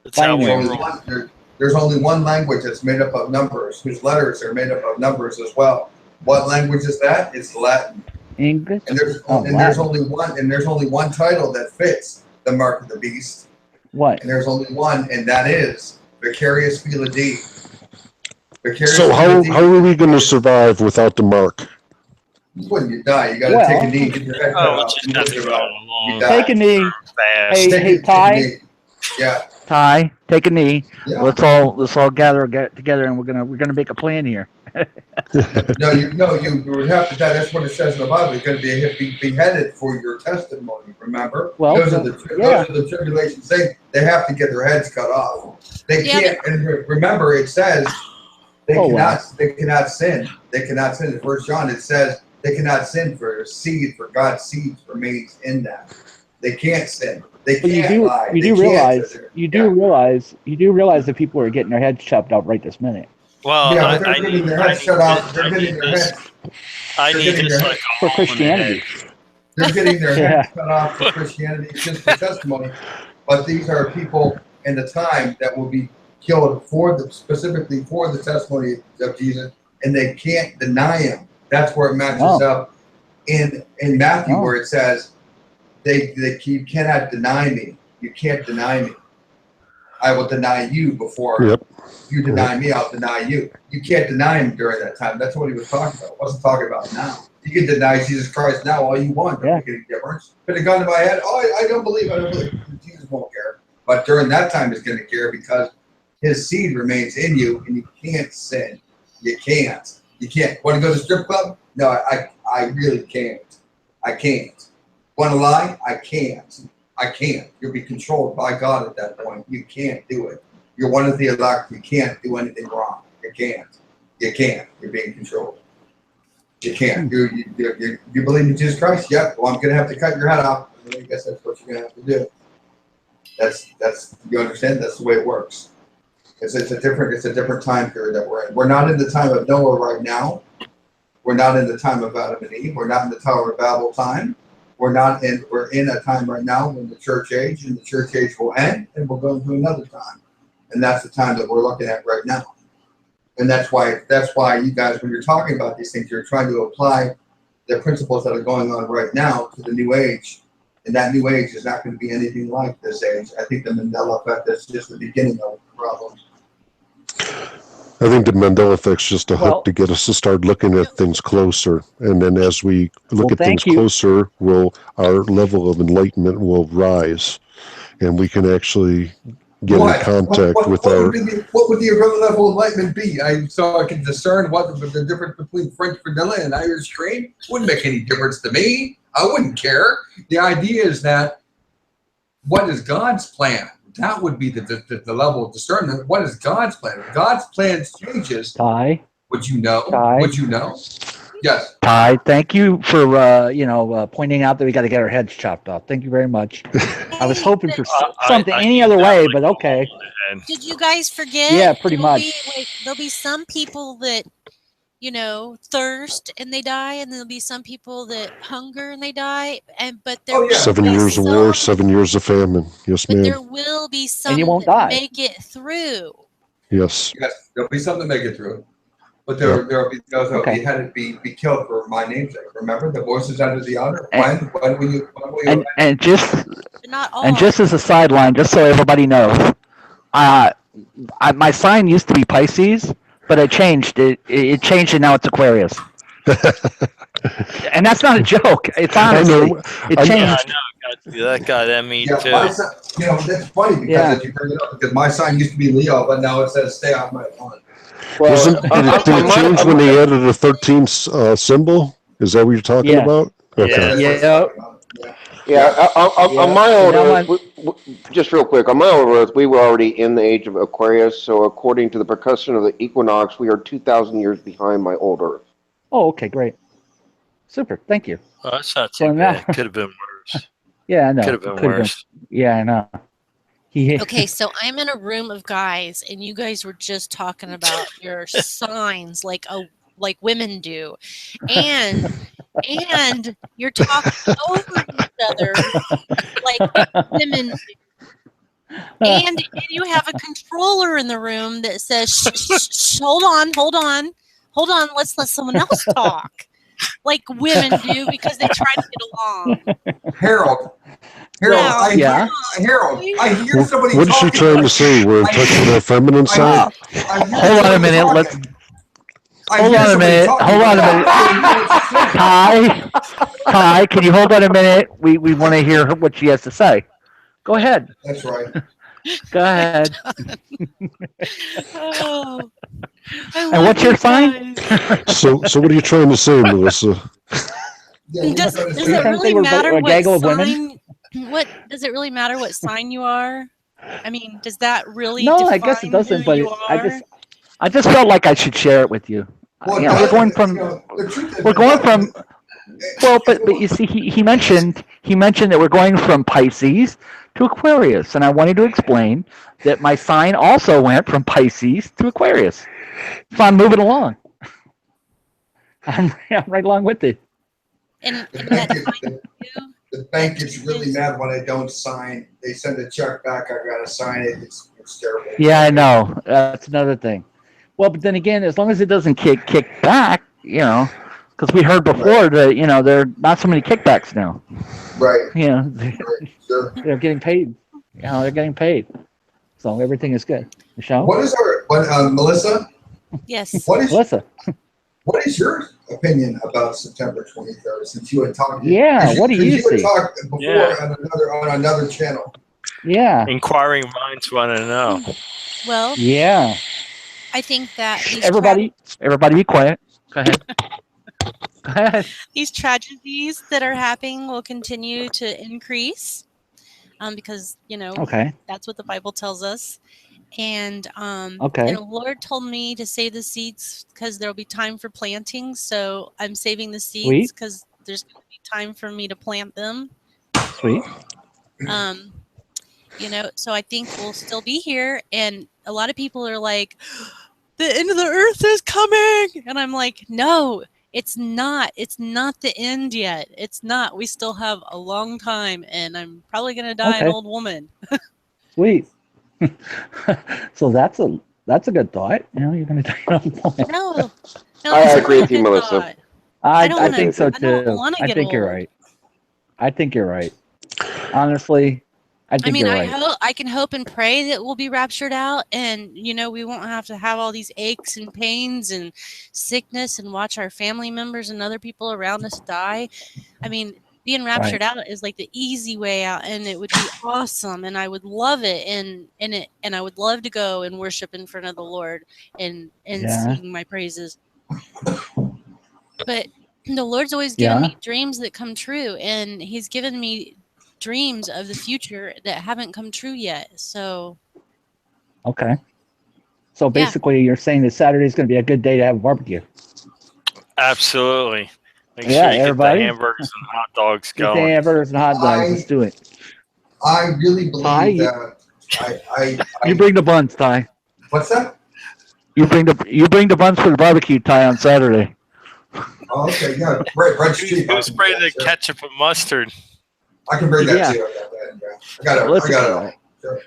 That's Binary. how we roll. There's only one language that's made up of numbers, whose letters are made up of numbers as well. What language is that? It's Latin. English. And there's only one title that fits the mark of the beast. What? And there's only one, and that is Vicarious Filii. So how are we going to survive without the mark? When you die, you got to take a knee, get your head cut Oh, off. just You have live to your go life. along You die. Take a knee. fast. Hey, Ty. Yeah. Ty, take a knee. Yeah. Let's all get together, and we're gonna make a plan here. No, you would have to die. That's what it says in the Bible. You're going to be beheaded for your testimony. Remember? Well, those are the tribulation things. They have to get their heads cut off. They can't. And remember, it says they cannot sin. They cannot sin. In 1 John, it says they cannot sin for God's seed remains in them. They can't sin. They can't lie. You do realize that people are getting their heads chopped off right this minute. Well, yeah, they're getting their heads shut off. They're getting their heads. I need this like for Christianity. They're getting their heads cut off for Christianity, just for testimony. But these are people in the time that will be killed specifically for the testimony of Jesus, and they can't deny him. That's where it matches up in Matthew, where it says, you cannot deny me. You can't deny me. I will deny you before you deny me. I'll deny you. You can't deny him during that time. That's what he was talking about. He wasn't talking about now. You can deny Jesus Christ now all you want. Don't make any difference. Put a gun to my head. Oh, I don't believe. Jesus won't care. But during that time, he's going to care because his seed remains in you, and you can't sin. You can't. You can't. Want to go to the strip club? No, I really can't. I can't. Want to lie? I can't. I can't. You'll be controlled by God at that point. You can't do it. You're one of the elect. You can't do anything wrong. You can't. You can't. You're being controlled. You can't. You believe in Jesus Christ? Yep. Well, I'm going to have to cut your head off. I guess that's what you're going to have to do. That's you understand? That's the way it works. It's a different time period that we're in. We're not in the time of Noah right now. We're not in the time of Adam and Eve. We're not in the Tower of Babel time. We're in a time right now when the church age, and the church age will end, and we'll go into another time. And that's the time that we're looking at right now. And that's why you guys, when you're talking about these things, you're trying to apply the principles that are going on right now to the new age. And that new age is not going to be anything like this age. I think the Mandela effect is just the beginning of the problem. I think the Mandela effect's just a hook to get us to start looking at things closer. And then as we look at things closer, our level of enlightenment will rise. And we can actually get in contact with our... What would the level of enlightenment be? So I can discern what the difference between French vanilla and Irish cream? Wouldn't make any difference to me. I wouldn't care. The idea is that what is God's plan? That would be the level of discernment. What is God's plan? If God's plan changes, Ty, would you know? Would you know? Yes. Ty, thank you for pointing out that we got to get our heads chopped off. Thank you very much. I was hoping for something any other way, but okay. Did you guys forget? Yeah, pretty much. There'll be some people that thirst and they die, and there'll be some people that hunger and they die. But there 7 years of war, 7 years of famine. Yes, ma'am. But there will be some and you won't that die. make it through. Yes. Yes, there'll be some that make it through. But there'll be those that be killed for my namesake. Remember the voices under the altar? When will you and just not all. And just as a sideline, just so everybody knows, my sign used to be Pisces, but I changed it. It changed, and now it's Aquarius. And that's not a joke. It's honestly, it changed. Yeah, I know. That got me too. That's funny because you bring it up because my sign used to be Leo, but now it says stay off my lawn. Well, did it change when they added a 13 symbol? Is that what you're talking about? Okay. On my old Earth, just real quick, on my old Earth, we were already in the age of Aquarius, so according to the percussion of the equinox, we are 2,000 years behind my old Earth. Oh, okay, great. Super, thank you. Oh, that's not too bad. Could have been worse. Yeah, I know. Could have been worse. Yeah, I know. Okay, so I'm in a room of guys, and you guys were just talking about your signs like women do, and you're talking over each other like women do. And you have a controller in the room that says, shh, hold on, let's let someone else talk, like women do because they try to get along. Harold, I hear somebody. What is she trying to say? We're in touch with our feminine side? Hold on a minute. Hold on a minute. Ty, can you hold on a minute? We want to hear what she has to say. Go ahead. That's right. Go ahead. Oh, And what's your sign? So what are you trying to say, Melissa? Does it really matter what sign? What does it really matter what sign you are? I mean, does that really? No, I guess it doesn't. But I just felt like I should share it with you. Well, we're going from. Well, but you see, he mentioned that we're going from Pisces to Aquarius, and I wanted to explain that my sign also went from Pisces to Aquarius. So I'm moving along. I'm right along with it. And the bank gets really mad when I don't sign. They send a check back. I gotta sign it. It's terrible. Yeah, I know. That's another thing. Well, but then again, as long as it doesn't kick back, because we heard before that there are not so many kickbacks now. Right. They're getting paid. They're getting paid. So everything is good. Michelle? What is Melissa? Yes. Melissa? What is your opinion about September 23rd? Since you had talked. Yeah. What do you see? You had talked before on another channel. Yeah. Inquiring minds want to know. Well. Yeah. I think that everybody be quiet. Go ahead. Go ahead. These tragedies that are happening will continue to increase, because that's what the Bible tells us. And and the Lord told me to save the seeds because there'll be time for planting. So I'm saving the seeds because there's going to be time for me to plant them. Sweet. So I think we'll still be here, and a lot of people are like, the end of the earth is coming, and I'm like, no, it's not. It's not the end yet. It's not. We still have a long time, and I'm probably gonna die an old woman. Sweet. So that's a good thought. You're gonna die an old woman. No, I agree with you, Melissa. I think so too. I think you're right. I think you're right. Honestly, I think you're right. I can hope and pray that we'll be raptured out, and we won't have to have all these aches and pains and sickness and watch our family members and other people around us die. I mean, being raptured out is like the easy way out, and it would be awesome, and I would love it, and I would love to go and worship in front of the Lord and sing my praises. But the Lord's always given me dreams that come true, and He's given me dreams of the future that haven't come true yet. So so basically you're saying that Saturday is going to be a good day to have a barbecue. Absolutely. Make sure you everybody. Get the hamburgers and hot dogs going. Get the hamburgers and hot dogs. Let's do it. I really believe that. You bring the buns, Ty. What's that? You bring the buns for the barbecue, Ty, on Saturday. Oh, okay, yeah. Bread's cheap. Go spray the ketchup and mustard. I can bring that too. I got it. Sure.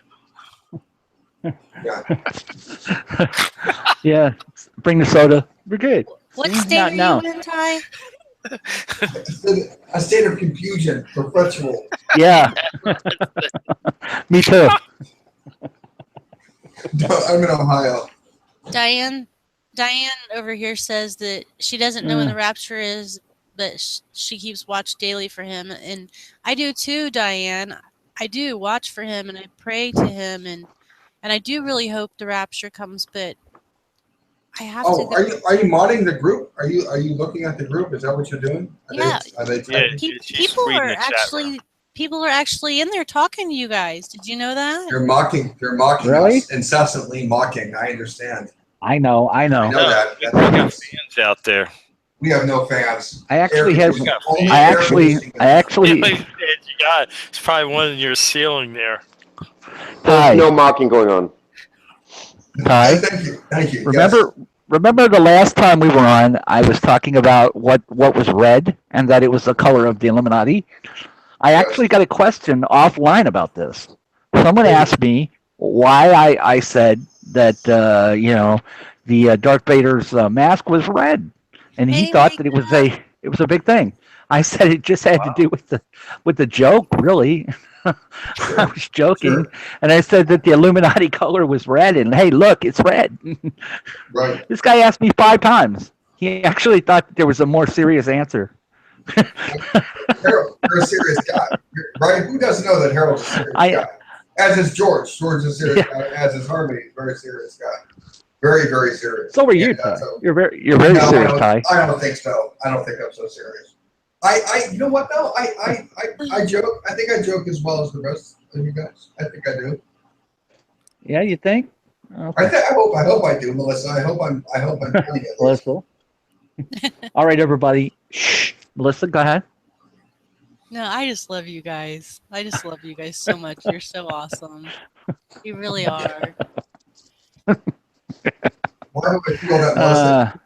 Yeah. Bring the soda. We're good. What state are you in, Ty? A state of confusion, perpetual. Yeah. Me too. I'm in Ohio. Diane over here says that she doesn't know when the rapture is, but she keeps watch daily for him, and I do too, Diane. I do watch for him, and I pray to him, and I do really hope the rapture comes, but I have to. Are you modding the group? Are you looking at the group? Is that what you're doing? People are actually in there talking to you guys. Did you know that? They're mocking really? us, incessantly mocking. I understand. I know that. We got fans out there. We have no fans. I actually have. It's probably one in your ceiling there. There's no mocking going on. Ty, thank you. Remember the last time we were on, I was talking about what was red and that it was the color of the Illuminati. I actually got a question offline about this. Someone asked me why I said that the Darth Vader's mask was red, and he thought that it was a big thing. I said it just had to do with the joke, really. I was joking, and I said that the Illuminati color was red, and hey, look, it's red. Right. This guy asked me 5 times. He actually thought there was a more serious answer. Harold, you're a serious guy, right? Who doesn't know that Harold's a serious guy? As is George. George is a serious guy. As is Harvey, very serious guy. Very, very serious. So are you, Ty. So, you're very serious, Ty. I don't think so. I don't think I'm so serious. You know what though? I joke. I think I joke as well as the rest of you guys. I think I do. Yeah, you think? Okay. I hope I do, Melissa. I hope I'm funny. Melissa. All right, everybody. Shh. Melissa, go ahead. No, I just love you guys. I just love you guys so much. You're so awesome. You really are. Why do I feel that Melissa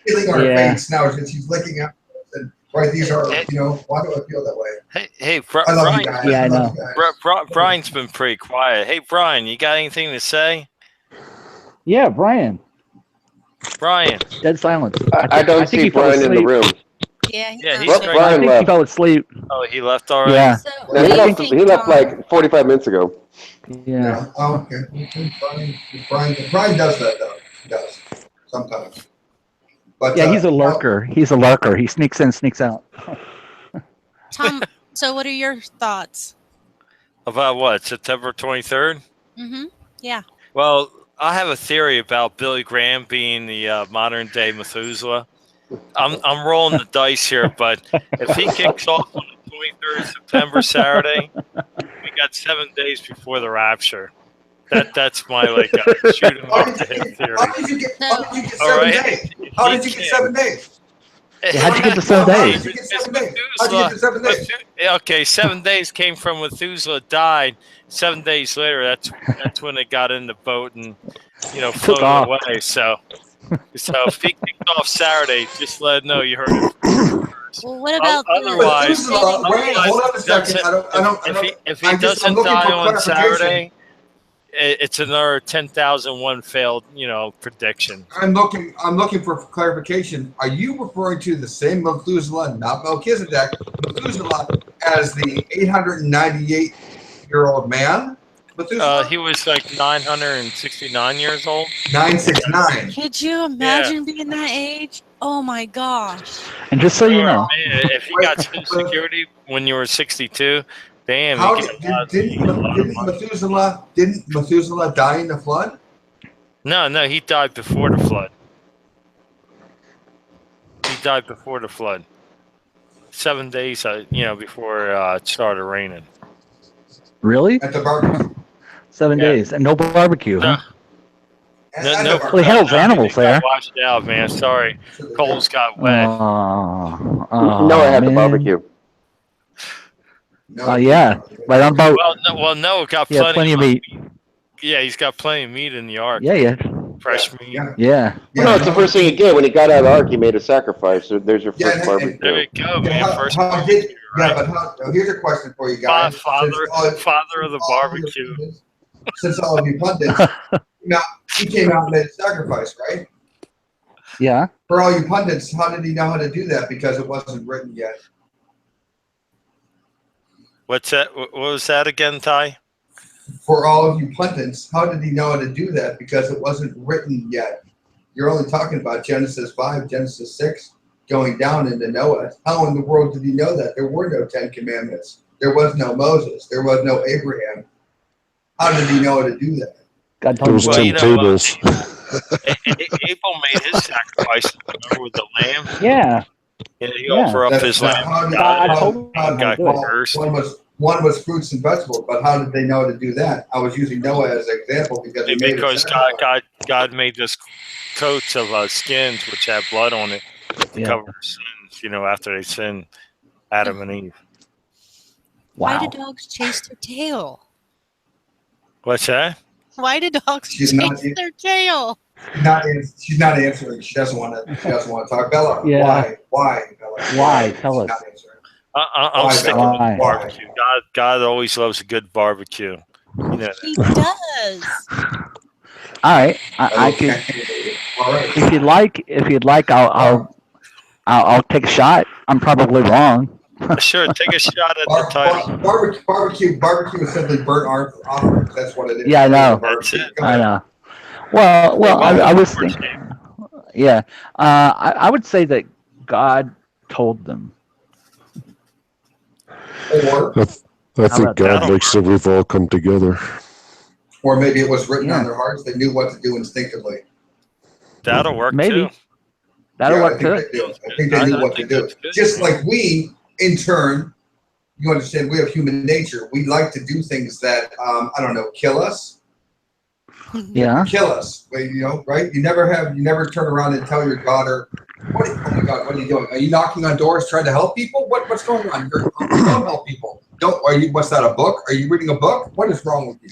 feeling on her face now as she's licking out? And right, these are, why do I feel that way? Hey, I love Brian. you guys. Yeah, I know. Brian's been pretty quiet. Hey, Brian, you got anything to say? Yeah, Brian. Brian. Dead silence. I don't see Brian in the room. Yeah, he's Well, right. Brian I think left. he fell asleep. Oh, he left already? Yeah. So, No, he left like 45 minutes ago. Yeah. Oh, okay. Brian does that though. He does sometimes. But Yeah, he's a lurker. He's a lurker. He sneaks in, sneaks out. Tom, so what are your thoughts? About what? September 23rd? Mm-hmm. Yeah. Well, I have a theory about Billy Graham being the modern day Methuselah. I'm rolling the dice here, but if he kicks off on the 23rd of September, Saturday, we got 7 days before the rapture. That's my shoot him off the hip theory. How did you get 7 All right. days? How did you get 7 days? Yeah, how'd you get to 7 How days? did you get 7 days? How'd you get to 7 days? Okay, 7 days came from Methuselah died. 7 days later, that's when they got in the boat and floated off. away. So if he kicked off Saturday, just let him know you heard it first. Well, what about Otherwise, hold on a second. if he doesn't die on Saturday, it's another 10,001 failed, prediction. I'm looking for clarification. Are you referring to the same Methuselah, not Melchizedek, Methuselah as the 898-year-old man? Methuselah? He was like 969 years old. 969. Could you imagine being that age? Oh my gosh. And just so you know, Man, if you got Social Security when you were 62, damn. How didn't Methuselah die in the flood? No, he died before the flood. He died before the flood. 7 days, before it started raining. really? At the barbecue. 7 days and no barbecue, huh? No, Well, hell's animals there. Watch it out, man. Sorry, Coles got wet. Oh, Noah had the man. barbecue. No, Yeah, right on boat. Well, Noah got Yeah, plenty of meat. Yeah, he's got plenty of meat in the ark. Yeah. Fresh meat. Yeah. Well, no, it's the first thing he did. When he got out of the ark, he made a sacrifice. So there's your first barbecue. There you go, man. First Now, barbecue. here's a question for you guys. Father of the barbecue. Since all of you pundits, he came out and made a sacrifice, right? Yeah. For all you pundits, how did he know how to do that? Because it wasn't written yet. What's that? What was that again, Ty? For all of you pundits, how did he know how to do that? Because it wasn't written yet. You're only talking about Genesis 5, Genesis 6, going down into Noah. How in the world did he know that? There were no 10 Commandments. There was no Moses. There was no Abraham. How did he know how to do that? God Those told me. 10 tables. Abel made his sacrifice. Remember with the lamb? Yeah. Yeah, he offered up his lamb. Got cursed. One was fruits and vegetables, but how did they know how to do that? I was using Noah as an example because God made this coats of skins which had blood on it to cover their sins. After they sinned, Adam and Eve. Why Wow. do dogs chase their tail? What's that? Why do dogs chase their tail? She's not answering. She doesn't want to talk. Bella, Yeah. why? Bella? Why? Tell us. She's not answering. I'm sticking with Why? barbecue. God always loves a good barbecue. He does. All right. I can. All right. If you'd like, I'll take a shot. I'm probably wrong. Sure, take a shot at the title. Barbecue is simply burnt offerings. That's what it is. Yeah, I know. That's it. I know. Well, I was thinking. Yeah, I would say that God told them. Or I think God makes that we've all come together. Or maybe it was written on their hearts. They knew what to do instinctively. That'll work maybe. too. That'll work too. I think they knew what to do. Just like we, in turn, you understand, we have human nature. We like to do things that, kill us. Yeah. Kill us. Right? You never turn around and tell your daughter, oh my God, what are you doing? Are you knocking on doors trying to help people? What's going on? Don't help people. What's that, a book? Are you reading a book? What is wrong with you?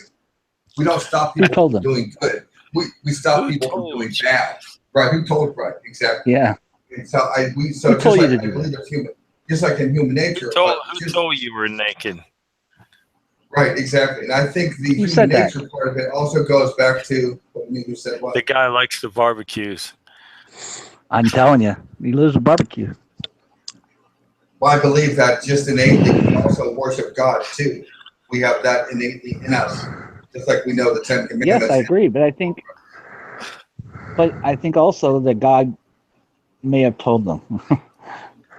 We don't stop people from doing good. We stop people from doing bad. Right? Who told? Right? Exactly. Yeah. And so I believe it's human, just like in human nature. Who told you were naked? Right. Exactly. And I think the human nature part of it also goes back to what you said. What? The guy likes the barbecues. I'm telling you, he lives with barbecue. Well, I believe that just innately we also worship God too. We have that innately in us. Just like we know the 10 Commandments. Yes, I agree, but I think also that God may have told them.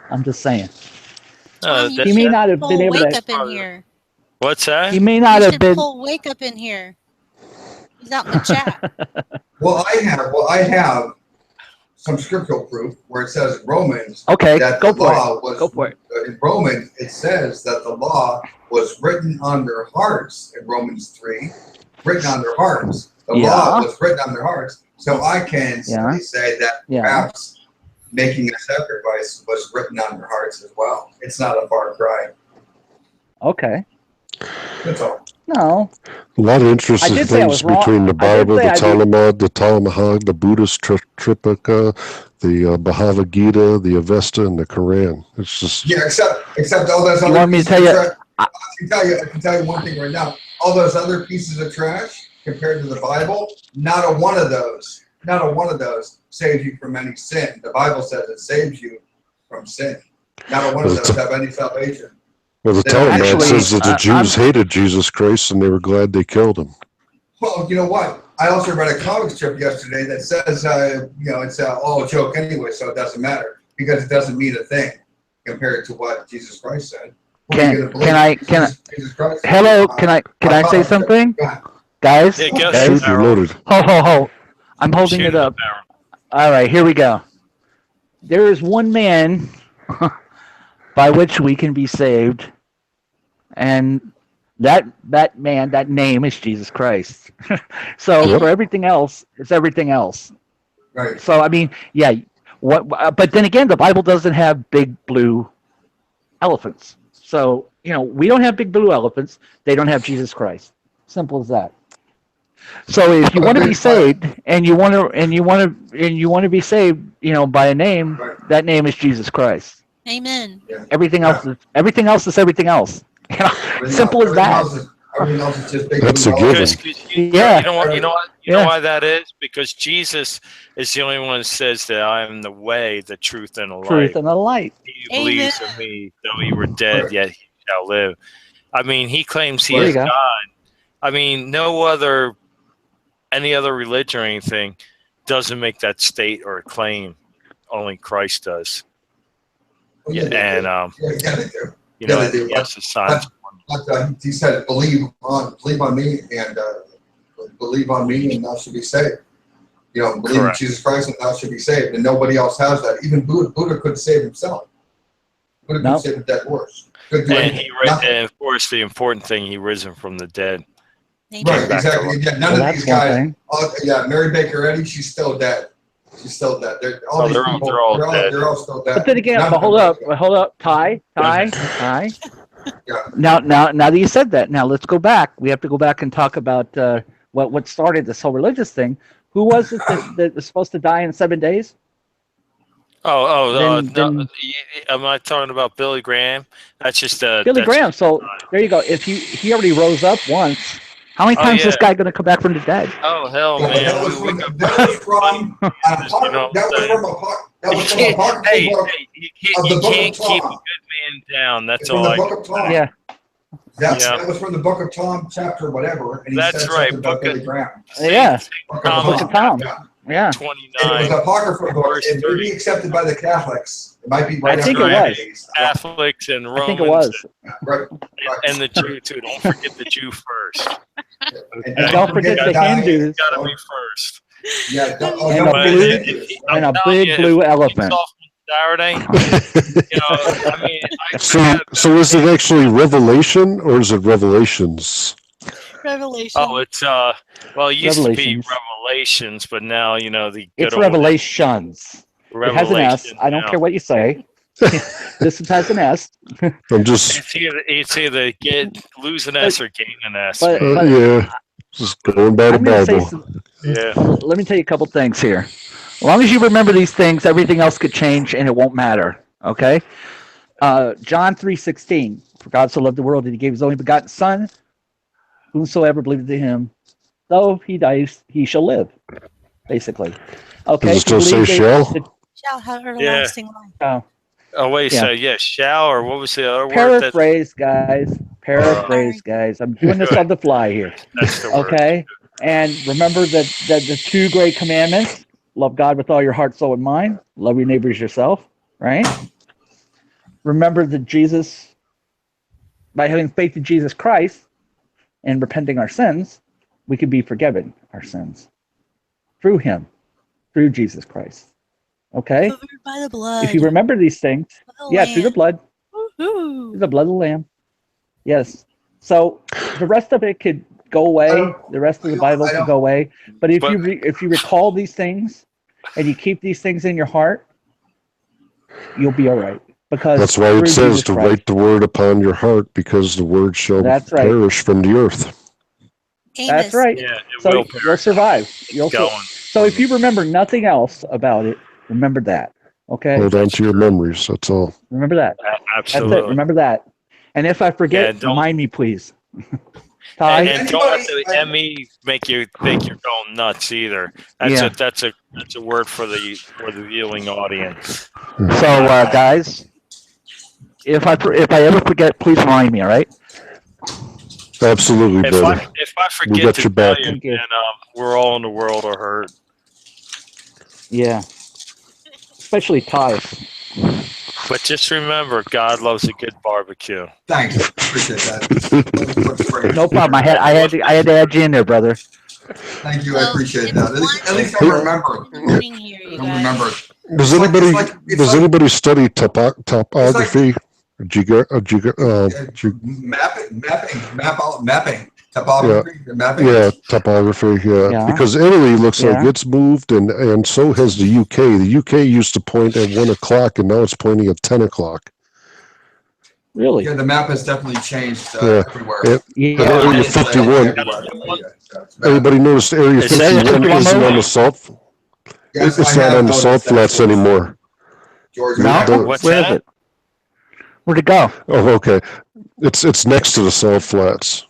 I'm just saying. He may not have been able to. Wake up in here. What's that? He may not have been. Wake up in here. He's out in the chat. Well, I have some scriptural proof where it says in Romans. Okay, that go the law was, go for it. In Romans, it says that the law was written on their hearts. In Romans 3, written on their hearts. The law was written on their hearts. So I can say that perhaps making a sacrifice was written on their hearts as well. It's not a far cry. Okay. That's all. No. A lot of interesting things between the Bible, the Talmud, the Talmud, the Buddhist Tripitaka, the Bhagavad Gita, the Avesta, and the Quran. It's just except all those other. You want me to tell you? I can tell you one thing right now. All those other pieces of trash compared to the Bible, not a one of those saves you from any sin. The Bible says it saves you from sin. Not a one of those have any salvation. Well, the Talmud says that the Jews hated Jesus Christ and they were glad they killed him. Well, you know what? I also read a comic strip yesterday that says, it's all a joke anyway, so it doesn't matter because it doesn't mean a thing compared to what Jesus Christ said. Hello, can I say something? Guys? Ho. I'm holding it up. All right, here we go. There is one man by which we can be saved, and that man, that name is Jesus Christ. So for everything else, it's everything else. Right. So I mean, but then again, the Bible doesn't have big blue elephants. So we don't have big blue elephants. They don't have Jesus Christ. Simple as that. So if you want to be saved, and you want to be saved, by a name, that name is Jesus Christ. Amen. Everything else is everything else. Simple as that. Everything else is just big. That's a given. You know why that is? Because Jesus is the only one that says that I am the way, the truth, and the light. Truth and the light. He who believes in me, though he were dead, yet he shall live. I mean, he claims he is God. I mean, any other religion or anything doesn't make that state or claim. Only Christ does. Yes, the signs. He said, "Believe on me, and believe on me, and thou shalt be saved." Believe in Jesus Christ, and thou shalt be saved. And nobody else has that. Even Buddha couldn't save himself. Buddha couldn't save a dead horse. And of course, the important thing, he risen from the dead. Right, exactly. Yeah, none of these guys. Mary Baker Eddy, she's still dead. They're all dead. They're all still dead. But then again, hold up, Ty. Yeah. Now that you said that, now let's go back. We have to go back and talk about what started this whole religious thing. Who was it that was supposed to die in 7 days? No, am I talking about Billy Graham? That's just Billy Graham. So there you go. If he already rose up once, How many Oh, times is this yeah. guy going to come back from the dead? Oh hell, Yeah, but man! that was We from got that was from you know what I'm saying? that was from a apocryphal Hey, book of you the book of can't keep a Tom. good man down. That's It's from all the I book can of Tom. Yeah. That was from the book of Tom, chapter whatever, and he That's said right, something about book of- Billy Graham. Yeah. Book of Tom. Yeah. Yeah. 29. It was an apocryphal book. Verse It may 3. be accepted by the Catholics. It might be right I think after it the was. days. Catholics and Romans I think it was. Right. and the Jew too. Don't forget the Jew first. And don't forget the Hindus. Gotta be first. Yeah. And a big blue elephant. Saturday, you know, I mean, So is it actually Revelation or is it Revelations? Revelation. Oh, it's well, it used to be Revelations. Revelations, but now you know the good It's old Revelations. It has an S. I don't care what you say. This has an S. I'm just. It's either lose an S or gain an S. But- Yeah, just going by the I'm gonna say Bible. Yeah. Let me tell you a couple things here. As long as you remember these things, everything else could change and it won't matter. Okay? John 3:16. For God so loved the world that he gave his only begotten Son, whosoever believeth in him, though he dies, he shall live. Basically. Okay. Does it still say shall? Shall have everlasting life. Oh wait, Yeah. so yeah, shall or what was the other word? Paraphrase, guys. Paraphrase, guys. I'm doing this on the fly here. That's the word. Okay? And remember that the two great commandments, love God with all your heart, soul, and mind, love your neighbors yourself, right? Remember that Jesus, by having faith in Jesus Christ and repenting our sins, we can be forgiven our sins through him, through Jesus Christ. Okay? Covered by the blood. If you remember these things, through the blood, Woo-hoo. through the blood of the Lamb. Yes. So the rest of it could go away. The rest of the Bible could go away. But if you recall these things and you keep these things in your heart, you'll be all right. Because that's why it through says Jesus to Christ. write the word upon your heart, because the word shall That's right. perish from the earth. That's right. Yeah, it So will you'll survive. going. So if you remember nothing else about it, remember that. Okay? Hold on to your memories. That's all. Remember that. That's Absolutely. it. Remember that. And if I forget, remind me, please. Ty? And don't let the ME make you think you're going nuts either. That's a word for the viewing audience. So guys, if I ever forget, please remind me. All right. Absolutely, brother. If I We forget got to your tell back. you, then we're all in the world are hurt. Yeah. Especially Ty. But just remember, God loves a good barbecue. Thanks. Appreciate that. No problem. I had to add you in there, brother. Thank you. I appreciate that. At least I remember. I remember. Does anybody study topography? Mapping. Topography. Mapping. Yeah, topography. Yeah, because Italy looks like it's moved, and so has the UK. The UK used to point at 1 o'clock, and now it's pointing at 10 o'clock. Really? Yeah, the map has definitely changed everywhere. Area 51. Anybody noticed Area 51 isn't on the salt? Yes, it's not on the salt flats anymore. George, what's where that? is it? Where'd it go? Oh, okay. It's next to the salt flats.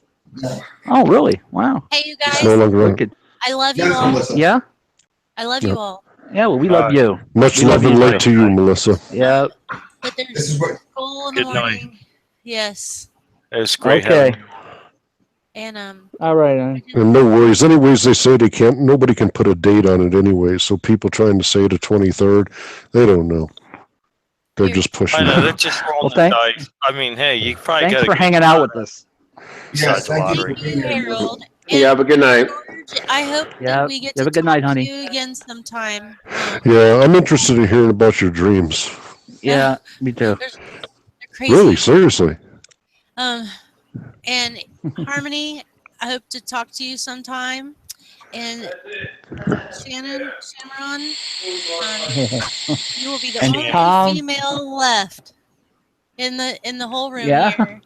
Oh, really? Wow. Hey, you It's guys. no longer on. I love you all. Yeah? I love you all. Yeah, well, we love you. Much We love and light to you, Melissa. Yeah. But there's school in the Good night. morning. Yes. It was great. Okay. having you. And All right. And no worries. Anyways, they say nobody can put a date on it anyway. So people trying to say the 23rd, they don't know. They're just pushing I know, it. they're just rolling the dice. I mean, hey, you probably Thanks got for hanging out with us. Yes, thank you. thank you, Harold. Yeah, have a good night. George, I hope that we get Have to a good night, talk honey. to you again sometime. Yeah, I'm interested in hearing about your dreams. Yeah, me too. They're crazy. Really, seriously. And Harmony, I hope to talk to you sometime. And Shannon, you will be the And only Tom. female left in the whole room Yeah. here.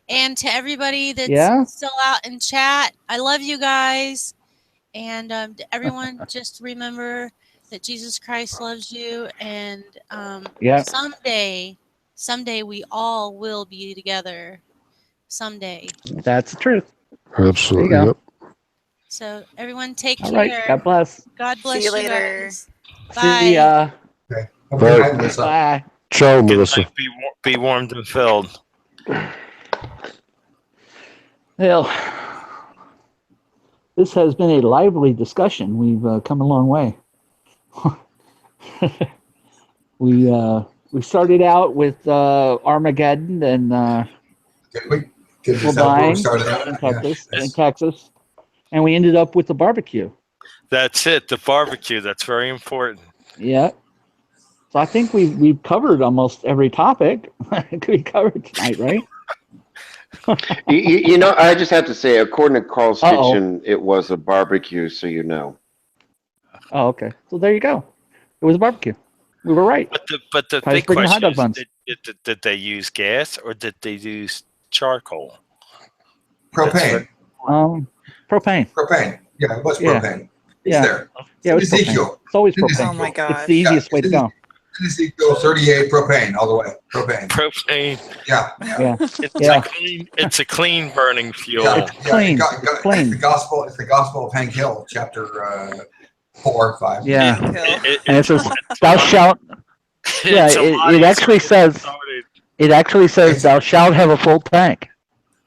And to everybody that's still out in chat, I love you guys. And everyone, just remember that Jesus Christ loves you. And someday we all will be together. Someday. That's the truth. Absolutely. There you Yep. So everyone take All care. right. God bless. God bless See you later. guys. See Bye. ya. Okay. Have a good Bye. night, Melissa. Bye. Ciao, Good Melissa. night. Be warmed and filled. Well, this has been a lively discussion. We've come a long way. We started out with Armageddon and Did we? Did people is that where we dying started out? in Texas, and we ended up with the barbecue. That's it. The barbecue. That's very important. Yeah. So I think we've covered almost every topic we covered tonight, right? You know, I just have to say, according to Carl's Uh-oh. Kitchen, it was a barbecue, so you know. Oh, okay. So there you go. It was a barbecue. We were right. But the I was big bringing hot question dog is, buns. did they use gas or did they use charcoal? Propane. Propane. Propane. Yeah, it was Yeah. propane. It's Yeah. there. Yeah, it was Ezekiel. propane. It's always It's propane. Oh my It's gosh. the easiest way to go. Ezekiel 38 propane all the way. Propane. Propane. Yeah. Yeah. It's Yeah. it's a clean burning fuel. Yeah, It's clean. It's Clean. the gospel. It's the gospel of Hank Hill, chapter 4 or 5. Yeah. Hank Hill. And it says, "Thou shalt." Yeah. It actually says. It actually says, "Thou shalt have a full tank."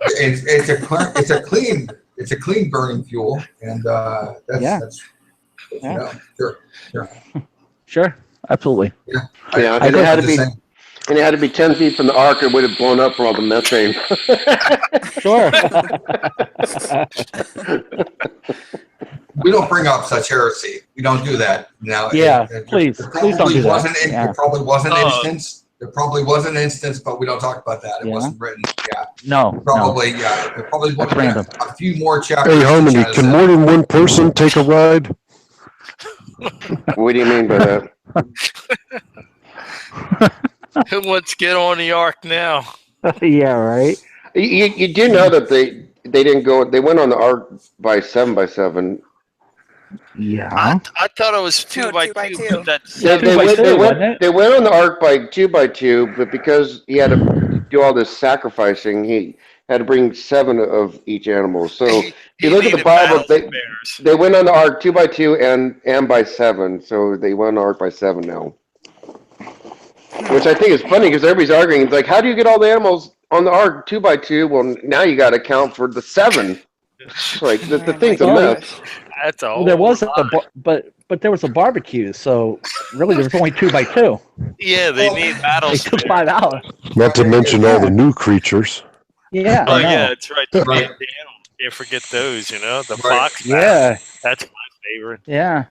It's a clean burning fuel, and that's you know, Sure. Absolutely. Yeah. Yeah, and it had to be 10 feet from the ark, it would have blown up from all the methane. Sure. We don't bring up such heresy. We don't do that. Now, Yeah, please don't do that. Yeah. There probably was an instance. There probably was an instance, but we don't talk about that. It Yeah. wasn't written. Yeah, No. probably. Yeah, there probably would That's have random. been a few more chapters. Hey, Harmony, which has, can more than one person take a ride? What do you mean by that? Who wants to get on the ark now? Yeah. Right. You do know that they didn't go. They went on the ark by 7x7. Yeah. I thought it was 2 No, by 2 by 2. 2. But that's They 2 by 2, wasn't it? went on the ark by 2x2, but because he had to do all this sacrificing, he had to bring 7 of each animal. So if you look at the Bible, they went on the ark 2x2 and by 7. So they went on the ark by 7 now. Which I think is funny because everybody's arguing. It's like, how do you get all the animals on the ark 2x2? Well, now you got to count for the 7. It's like the thing's a mess. That's a Well, whole there was lot. but there was a barbecue, so really there was only 2x2. Yeah, they need battle They took spares. 5 hours. Not to mention all the new creatures. Yeah. Oh I know. yeah, that's right. The Right. animals. Can't forget those. You know, the Right. fox. Yeah. That's my favorite. Yeah.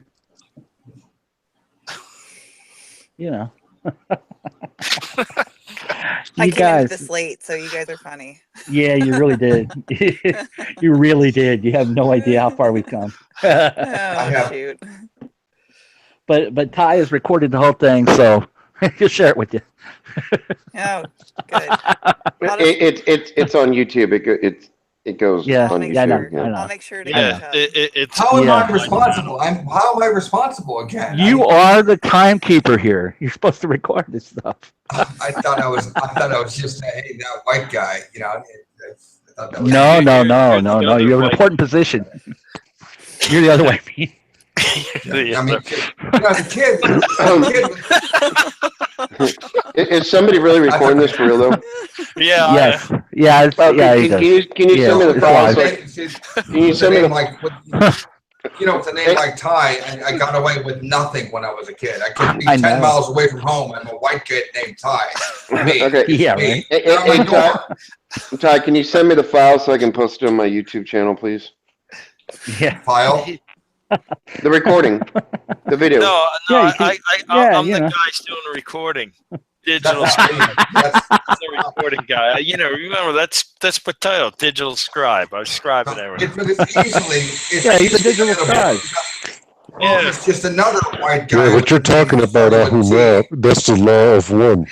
You know. I You came into guys. this late, so you guys are funny. Yeah, you really did. You really did. You have no idea how far we've come. Oh, have- shoot. But Ty has recorded the whole thing, so he'll share it with you. Oh, good. I'll just- It's on YouTube. It goes Yeah, on make YouTube. yeah, I know, yeah. I know. I'll make sure to Yeah, catch up. it's. How am I Yeah. responsible? How am I responsible again? You are the timekeeper here. You're supposed to record this stuff. I thought I was just that white guy. You know. I thought that was No. you're the You other have an white- important position. You're the other way. I mean, as a kid, Is somebody really recording this for real though? Yeah. Yes. Yeah. It's, Well, yeah. He can does. you Yeah, send me the it's file? live. So can you send me the? With a name like Ty, I got away with nothing when I was a kid. I could be I 10 know. miles away from home. I'm a white kid named Ty. Me. Okay. Yeah. Me. Right. Hey, Out my hey, door. Ty, can you send me the file so I can post it on my YouTube channel, please? Yeah. File. The recording, the video. No, Yeah, you can- I'm you the know. guy doing the recording. Digital That's the recording guy. You know, remember that's Patel, digital scribe. I was scribing everything. It's easily. Yeah, he's a digital scribe. Well, it's just another white guy. Yeah, what you're talking about, Ahum, that's the law of one.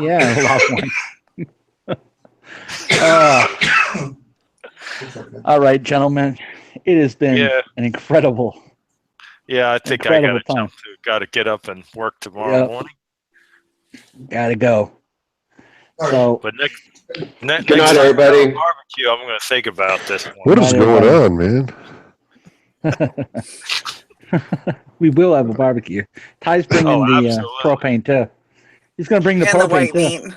Yeah. A lot of one. All right, gentlemen. It has been Yeah. an incredible. Yeah, I think Incredible I got to time. jump to. Got to get up and work tomorrow Yep. morning. Gotta go. All right. So But Next Good night, time everybody. I have a barbecue, I'm going to think about this one. What is going on, man? We will have a barbecue. Ty's bringing the absolutely. propane too. He's going to bring the And the propane white too. meat.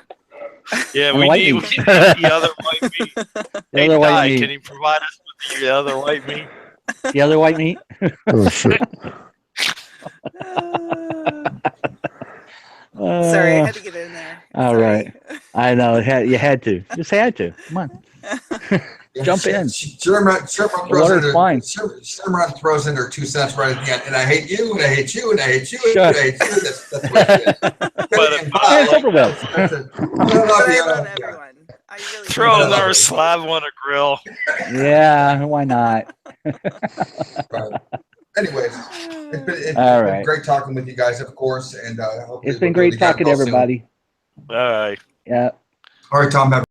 Yeah, And we white need meat. the other white meat. The Hey, other white Ty, meat. can you provide us with the other white meat? The other white meat. Oh shit! Sorry, I had to get in there. All Sorry. right. I know. You had to. Just had to. Come on. Jump in. Sherman water's fine. Sherman throws in her 2 cents right at the end, and I hate you, and I hate you, and I hate you, and Sure. I hate you. That's what it is. It's over with. That's it. But I love everyone. I really Throw do. another slab on a grill. Yeah. Why not? Right. Anyways, it's All been right. great talking with you guys, of course, and I hope It's been great talking to everybody. All right. Yeah. All right, Tom. Have